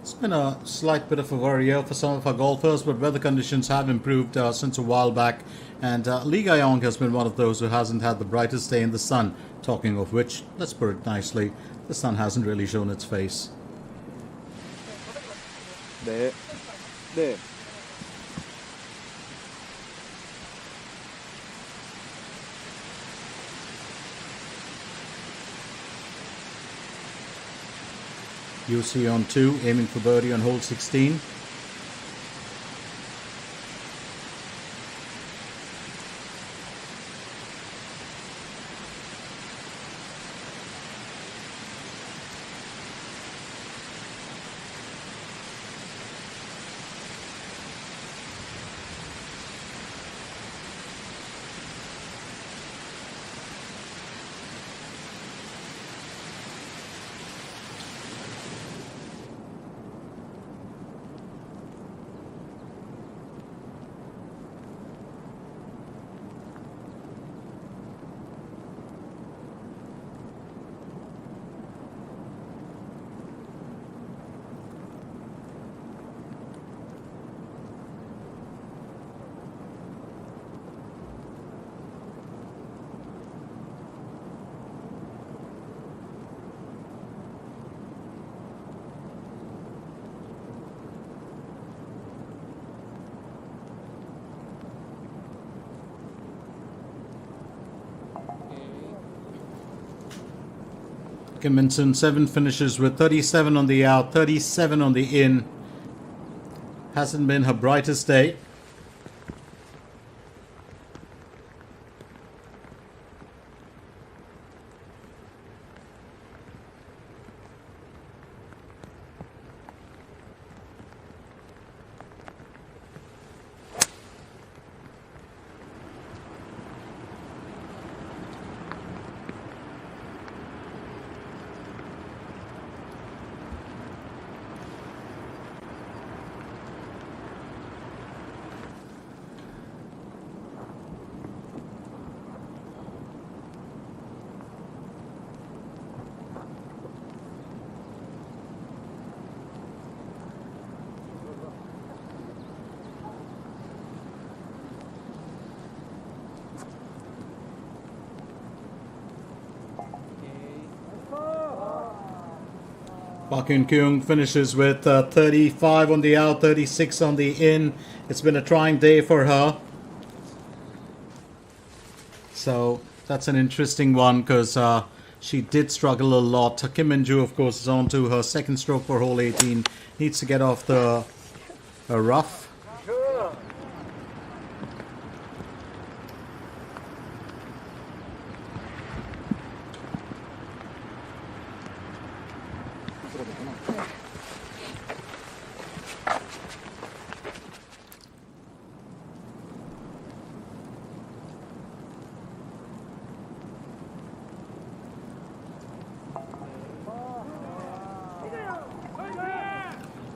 It's been a slight bit of a worry year for some of our golfers, but weather conditions have improved since a while back. And Lee Ga-yong has been one of those who hasn't had the brightest day in the sun. Talking of which, let's put it nicely, the sun hasn't really shown its face. 네. 네. UC on 2, aiming for birdie on hole 16. Kim Minson 7 finishes with 37 on the out, 37 on the in. Hasn't been her brightest day. Park Eun-kyung finishes with 35 on the out, 36 on the in. It's been a trying day for her. So that's an interesting one because she did struggle a lot. Kim Min-joo, of course, is on to her second stroke for hole 18. Needs to get off the rough.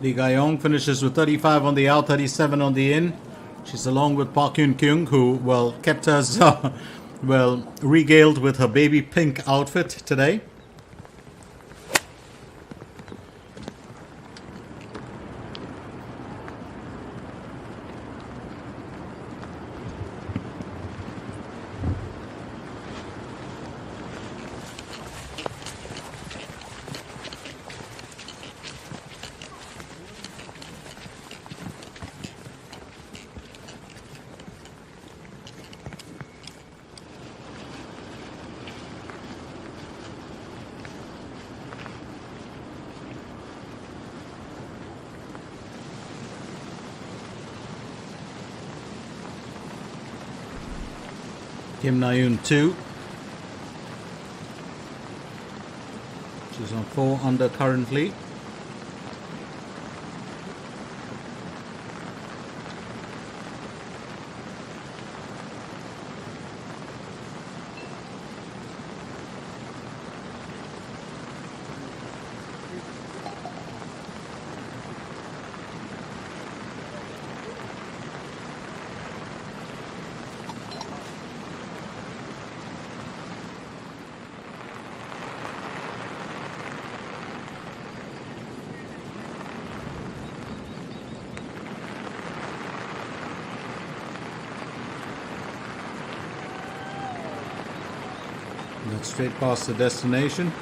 Lee Ga-young finishes with 35 on the out, 37 on the in. She's along with Park Eun-kyung, who, well, kept us, well, regaled with her baby pink outfit today. Kim Na-yoon 2. She's on 4 under currently. That's straight past the destination.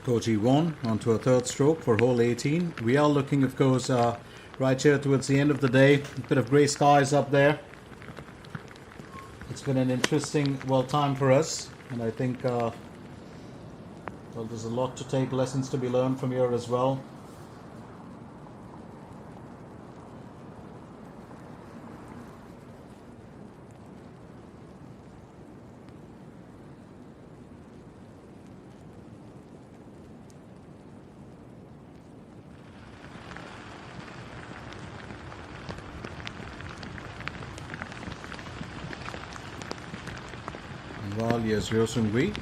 Koji won onto a third stroke for hole 18. We are looking, of course, right here towards the end of the day. A bit of grey skies up there. It's been an interesting, well, time for us, and I think, well, there's a lot to take, lessons to be learned from here as well. Well, yes, Ryo Seung-hui.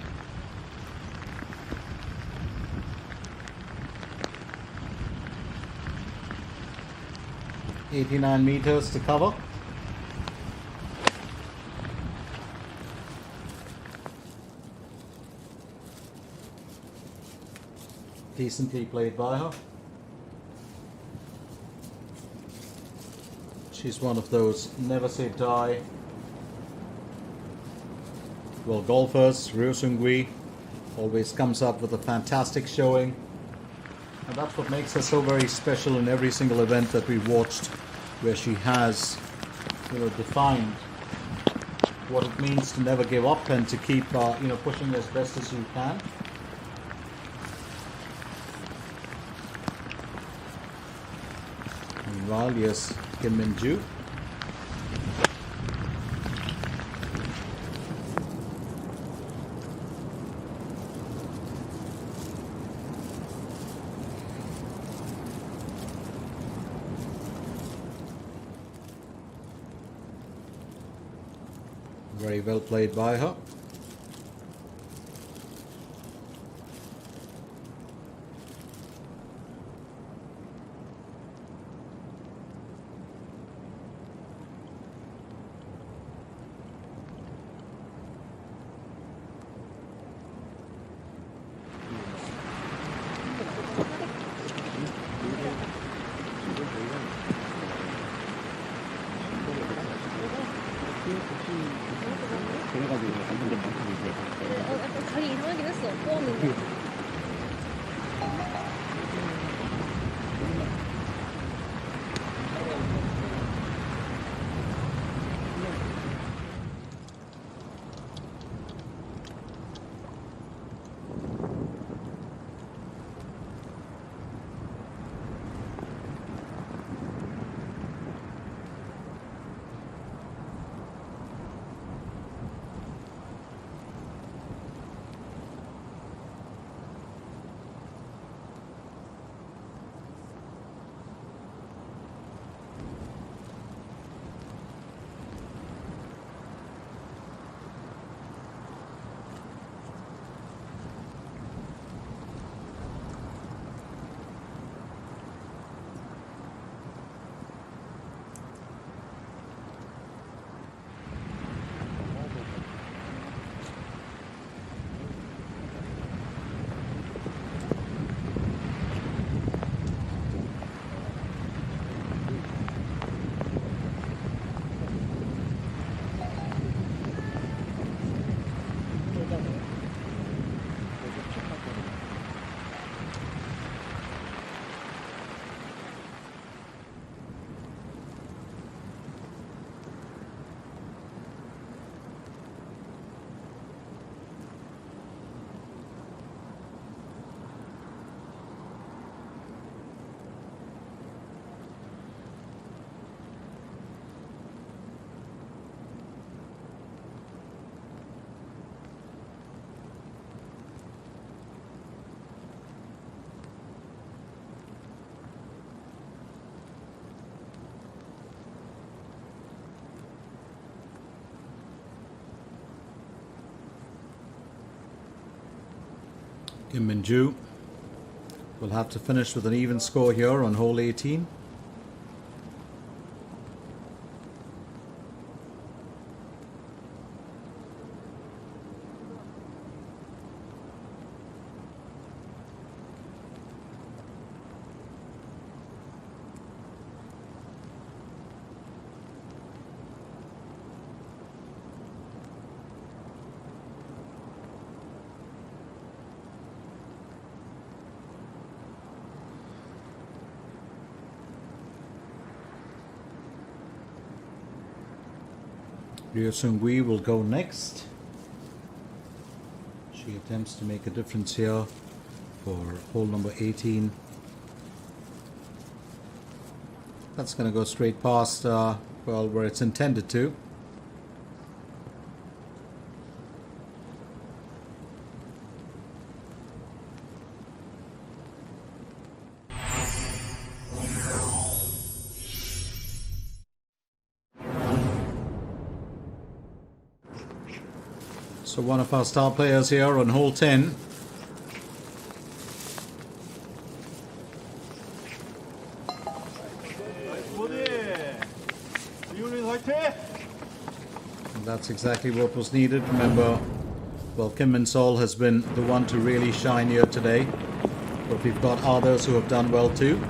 $89 meters to cover. Decently played by her. She's one of those never say die well, golfers, Ryo Seung-hui always comes up with a fantastic showing. And that's what makes her so very special in every single event that we've watched, where she has, defined what it means to never give up and to keep, pushing as best as you can. Meanwhile, yes, Kim Min-joo. Very well played by her. 약간 자리 이상하긴 했어. 꼬았는데. Kim Min-joo will have to finish with an even score here on hole 18. Ryo Seung-hui will go next. She attempts to make a difference here for hole number 18. That's going to go straight past, where it's intended to. So one of our star players here on hole 10. And that's exactly what was needed. Remember, well, Kim Min-sol has been the one to really shine here today, but we've got others who have done well too.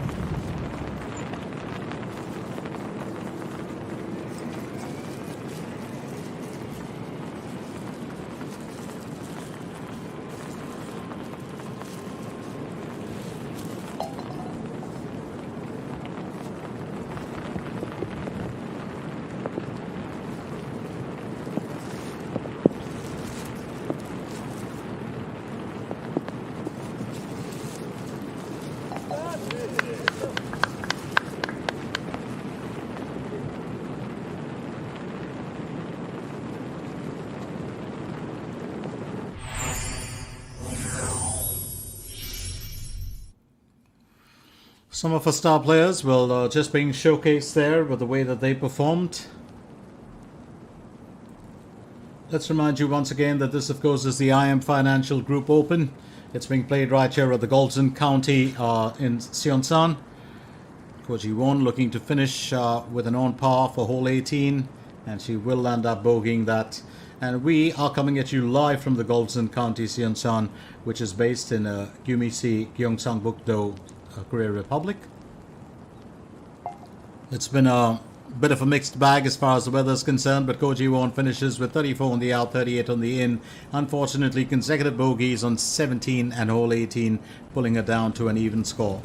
Some of our star players will just being showcased there with the way that they performed. Let's remind you once again that this, of course, is the IM Financial Group Open. It's being played right here at the Galton County in Seonsan. Ko Ji-won looking to finish with an on par for hole 18, and she will end up bogeying that. And we are coming at you live from the Galton County, Seonsan, which is based in Gyeonggi-si, Gyeongsangbuk-do, Korea Republic. It's been a bit of a mixed bag as far as the weather is concerned, but Ko Ji-won finishes with 34 on the out, 38 on the in. Unfortunately, consecutive bogeys on 17 and hole 18, pulling her down to an even score.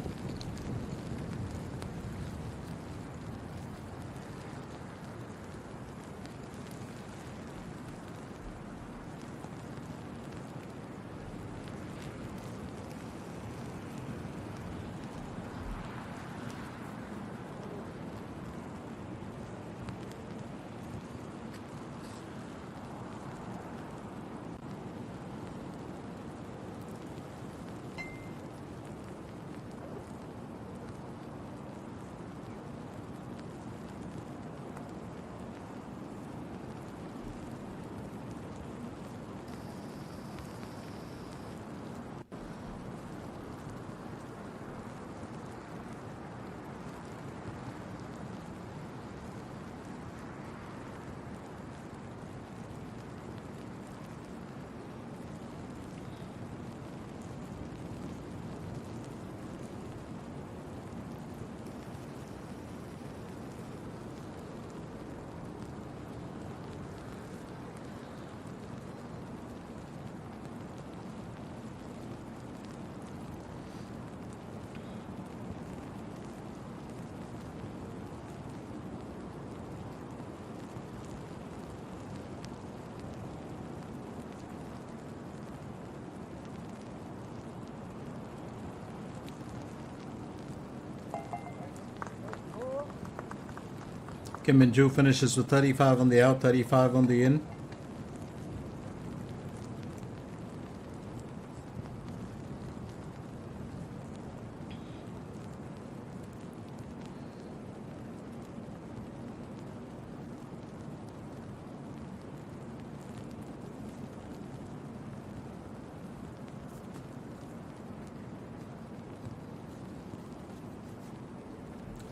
Kim Min-joo finishes with 35 on the out, 35 on the in.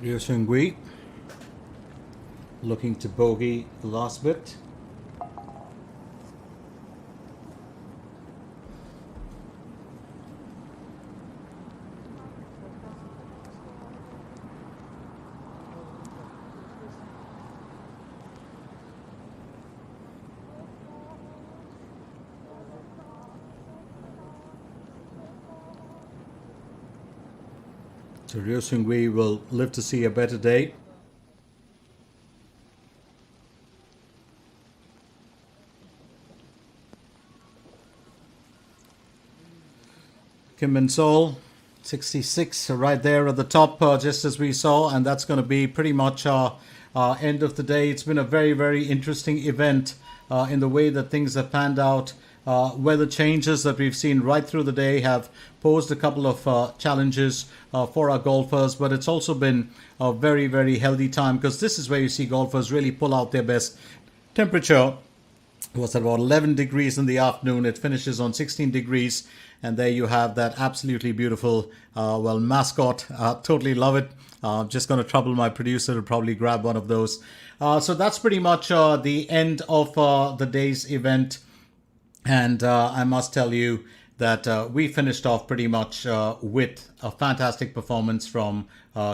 Ryo Seung-gui looking to bogey the last bit. So Ryo Seung-gui will live to see a better day. Kim Min-sol, 66, right there at the top, just as we saw, and that's going to be pretty much end of the day. It's been a very, very interesting event in the way that things have panned out. Weather changes that we've seen right through the day have posed a couple of challenges for our golfers, but it's also been a very, very healthy time, because this is where you see golfers really pull out their best. Temperature was at about 11 degrees in the afternoon. It finishes on 16 degrees. And there you have that absolutely beautiful, mascot. Totally love it. Just going to trouble my producer to probably grab one of those. So that's pretty much the end of the day's event. And I must tell you that we finished off pretty much with a fantastic performance from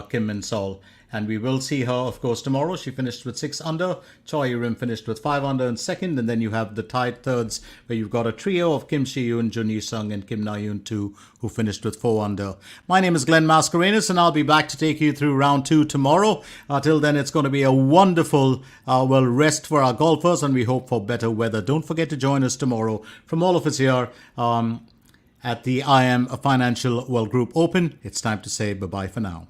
Kim Min-sol. And we will see her, of course, tomorrow. She finished with 6 under. Choi Yu-rim finished with 5 under in second. And then you have the tied thirds, where you've got a trio of Kim Si-yoon, Jun Yi-sung, and Kim Na-yoon too, who finished with 4 under. My name is Glenn Mascarenas, and I'll be back to take you through round 2 tomorrow. Till then, it's going to be a wonderful, rest for our golfers, and we hope for better weather. Don't forget to join us tomorrow. From all of us here at the IM Financial World Group Open, it's time to say bye-bye for now.